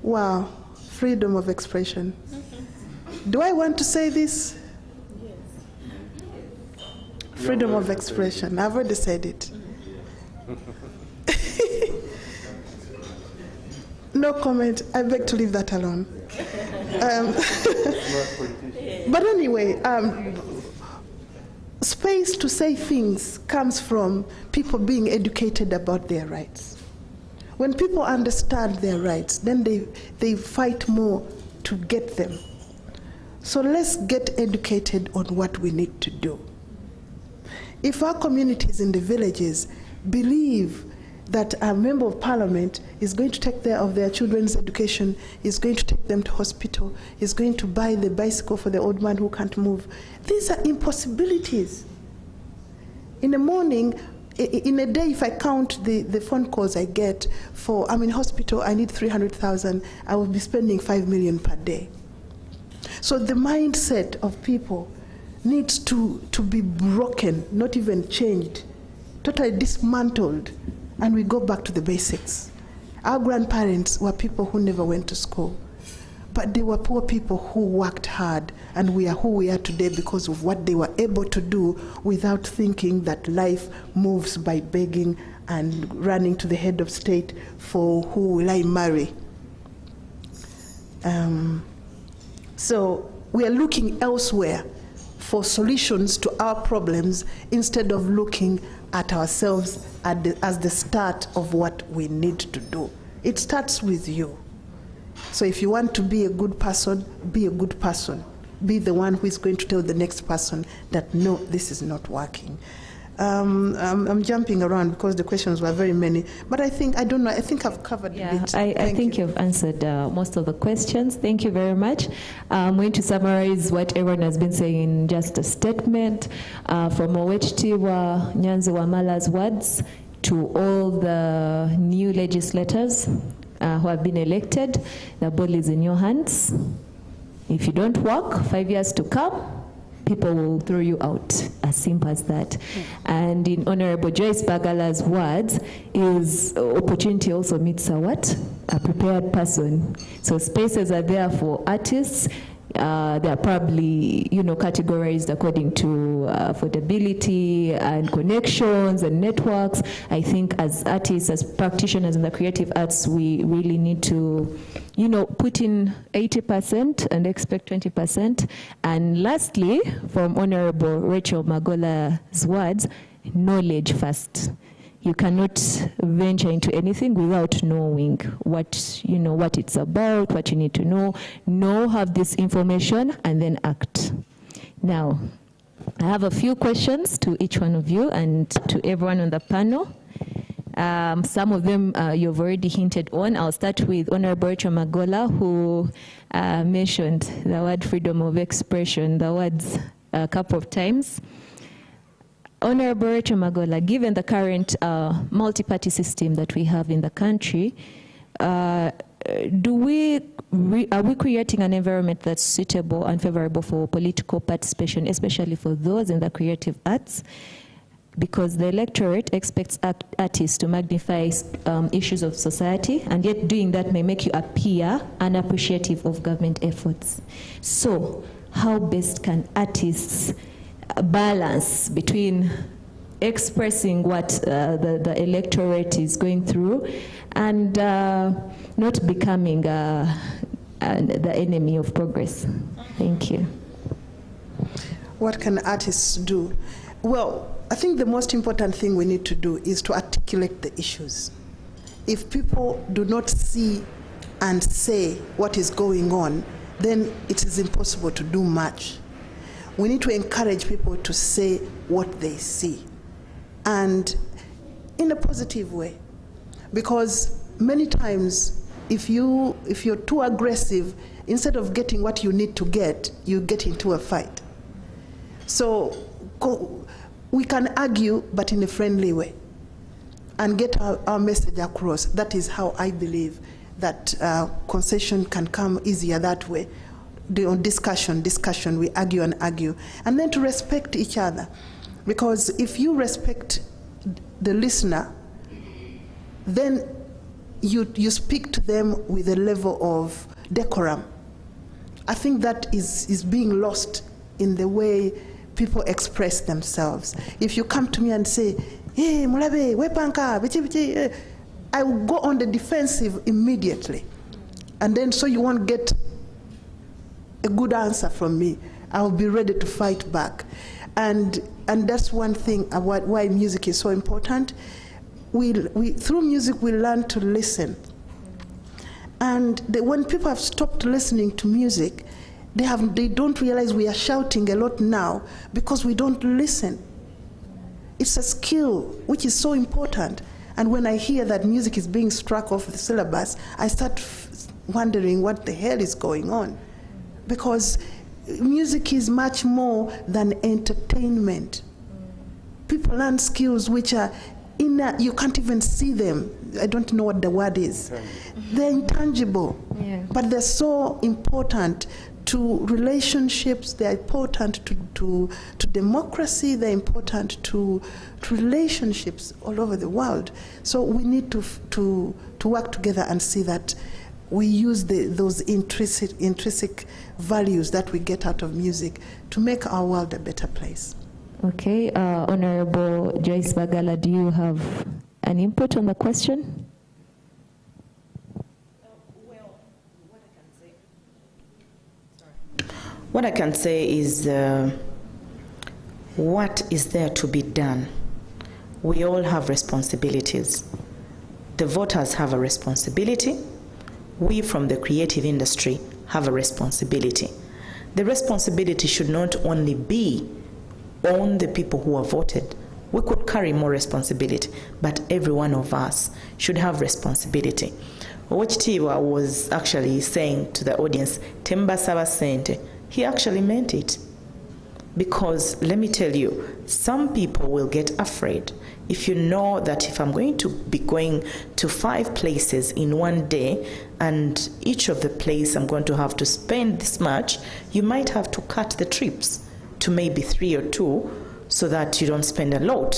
Wow, freedom of expression. Do I want to say this? Freedom of expression. I've already said it. No comment. I beg to leave that alone. But anyway, space to say things comes from people being educated about their rights. When people understand their rights, then they fight more to get them. So let's get educated on what we need to do. If our communities in the villages believe that a member of parliament is going to take care of their children's education, is going to take them to hospital, is going to buy the bicycle for the old man who can't move, these are impossibilities. In the morning, in a day, if I count the phone calls I get for, I'm in hospital, I need 300,000, I will be spending 5 million per day. So the mindset of people needs to be broken, not even changed, totally dismantled, and we go back to the basics. Our grandparents were people who never went to school, but they were poor people who worked hard, and we are who we are today because of what they were able to do without thinking that life moves by begging and running to the head of state for who will I marry. So we are looking elsewhere for solutions to our problems instead of looking at ourselves as the start of what we need to do. It starts with you. So if you want to be a good person, be a good person. Be the one who is going to tell the next person that, no, this is not working. I'm jumping around because the questions were very many, but I think I've covered it. I think you've answered most of the questions. Thank you very much. I'm going to summarize what everyone has been saying in just a statement. From Owechitiwa Nyanzi Wamala's words to all the new legislators who have been elected, the ball is in your hands. If you don't work, 5 years to come, people will throw you out, as simple as that. And in Honorable Joyce Bagala's words, is opportunity also meets a prepared person. So spaces are there for artists. They are probably, categorized according to affordability and connections and networks. I think as artists, as practitioners in the creative arts, we really need to, put in 80% and expect 20%. And lastly, from Honorable Rachel Magola's words, knowledge first. You cannot venture into anything without knowing what it's about, what you need to know, have this information, and then act. Now, I have a few questions to each one of you and to everyone on the panel. Some of them you've already hinted on. I'll start with Honorable Rachel Magola, who mentioned the word freedom of expression, the words a couple of times. Honorable Rachel Magola, given the current multi-party system that we have in the country, are we creating an environment that's suitable and favorable for political participation, especially for those in the creative arts? Because the electorate expects artists to magnify issues of society, and yet doing that may make you appear unappreciative of government efforts. So, how best can artists balance between expressing what the electorate is going through and not becoming the enemy of progress. Thank you. What can artists do? Well, I think the most important thing we need to do is to articulate the issues. If people do not see and say what is going on, then it is impossible to do much. We need to encourage people to say what they see, and in a positive way. Because many times, if you're too aggressive, instead of getting what you need to get, you get into a fight. So we can argue, but in a friendly way, and get our message across. That is how I believe that concession can come easier that way. On discussion, we argue and argue. And then to respect each other. Because if you respect the listener, then you speak to them with a level of decorum. I think that is being lost in the way people express themselves. If you come to me and say, hey, Mulabe, wepanka, bichi, I will go on the defensive immediately. And then so you won't get a good answer from me. I will be ready to fight back. And that's one thing why music is so important. Through music, we learn to listen. And when people have stopped listening to music, they don't realize we are shouting a lot now because we don't listen. It's a skill which is so important. And when I hear that music is being struck off the syllabus, I start wondering what the hell is going on. Because music is much more than entertainment. People learn skills which are inner, you can't even see them. I don't know what the word is. They're intangible, but they're so important to relationships, they're important to democracy, they're important to relationships all over the world. So we need to work together and see that we use those intrinsic values that we get out of music to make our world a better place. Okay, Honorable Joyce Bagala, do you have an input on the question? What I can say is, what is there to be done? We all have responsibilities. The voters have a responsibility. We from the creative industry have a responsibility. The responsibility should not only be on the people who have voted. We could carry more responsibility, but every one of us should have responsibility. What Tiwa was actually saying to the audience, Temba Saba Sente, he actually meant it. Because let me tell you, some people will get afraid. If you know that if I'm going to be going to 5 places in one day, and each of the places I'm going to have to spend this much, you might have to cut the trips to maybe 3 or 2 so that you don't spend a lot.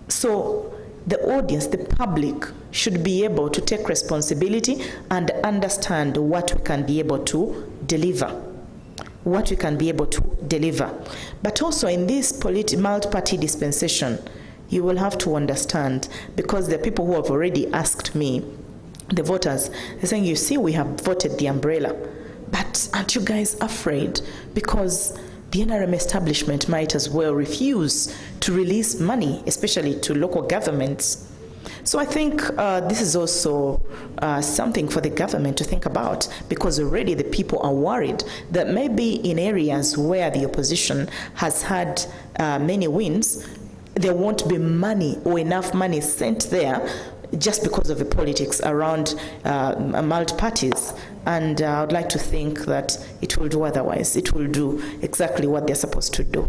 So the audience, the public, should be able to take responsibility and understand what we can be able to deliver. But also in this multi-party dispensation, you will have to understand, because the people who have already asked me, the voters, they're saying, you see, we have voted the umbrella, but aren't you guys afraid? Because the NRM establishment might as well refuse to release money, especially to local governments. So I think this is also something for the government to think about, because already the people are worried that maybe in areas where the opposition has had many wins, there won't be money or enough money sent there just because of the politics around multi-parties. And I would like to think that it will do otherwise. It will do exactly what they're supposed to do.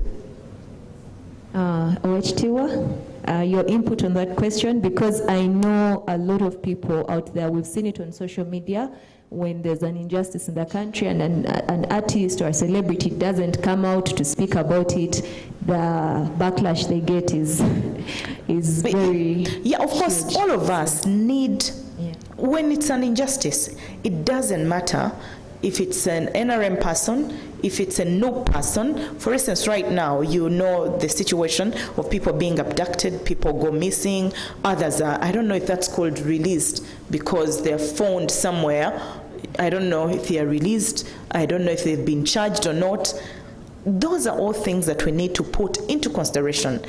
Tiwa, your input on that question, because I know a lot of people out there, we've seen it on social media, when there's an injustice in the country and an artist or a celebrity doesn't come out to speak about it, the backlash they get is very of course, all of us need, when it's an injustice, it doesn't matter if it's an NRM person, if it's a new person. For instance, right now, you know the situation of people being abducted, people go missing, others are, I don't know if that's called released because they're found somewhere. I don't know if they are released. I don't know if they've been charged or not. Those are all things that we need to put into consideration.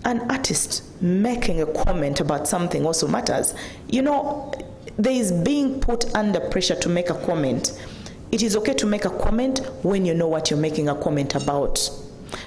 An artist making a comment about something also matters. You know, there is being put under pressure to make a comment. It is okay to make a comment when you know what you're making a comment about.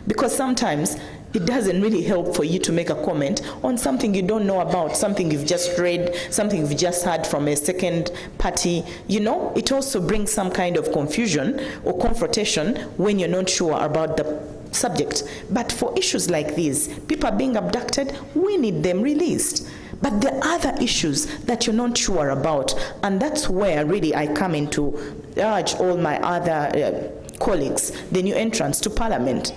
Because sometimes it doesn't really help for you to make a comment on something you don't know about, something you've just read, something you've just heard from a second party. You know, it also brings some kind of confusion or confrontation when you're not sure about the subject. But for issues like these, people are being abducted, we need them released. But there are other issues that you're not sure about, and that's where really I come in to urge all my other colleagues, the new entrants to Parliament,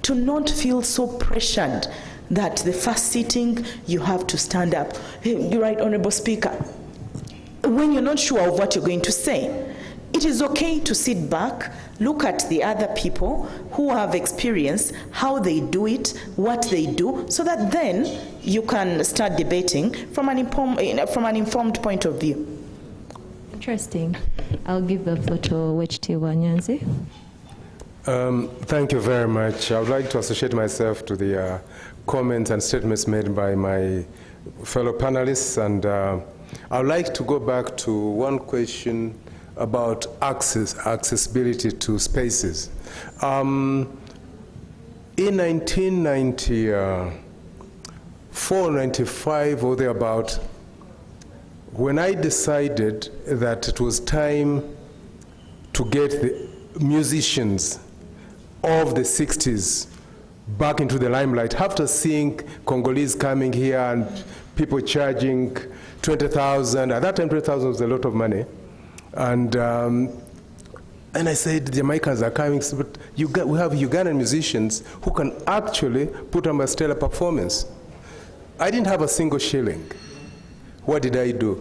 to not feel so pressured that the first sitting you have to stand up. Hey, you're right, Honorable Speaker. When you're not sure of what you're going to say, it is okay to sit back, look at the other people who have experience, how they do it, what they do, so that then you can start debating from an informed point of view. Interesting. I'll give the floor to Wechiti Wanyanzi. Thank you very much. I would like to associate myself to the comments and statements made by my fellow panelists, and I would like to go back to one question about accessibility to spaces. In 1994, 95 or thereabout, when I decided that it was time to get the musicians of the 60s back into the limelight, after seeing Congolese coming here and people charging 20,000, at that time 20,000 was a lot of money, and I said, the Jamaicans are coming, but we have Ugandan musicians who can actually put on a stellar performance. I didn't have a single shilling. What did I do?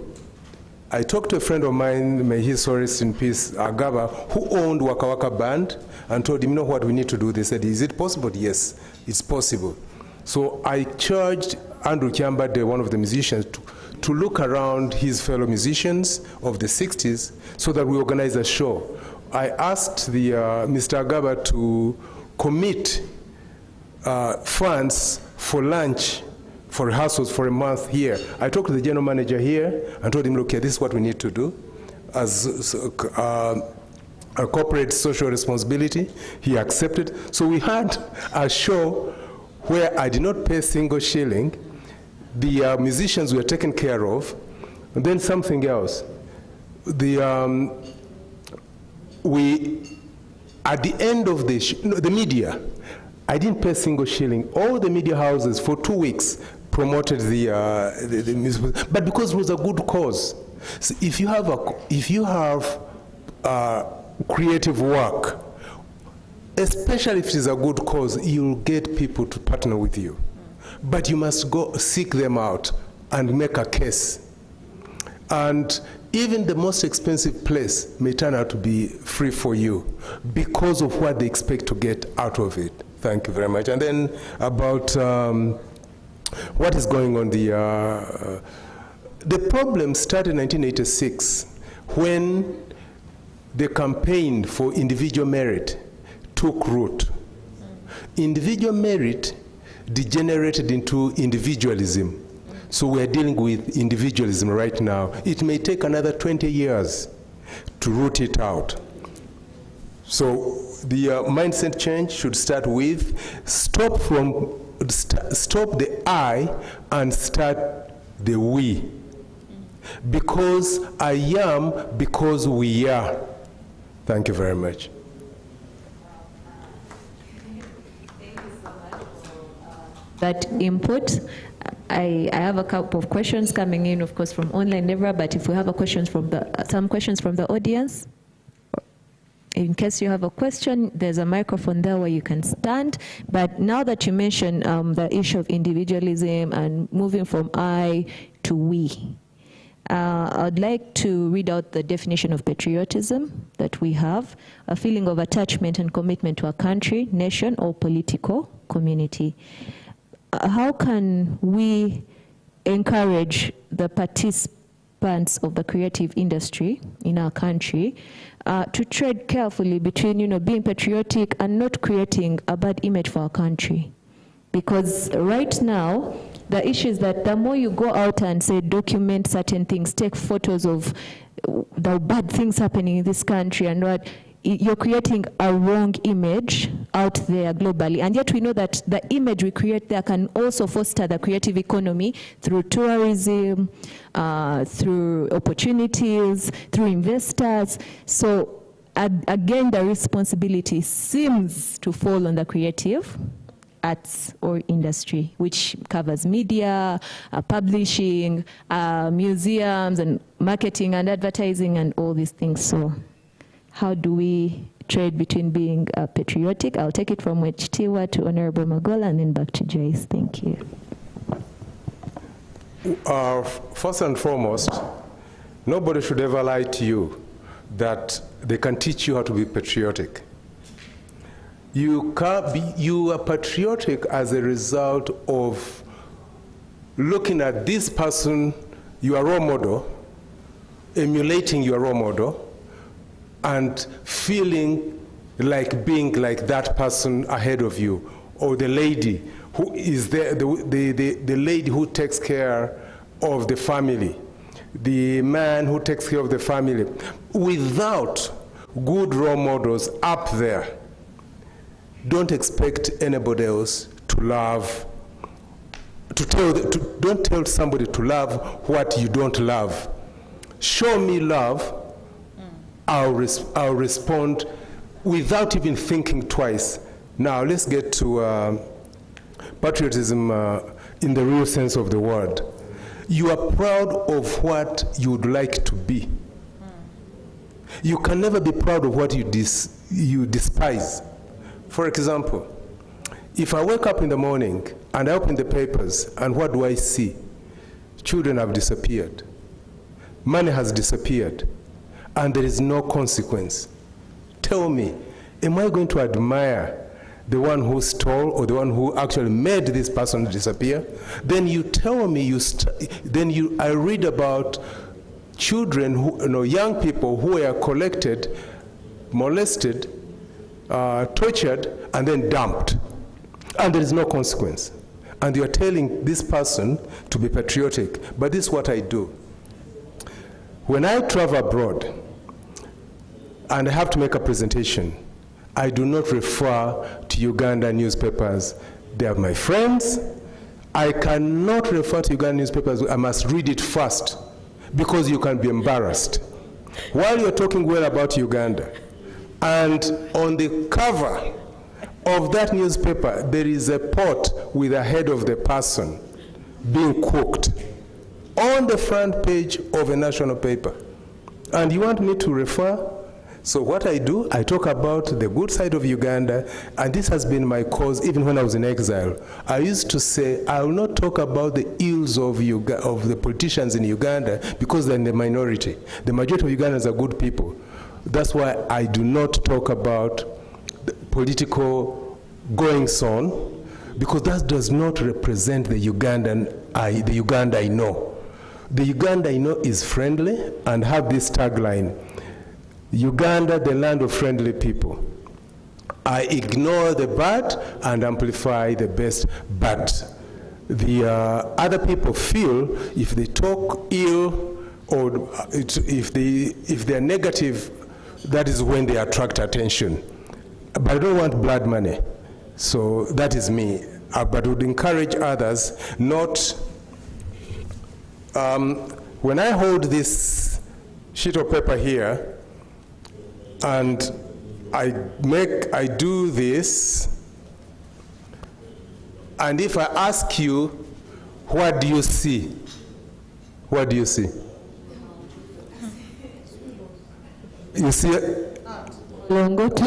I talked to a friend of mine, may his soul rest in peace, Agaba, who owned Waka Waka Band, and told him, you know what we need to do? They said, is it possible? Yes, it's possible. So I charged Andrew Kiambade, one of the musicians, to look around his fellow musicians of the 60s so that we organize a show. I asked the Mr. Agaba to commit funds for lunch for rehearsals for a month here. I talked to the general manager here and told him, look here, this is what we need to do as a corporate social responsibility. He accepted. So we had a show where I did not pay a single shilling. The musicians were taken care of. And then something else. At the end of the media, I didn't pay a single shilling. All the media houses for 2 weeks promoted the music, but because it was a good cause. So if you have creative work, especially if it is a good cause, you'll get people to partner with you. But you must go seek them out and make a case. And even the most expensive place may turn out to be free for you because of what they expect to get out of it. Thank you very much. And then about what is going on, the problem started in 1986 when the campaign for individual merit took root. Individual merit degenerated into individualism. So we are dealing with individualism right now. It may take another 20 years to root it out. So the mindset change should start with stop the I and start the we. Because I am, because we are. Thank you very much. That input. I have a couple of questions coming in, of course, from online Nevra, but if we have a questions from some questions from the audience, in case you have a question, there's a microphone there where you can stand. But now that you mentioned the issue of individualism and moving from I to we, I'd like to read out the definition of patriotism that we have: a feeling of attachment and commitment to a country, nation, or political community. How can we encourage the participants of the creative industry in our country to tread carefully between, being patriotic and not creating a bad image for our country? Because right now, the issue is that the more you go out and say document certain things, take photos of the bad things happening in this country and what, you're creating a wrong image out there globally. And yet we know that the image we create there can also foster the creative economy through tourism, through opportunities, through investors. So again, the responsibility seems to fall on the creative arts or industry, which covers media, publishing, museums, and marketing and advertising and all these things. So how do we trade between being patriotic? I'll take it from Wechitiwa to Honorable Magola and then back to Joyce. Thank you. First and foremost, nobody should ever lie to you that they can teach you how to be patriotic. You are patriotic as a result of looking at this person, your role model, emulating your role model, and feeling like being like that person ahead of you, or the lady who is there, the lady who takes care of the family, the man who takes care of the family. Without good role models up there, don't expect anybody else to love, don't tell somebody to love what you don't love. Show me love, I'll respond without even thinking twice. Now let's get to patriotism in the real sense of the word. You are proud of what you would like to be. You can never be proud of what you despise. For example, if I wake up in the morning and I open the papers, and what do I see? Children have disappeared. Money has disappeared. And there is no consequence. Tell me, am I going to admire the one who stole or the one who actually made this person disappear? Then you tell me, I read about children, young people who were collected, molested, tortured, and then dumped. And there is no consequence. And you are telling this person to be patriotic. But this is what I do. When I travel abroad and I have to make a presentation, I do not refer to Uganda newspapers. They are my friends. I cannot refer to Uganda newspapers. I must read it first, because you can be embarrassed. While you're talking well about Uganda, and on the cover of that newspaper, there is a pot with the head of the person being cooked on the front page of a national paper. And you want me to refer? So what I do, I talk about the good side of Uganda, and this has been my cause even when I was in exile. I used to say, I will not talk about the ills of the politicians in Uganda, because they're in the minority. The majority of Ugandans are good people. That's why I do not talk about the political goings-on, because that does not represent the Uganda I know. The Uganda I know is friendly and have this tagline: Uganda, the land of friendly people. I ignore the bad and amplify the best, but the other people feel if they talk ill or if they're negative, that is when they attract attention. But I don't want blood money. So that is me. But would encourage others not, when I hold this sheet of paper here, and I do this, and if I ask you, what do you see? What do you see? You see Longoto.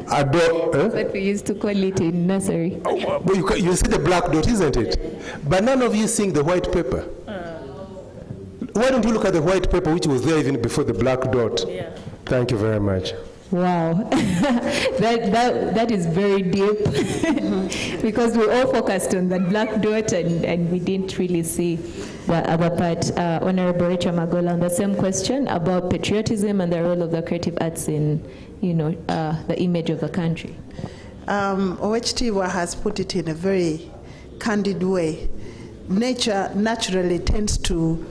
But we used to call it in nursery. But you see the black dot, isn't it? But none of you seeing the white paper. Why don't you look at the white paper which was there even before the black dot? Yeah. Thank you very much. Wow, that is very deep because we all focused on that black dot and we didn't really see the other part. Honorable Rachel Magola, on the same question about patriotism and the role of the creative arts in, the image of the country. OHTIWA has put it in a very candid way. Nature naturally tends to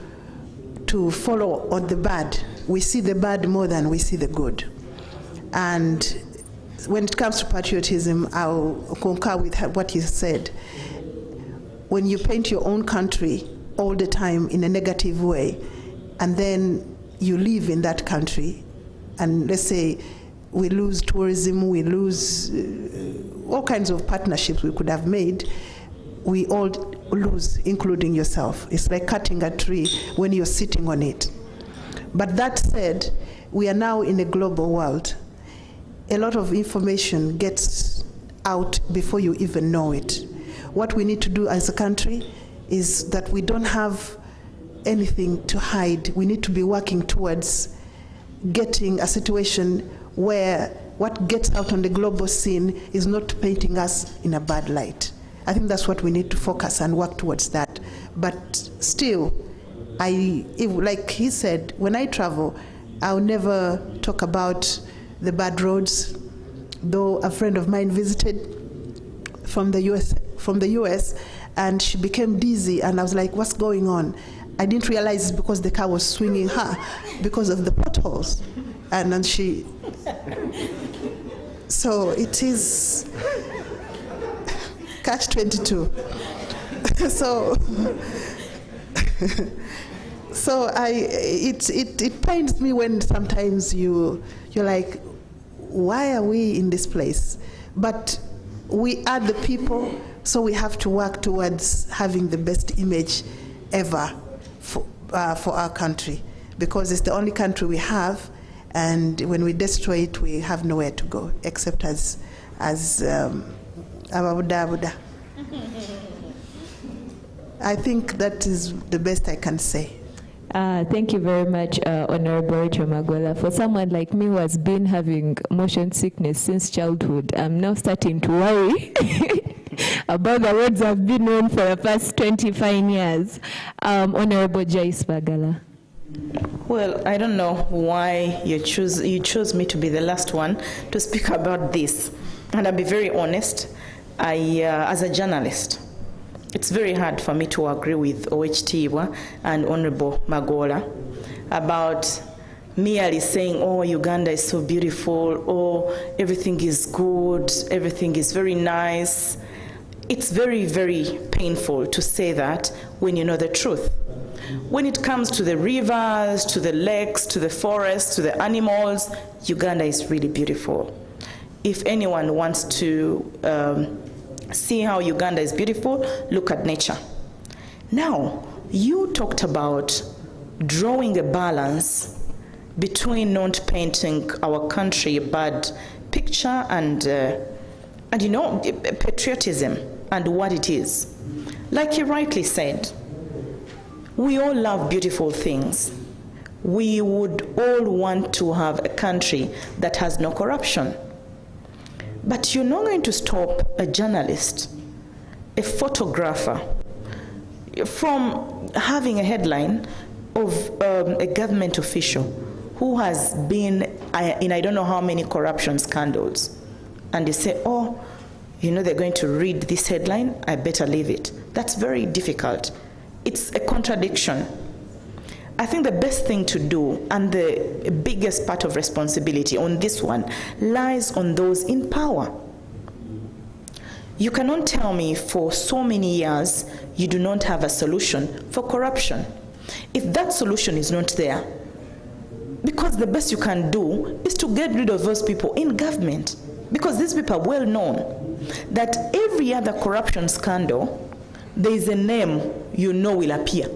follow on the bad. We see the bad more than we see the good. And when it comes to patriotism, I'll concur with what you said. When you paint your own country all the time in a negative way, and then you live in that country, and let's say we lose tourism, we lose all kinds of partnerships we could have made, we all lose, including yourself. It's like cutting a tree when you're sitting on it. But that said, we are now in a global world. A lot of information gets out before you even know it. What we need to do as a country is that we don't have anything to hide. We need to be working towards getting a situation where what gets out on the global scene is not painting us in a bad light. I think that's what we need to focus and work towards that. But still, like he said, when I travel, I'll never talk about the bad roads, though a friend of mine visited from the US, and she became dizzy, and I was like, what's going on? I didn't realize it's because the car was swinging her because of the potholes. And then she, so it is catch-22. So it pains me when sometimes you're like, why are we in this place? But we are the people, so we have to work towards having the best image ever for our country, because it's the only country we have, and when we destroy it, we have nowhere to go except as Abuda. I think that is the best I can say. Thank you very much, Honorable Rachel Magola. For someone like me who has been having motion sickness since childhood, I'm now starting to worry about the roads I've been on for the past 25 years. Honorable Joyce Bagala. Well, I don't know why you chose me to be the last one to speak about this. And I'll be very honest, as a journalist, it's very hard for me to agree with OHTIWA and Honorable Magola about merely saying, oh, Uganda is so beautiful, oh, everything is good, everything is very nice. It's very, very painful to say that when you know the truth. When it comes to the rivers, to the lakes, to the forests, to the animals, Uganda is really beautiful. If anyone wants to see how Uganda is beautiful, look at nature. Now, you talked about drawing a balance between not painting our country a bad picture and patriotism and what it is. Like you rightly said, we all love beautiful things. We would all want to have a country that has no corruption. But you're not going to stop a journalist, a photographer, from having a headline of a government official who has been in I don't know how many corruption scandals. And you say, oh, they're going to read this headline, I better leave it. That's very difficult. It's a contradiction. I think the best thing to do, and the biggest part of responsibility on this one, lies on those in power. You cannot tell me for so many years you do not have a solution for corruption. If that solution is not there, because the best you can do is to get rid of those people in government, because these people are well known that every other corruption scandal, there is a name will appear.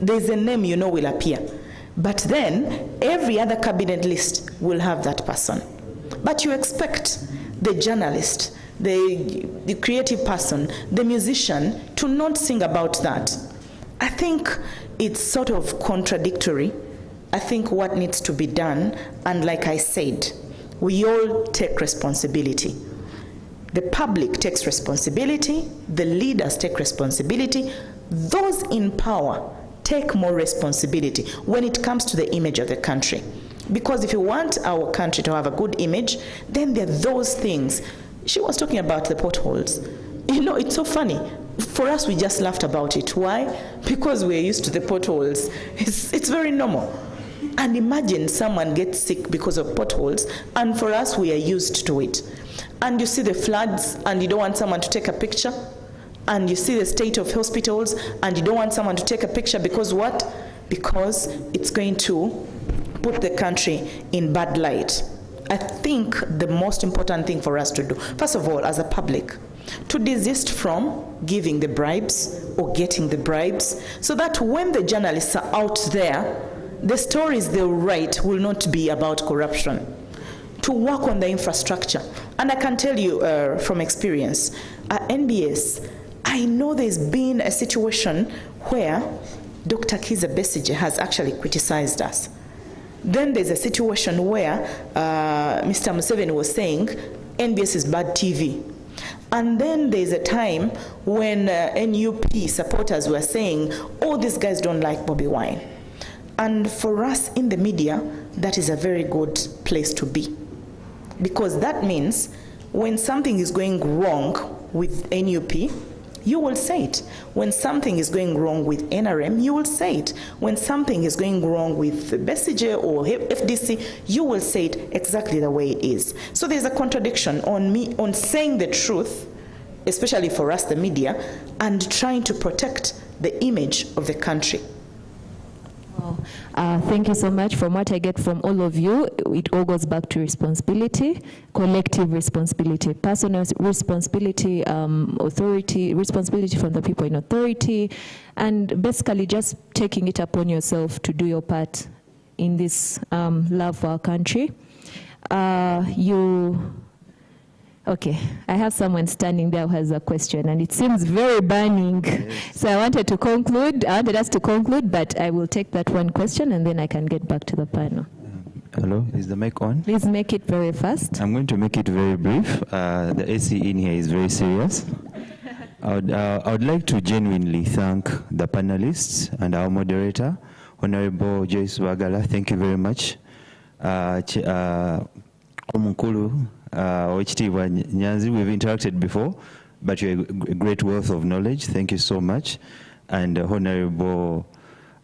There's a name will appear. But then every other cabinet list will have that person. But you expect the journalist, the creative person, the musician to not sing about that. I think it's sort of contradictory. I think what needs to be done, and like I said, we all take responsibility. The public takes responsibility, the leaders take responsibility, those in power take more responsibility when it comes to the image of the country. Because if you want our country to have a good image, then there are those things. She was talking about the potholes. You know, it's so funny. For us, we just laughed about it. Why? Because we're used to the potholes. It's very normal. And imagine someone gets sick because of potholes, and for us, we are used to it. And you see the floods, and you don't want someone to take a picture. And you see the state of hospitals, and you don't want someone to take a picture because what? Because it's going to put the country in bad light. I think the most important thing for us to do, first of all, as a public, to desist from giving the bribes or getting the bribes, so that when the journalists are out there, the stories they'll write will not be about corruption. To work on the infrastructure. And I can tell you from experience, at NBS, I know there's been a situation where Dr. Kizza Besigye has actually criticized us. Then there's a situation where Mr. Museveni was saying NBS is bad TV. And then there's a time when NUP supporters were saying, oh, these guys don't like Bobi Wine. And for us in the media, that is a very good place to be. Because that means when something is going wrong with NUP, you will say it. When something is going wrong with NRM, you will say it. When something is going wrong with Besigye or FDC, you will say it exactly the way it is. So there's a contradiction on saying the truth, especially for us, the media, and trying to protect the image of the country. Thank you so much. From what I get from all of you, it all goes back to responsibility, collective responsibility, personal responsibility, authority, responsibility from the people in authority, and basically just taking it upon yourself to do your part in this love for our country. Okay, I have someone standing there who has a question, and it seems very burning. Yes. So I wanted us to conclude, but I will take that one question, and then I can get back to the panel. Hello, is the mic on? Please make it very fast. I'm going to make it very brief. The AC in here is very serious. I would like to genuinely thank the panelists and our moderator, Honorable Joyce Bagala. Thank you very much. Omukulu, Oweekitiibwa Nyanzi, we've interacted before, but you're a great wealth of knowledge. Thank you so much. And Honorable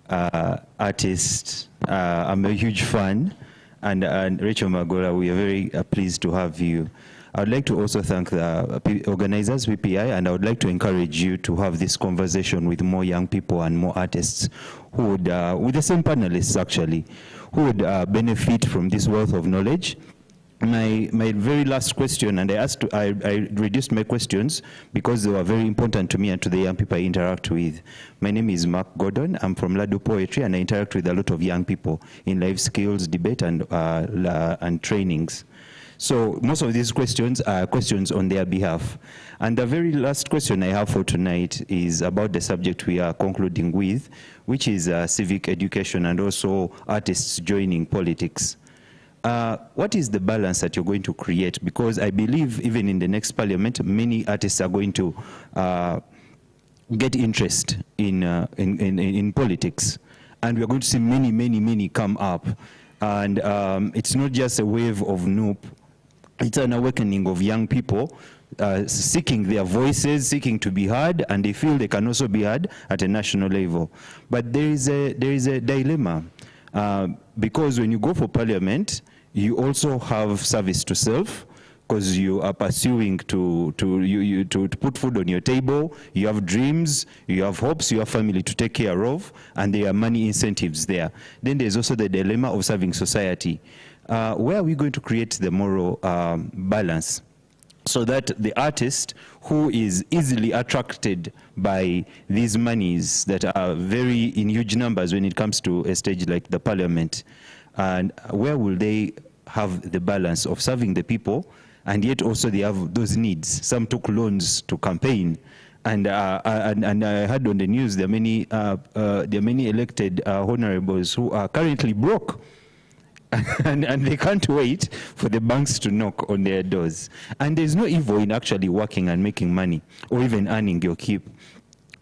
artist, I'm a huge fan. And Rachel Magola, we are very pleased to have you. I would like to also thank the organizers, PPI, and I would like to encourage you to have this conversation with more young people and more artists who would, with the same panelists actually, who would benefit from this wealth of knowledge. My very last question, and I reduced my questions because they were very important to me and to the young people I interact with. My name is Mark Gordon. I'm from Ladu Poetry, and I interact with a lot of young people in life skills, debate, and trainings. So most of these questions are questions on their behalf. And the very last question I have for tonight is about the subject we are concluding with, which is civic education and also artists joining politics. What is the balance that you're going to create? Because I believe even in the next parliament, many artists are going to get interest in politics. And we're going to see many come up. And it's not just a wave of NUP, it's an awakening of young people seeking their voices, seeking to be heard, and they feel they can also be heard at a national level. But there is a dilemma, because when you go for parliament, you also have service to self, because you are pursuing to put food on your table, you have dreams, you have hopes, you have family to take care of, and there are money incentives there. Then there's also the dilemma of serving society. Where are we going to create the moral balance so that the artist who is easily attracted by these monies that are very in huge numbers when it comes to a stage like the parliament, and where will they have the balance of serving the people, and yet also they have those needs? Some took loans to campaign, And I heard on the news there are many elected honorables who are currently broke. and they can't wait for the banks to knock on their doors. And there's no evil in actually working and making money or even earning your keep.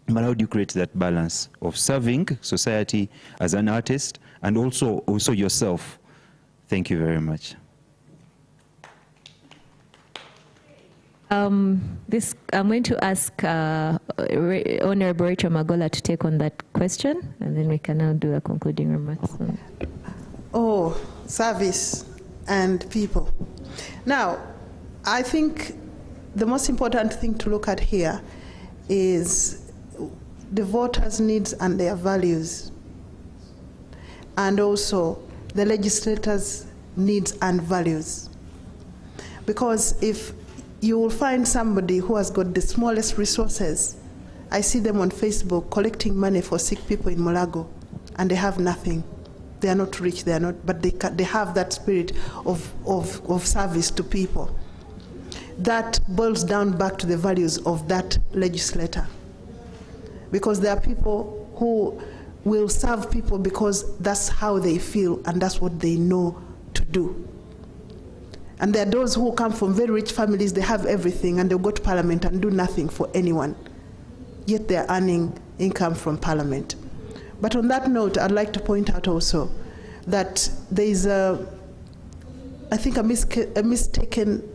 But how do you create that balance of serving society as an artist and also yourself? Thank you very much. I'm going to ask Honorable Rachel Magola to take on that question, and then we can now do a concluding remarks. Oh, service and people. Now, I think the most important thing to look at here is the voters' needs and their values, and also the legislators' needs and values. Because if you will find somebody who has got the smallest resources, I see them on Facebook collecting money for sick people in Mulago, and they have nothing. They are not rich, they are not, but they have that spirit of service to people. That boils down back to the values of that legislator. Because there are people who will serve people because that's how they feel and that's what they know to do. And there are those who come from very rich families, they have everything, and they'll go to Parliament and do nothing for anyone, yet they're earning income from Parliament. But on that note, I'd like to point out also that there is I think a mistaken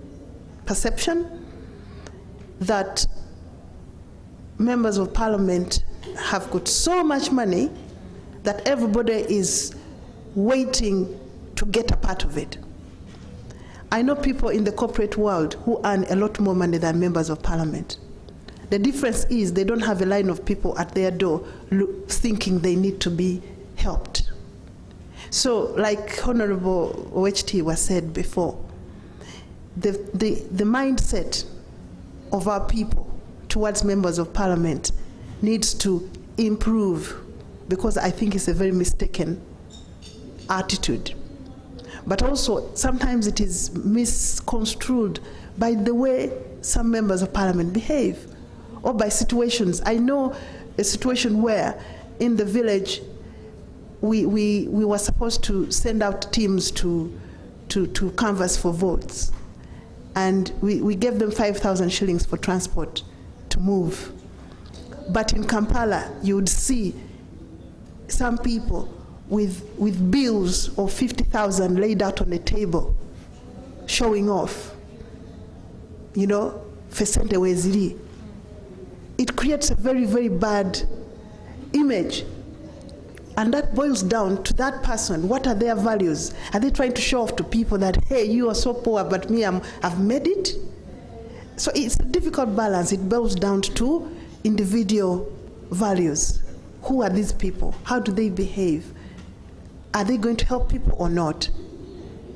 perception that members of Parliament have got so much money that everybody is waiting to get a part of it. I know people in the corporate world who earn a lot more money than members of Parliament. The difference is they don't have a line of people at their door thinking they need to be helped. So, like Honorable OHT was said before, the mindset of our people towards members of Parliament needs to improve, because I think it's a very mistaken attitude. But also, sometimes it is misconstrued by the way some members of Parliament behave, or by situations. I know a situation where in the village we were supposed to send out teams to canvass for votes, and we gave them 5,000 shillings for transport to move. But in Kampala, you would see some people with bills of 50,000 laid out on the table, showing off, you know, Fesente Weziri. It creates a very, very bad image. And that boils down to that person. What are their values? Are they trying to show off to people that, hey, you are so poor, but me, I've made it? So it's a difficult balance. It boils down to individual values. Who are these people? How do they behave? Are they going to help people or not?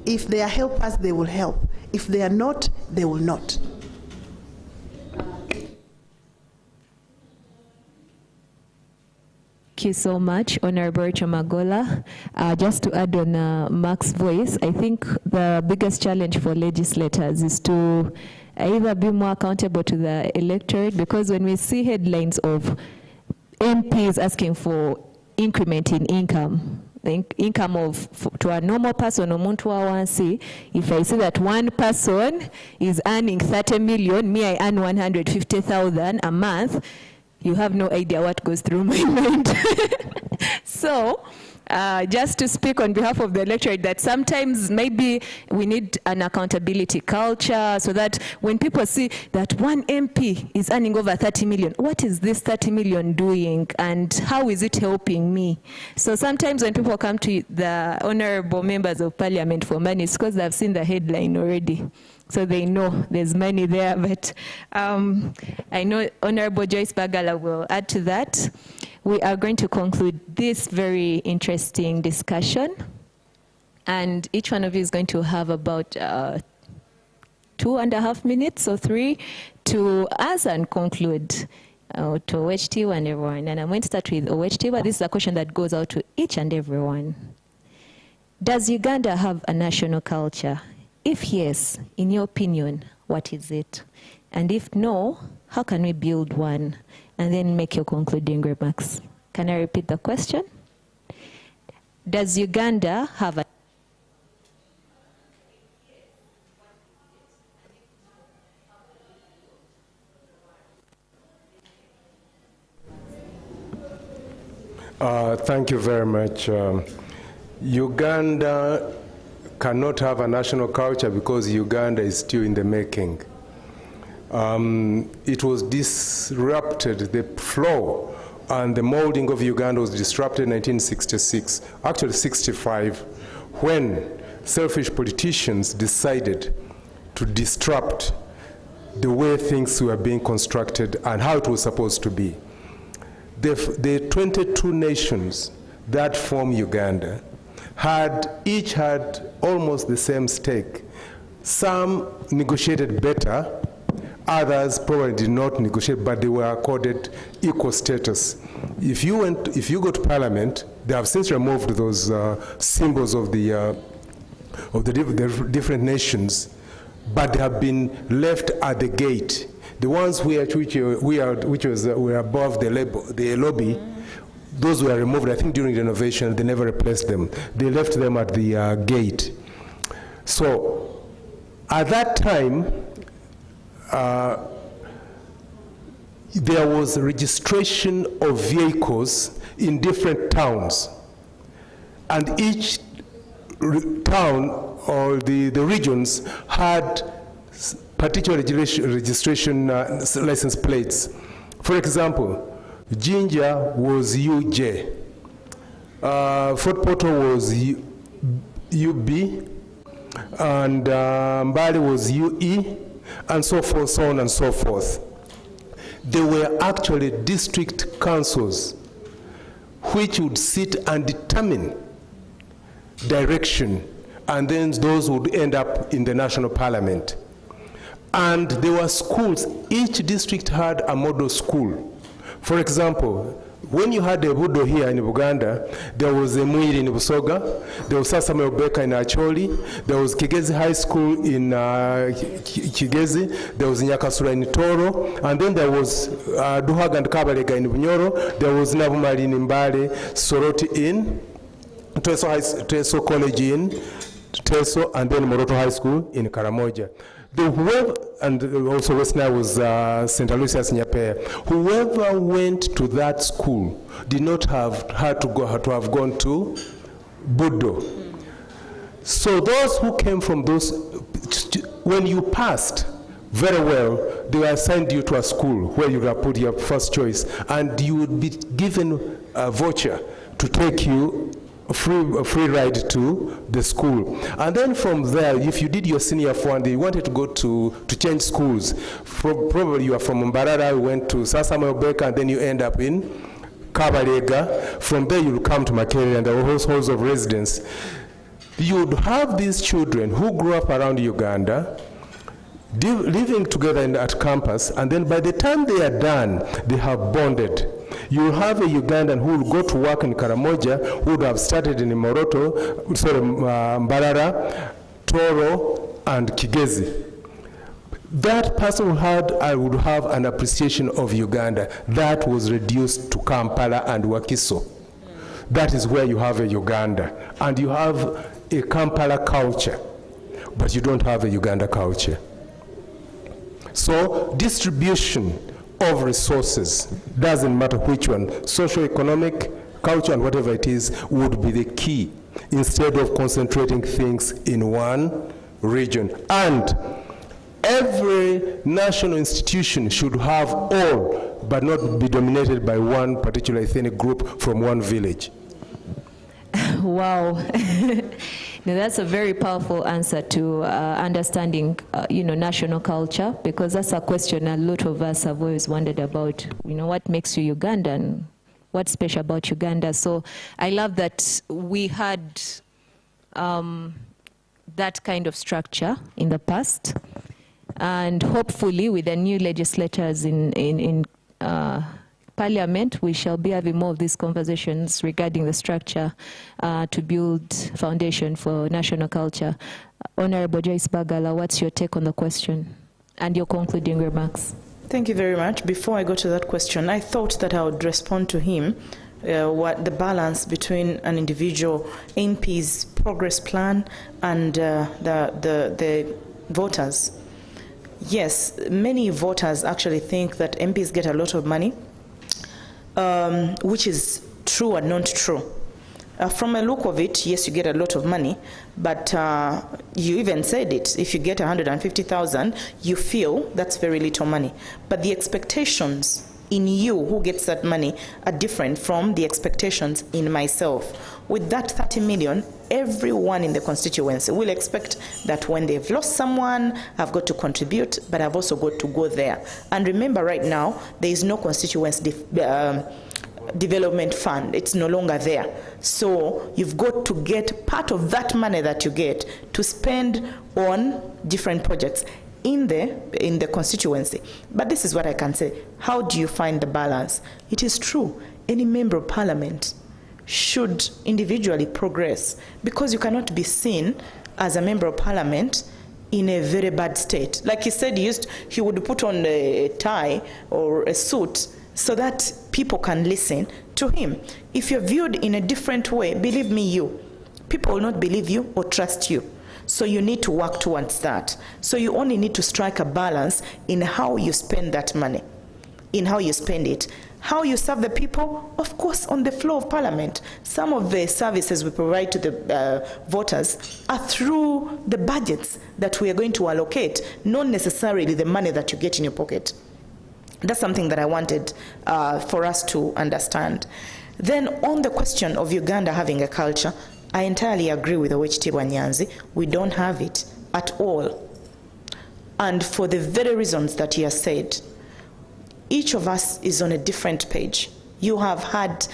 If they are helpers, they will help. If they are not, they will not. Thank you so much, Honorable Rachel Magola. Just to add on Mark's voice, I think the biggest challenge for legislators is to either be more accountable to the electorate, because when we see headlines of MPs asking for increment in income, the income of to a normal person, omuntu wa wansi, if I see that one person is earning 30 million, me I earn 150,000 a month, you have no idea what goes through my mind. So, just to speak on behalf of the electorate, that sometimes maybe we need an accountability culture, so that when people see that one MP is earning over 30 million, what is this 30 million doing and how is it helping me? So sometimes when people come to the honorable members of Parliament for money, it's because they've seen the headline already. So they know there's money there, but I know Honorable Joyce Bagala will add to that. We are going to conclude this very interesting discussion, and each one of you is going to have about 2.5 minutes or 3 to answer and conclude to OHT and everyone. And I'm going to start with OHT, but this is a question that goes out to each and everyone. Does Uganda have a national culture? If yes, in your opinion, what is it? And if no, how can we build one? And then make your concluding remarks. Can I repeat the question? Does Uganda have a Thank you very much. Uganda cannot have a national culture because Uganda is still in the making. It was disrupted, the flow and the molding of Uganda was disrupted in 1966, actually 65, when selfish politicians decided to disrupt the way things were being constructed and how it was supposed to be. The 22 nations that form Uganda each had almost the same stake. Some negotiated better, others probably did not negotiate, but they were accorded equal status. If you go to Parliament, they have since removed those symbols of the different nations, but they have been left at the gate. The ones were above the lobby, those were removed, I think, during renovation. They never replaced them. They left them at the gate. So at that time, there was registration of vehicles in different towns. And each town or the regions had particular registration license plates. For example, Jinja was UJ, Fort Portal was UB, and Mbale was UE, and so forth, so on and so forth. They were actually district councils which would sit and determine direction, and then those would end up in the national parliament. And there were schools. Each district had a model school. For example, when you had a Budo here in Uganda, there was a Mwiri in Busoga, there was Samuel Beka in Acholi, there was Kigezi High School in Kigezi, there was Nyakasura in Toro, and then there was Duhaga and Kabalega in Bunyoro, there was Navumali in Mbale, Soroti in, Teso College in Teso, and then Moroto High School in Karamoja. And also West Nile was St. Aloysius Nyapea. Whoever went to that school did not have have gone to Budo. So those who came from those, when you passed very well, they assigned you to a school where you would put your first choice, and you would be given a voucher to take you a free ride to the school. And then from there, if you did your senior 4 and you wanted to go to change schools, probably you are from Mbarara, you went to Samuel Beka, and then you end up in Kabalega. From there you will come to Makerere and the halls of residence. You would have these children who grew up around Uganda, living together at campus, and then by the time they are done, they have bonded. You have a Ugandan who will go to work in Karamoja, who would have started in Moroto, Mbarara, Toro, and Kigezi. That person would have an appreciation of Uganda. That was reduced to Kampala and Wakiso. That is where you have a Uganda. And you have a Kampala culture, but you don't have a Uganda culture. So distribution of resources, doesn't matter which one, socio-economic, culture, and whatever it is, would be the key, instead of concentrating things in one region. And every national institution should have all, but not be dominated by one particular ethnic group from one village. Wow. Now that's a very powerful answer to understanding, national culture, because that's a question a lot of us have always wondered about. What makes you Ugandan? What's special about Uganda? So I love that we had that kind of structure in the past, and hopefully with the new legislators in Parliament, we shall be having more of these conversations regarding the structure to build foundation for national culture. Honorable Joyce Bagala, what's your take on the question? And your concluding remarks. Thank you very much. Before I go to that question, I thought that I would respond to him what the balance between an individual MP's progress plan and the voters. Yes, many voters actually think that MPs get a lot of money, which is true and not true. From a look of it, yes, you get a lot of money, but you even said it. If you get 150,000, you feel that's very little money. But the expectations in you who gets that money are different from the expectations in myself. With that 30 million, everyone in the constituency will expect that when they've lost someone, I've got to contribute, but I've also got to go there. And remember, right now, there is no constituency development fund. It's no longer there. So you've got to get part of that money that you get to spend on different projects in the constituency. But this is what I can say. How do you find the balance? It is true. Any member of parliament should individually progress, because you cannot be seen as a member of parliament in a very bad state. Like he said, he would put on a tie or a suit so that people can listen to him. If you're viewed in a different way, believe me, people will not believe you or trust you. So you need to work towards that. So you only need to strike a balance in how you spend that money, in how you spend it. How you serve the people, of course, on the floor of parliament. Some of the services we provide to the voters are through the budgets that we are going to allocate, not necessarily the money that you get in your pocket. That's something that I wanted for us to understand. Then on the question of Uganda having a culture, I entirely agree with Owechitibwa Nyanzi. We don't have it at all. And for the very reasons that he has said, each of us is on a different page. You have had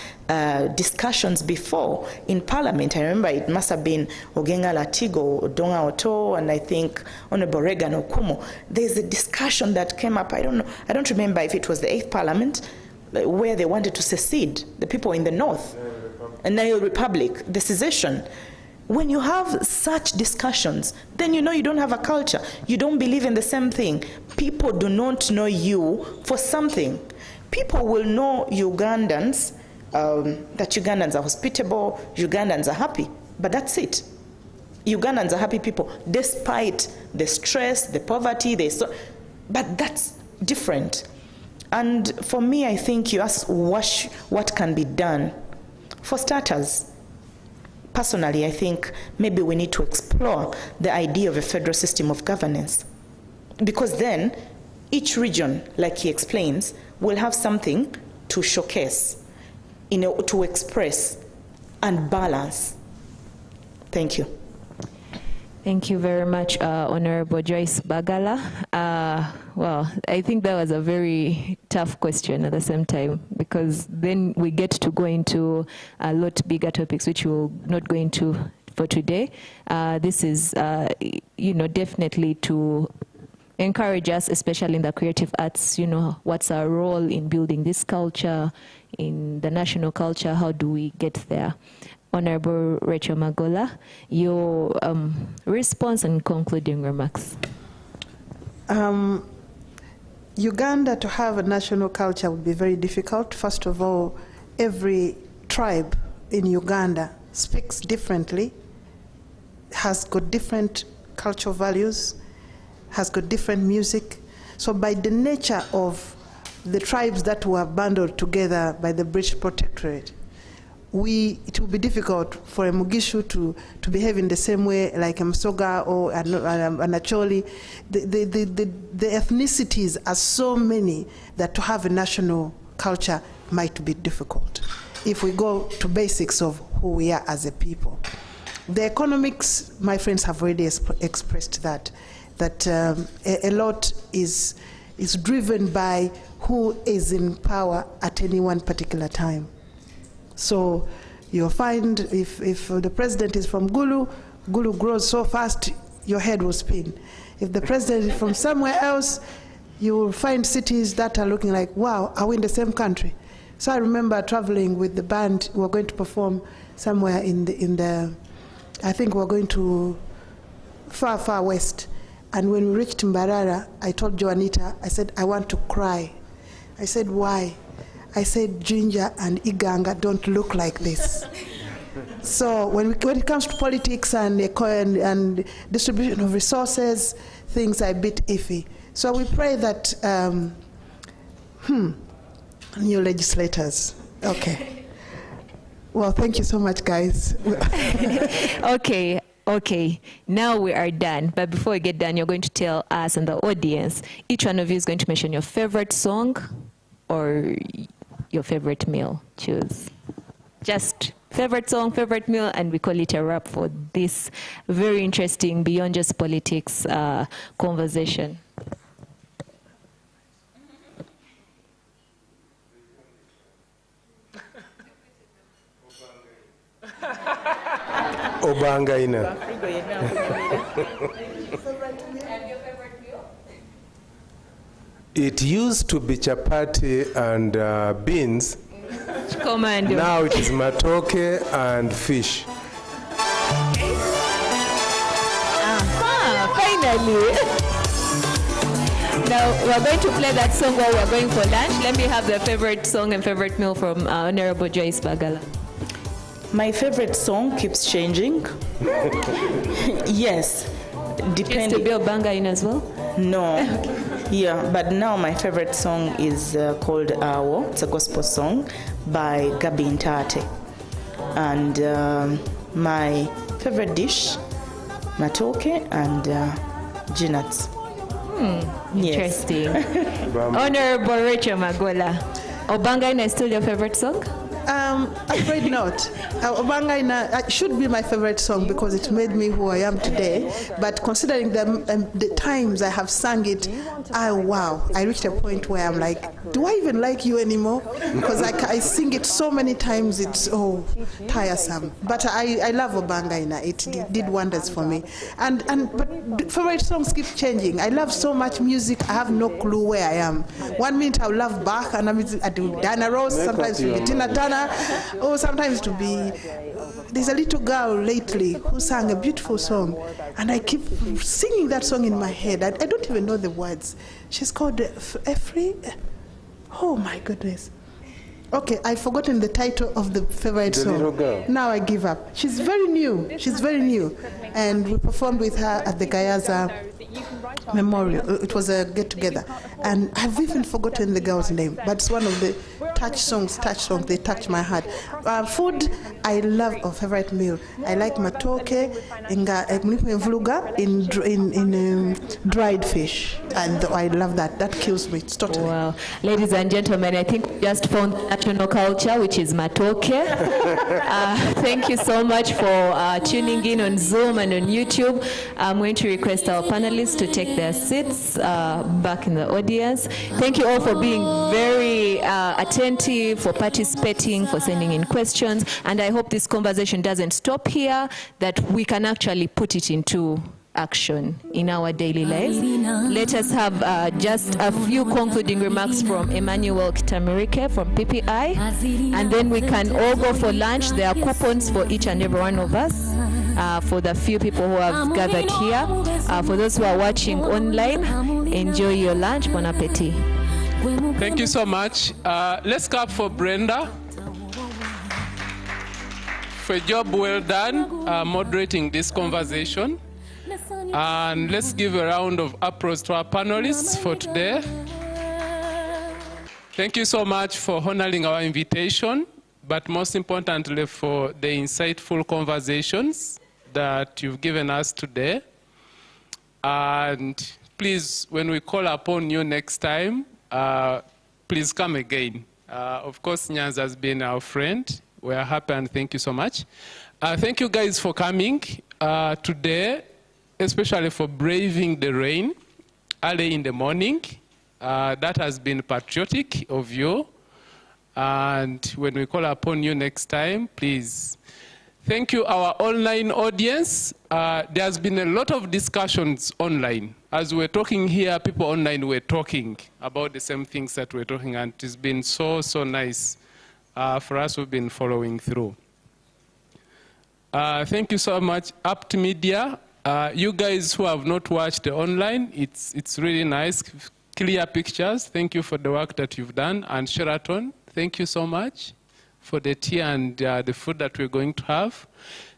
discussions before in Parliament. I remember it must have been Ogenga Latigo, Donga Oto, and I think Honorable Regan Okumu. There's a discussion that came up, I don't remember if it was the 8th Parliament, where they wanted to secede, the people in the north, and Nile Republic, the secession. When you have such discussions, then you know you don't have a culture. You don't believe in the same thing. People do not know you for something. People will know Ugandans, that Ugandans are hospitable, Ugandans are happy, but that's it. Ugandans are happy people, despite the stress, the poverty, but that's different. And for me, I think you ask what can be done. For starters, personally, I think maybe we need to explore the idea of a federal system of governance. Because then, each region, like he explains, will have something to showcase, to express and balance. Thank you. Thank you very much, Honorable Joyce Bagala. Well, I think that was a very tough question at the same time, because then we get to go into a lot bigger topics, which we'll not go into for today. This is, definitely to encourage us, especially in the creative arts, what's our role in building this culture, in the national culture, how do we get there? Honorable Rachel Magola, your response and concluding remarks. Uganda to have a national culture would be very difficult. First of all, every tribe in Uganda speaks differently, has got different cultural values, has got different music. So by the nature of the tribes that were bundled together by the British Protectorate, it will be difficult for a Mugishu to behave in the same way like a Msoga or an Acholi. The ethnicities are so many that to have a national culture might be difficult if we go to basics of who we are as a people. The economics, my friends have already expressed that a lot is driven by who is in power at any one particular time. So you'll find if the president is from Gulu, Gulu grows so fast, your head will spin. If the president is from somewhere else, you will find cities that are looking like, wow, are we in the same country? So I remember traveling with the band. We were going to perform somewhere in the I think we were going to far west. And when we reached Mbarara, I told Joanita, I said, I want to cry. I said, why? I said, Ginger and Iganga don't look like this. So when it comes to politics and distribution of resources, things are a bit iffy. So we pray that new legislators. Okay. Well, thank you so much, guys. Okay, now we are done. But before we get done, you're going to tell us and the audience, each one of you is going to mention your favorite song or your favorite meal. Choose. Just favorite song, favorite meal, and we call it a wrap for this very interesting, beyond just politics conversation. Obangaina. It used to be chapati and beans. Commando. Now it is matoke and fish. Finally. Now we're going to play that song while we're going for lunch. Let me have the favorite song and favorite meal from Honorable Joyce Bagala. My favorite song keeps changing. Yes, depending. To be a banger in as well? No. Yeah, but now my favorite song is called Awo. It's a gospel song by Gabi Ntate. And my favorite dish, matoke and ginats. Interesting. Honorable Rachel Magola. Obangaina is still your favorite song? Afraid not. Obangaina should be my favorite song because it made me who I am today. But considering the times I have sung it, wow, I reached a point where I'm like, do I even like you anymore? Because I sing it so many times, it's tiresome. But I love Obangaina. It did wonders for me. But favorite songs keep changing. I love so much music. I have no clue where I am. 1 minute I love Bach, and I do Diana Ross. Sometimes to be Tina Turner, or sometimes to be. There's a little girl lately who sang a beautiful song, and I keep singing that song in my head. I don't even know the words. She's called Efri. Oh my goodness. Okay, I've forgotten the title of the favorite song. The little girl. Now I give up. She's very new. She's very new. And we performed with her at the Gayaza Memorial. It was a get-together. And I've even forgotten the girl's name. But it's one of the touch songs. They touch my heart. Food, I love a favorite meal. I like matoke, in dried fish. And I love that. That kills me. It's totally. Wow. Ladies and gentlemen, I think we just found national culture, which is matoke. Thank you so much for tuning in on Zoom and on YouTube. I'm going to request our panelists to take their seats back in the audience. Thank you all for being very attentive, for participating, for sending in questions. And I hope this conversation doesn't stop here, that we can actually put it into action in our daily lives. Let us have just a few concluding remarks from Emmanuel Kitamirike from PPI, and then we can all go for lunch. There are coupons for each and every one of us, for the few people who have gathered here. For those who are watching online, enjoy your lunch. Bon appetit. Thank you so much. Let's clap for Brenda for a job well done moderating this conversation. And let's give a round of applause to our panelists for today. Thank you so much for honoring our invitation, but most importantly for the insightful conversations that you've given us today. And please, when we call upon you next time, please come again. Of course, Nyanza has been our friend. We are happy and thank you so much. Thank you guys for coming today, especially for braving the rain early in the morning. That has been patriotic of you. And when we call upon you next time, please. Thank you, our online audience. There's been a lot of discussions online. As we're talking here, people online were talking about the same things that we're talking, and it's been so, so nice for us who've been following through. Thank you so much, Apt Media, You guys who have not watched online, it's really nice, clear pictures. Thank you for the work that you've done. And Sheraton, thank you so much for the tea and the food that we're going to have.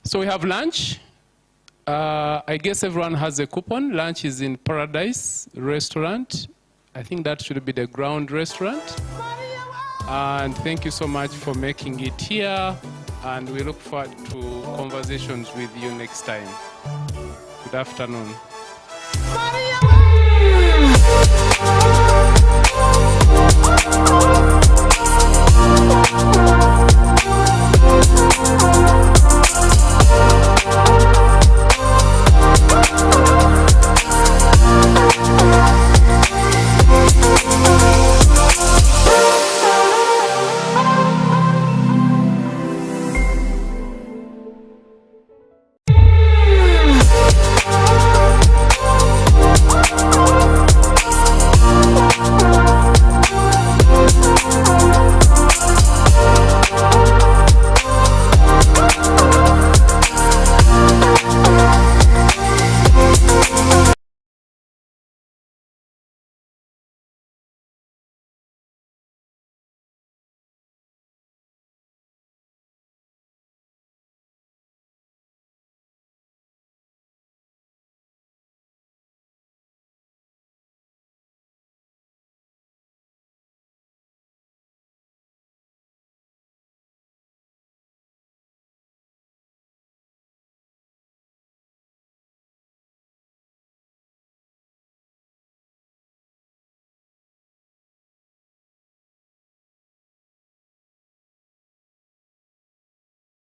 So we have lunch. I guess everyone has a coupon. Lunch is in Paradise Restaurant. I think that should be the ground restaurant. And thank you so much for making it here. And we look forward to conversations with you next time. Good afternoon. Maria.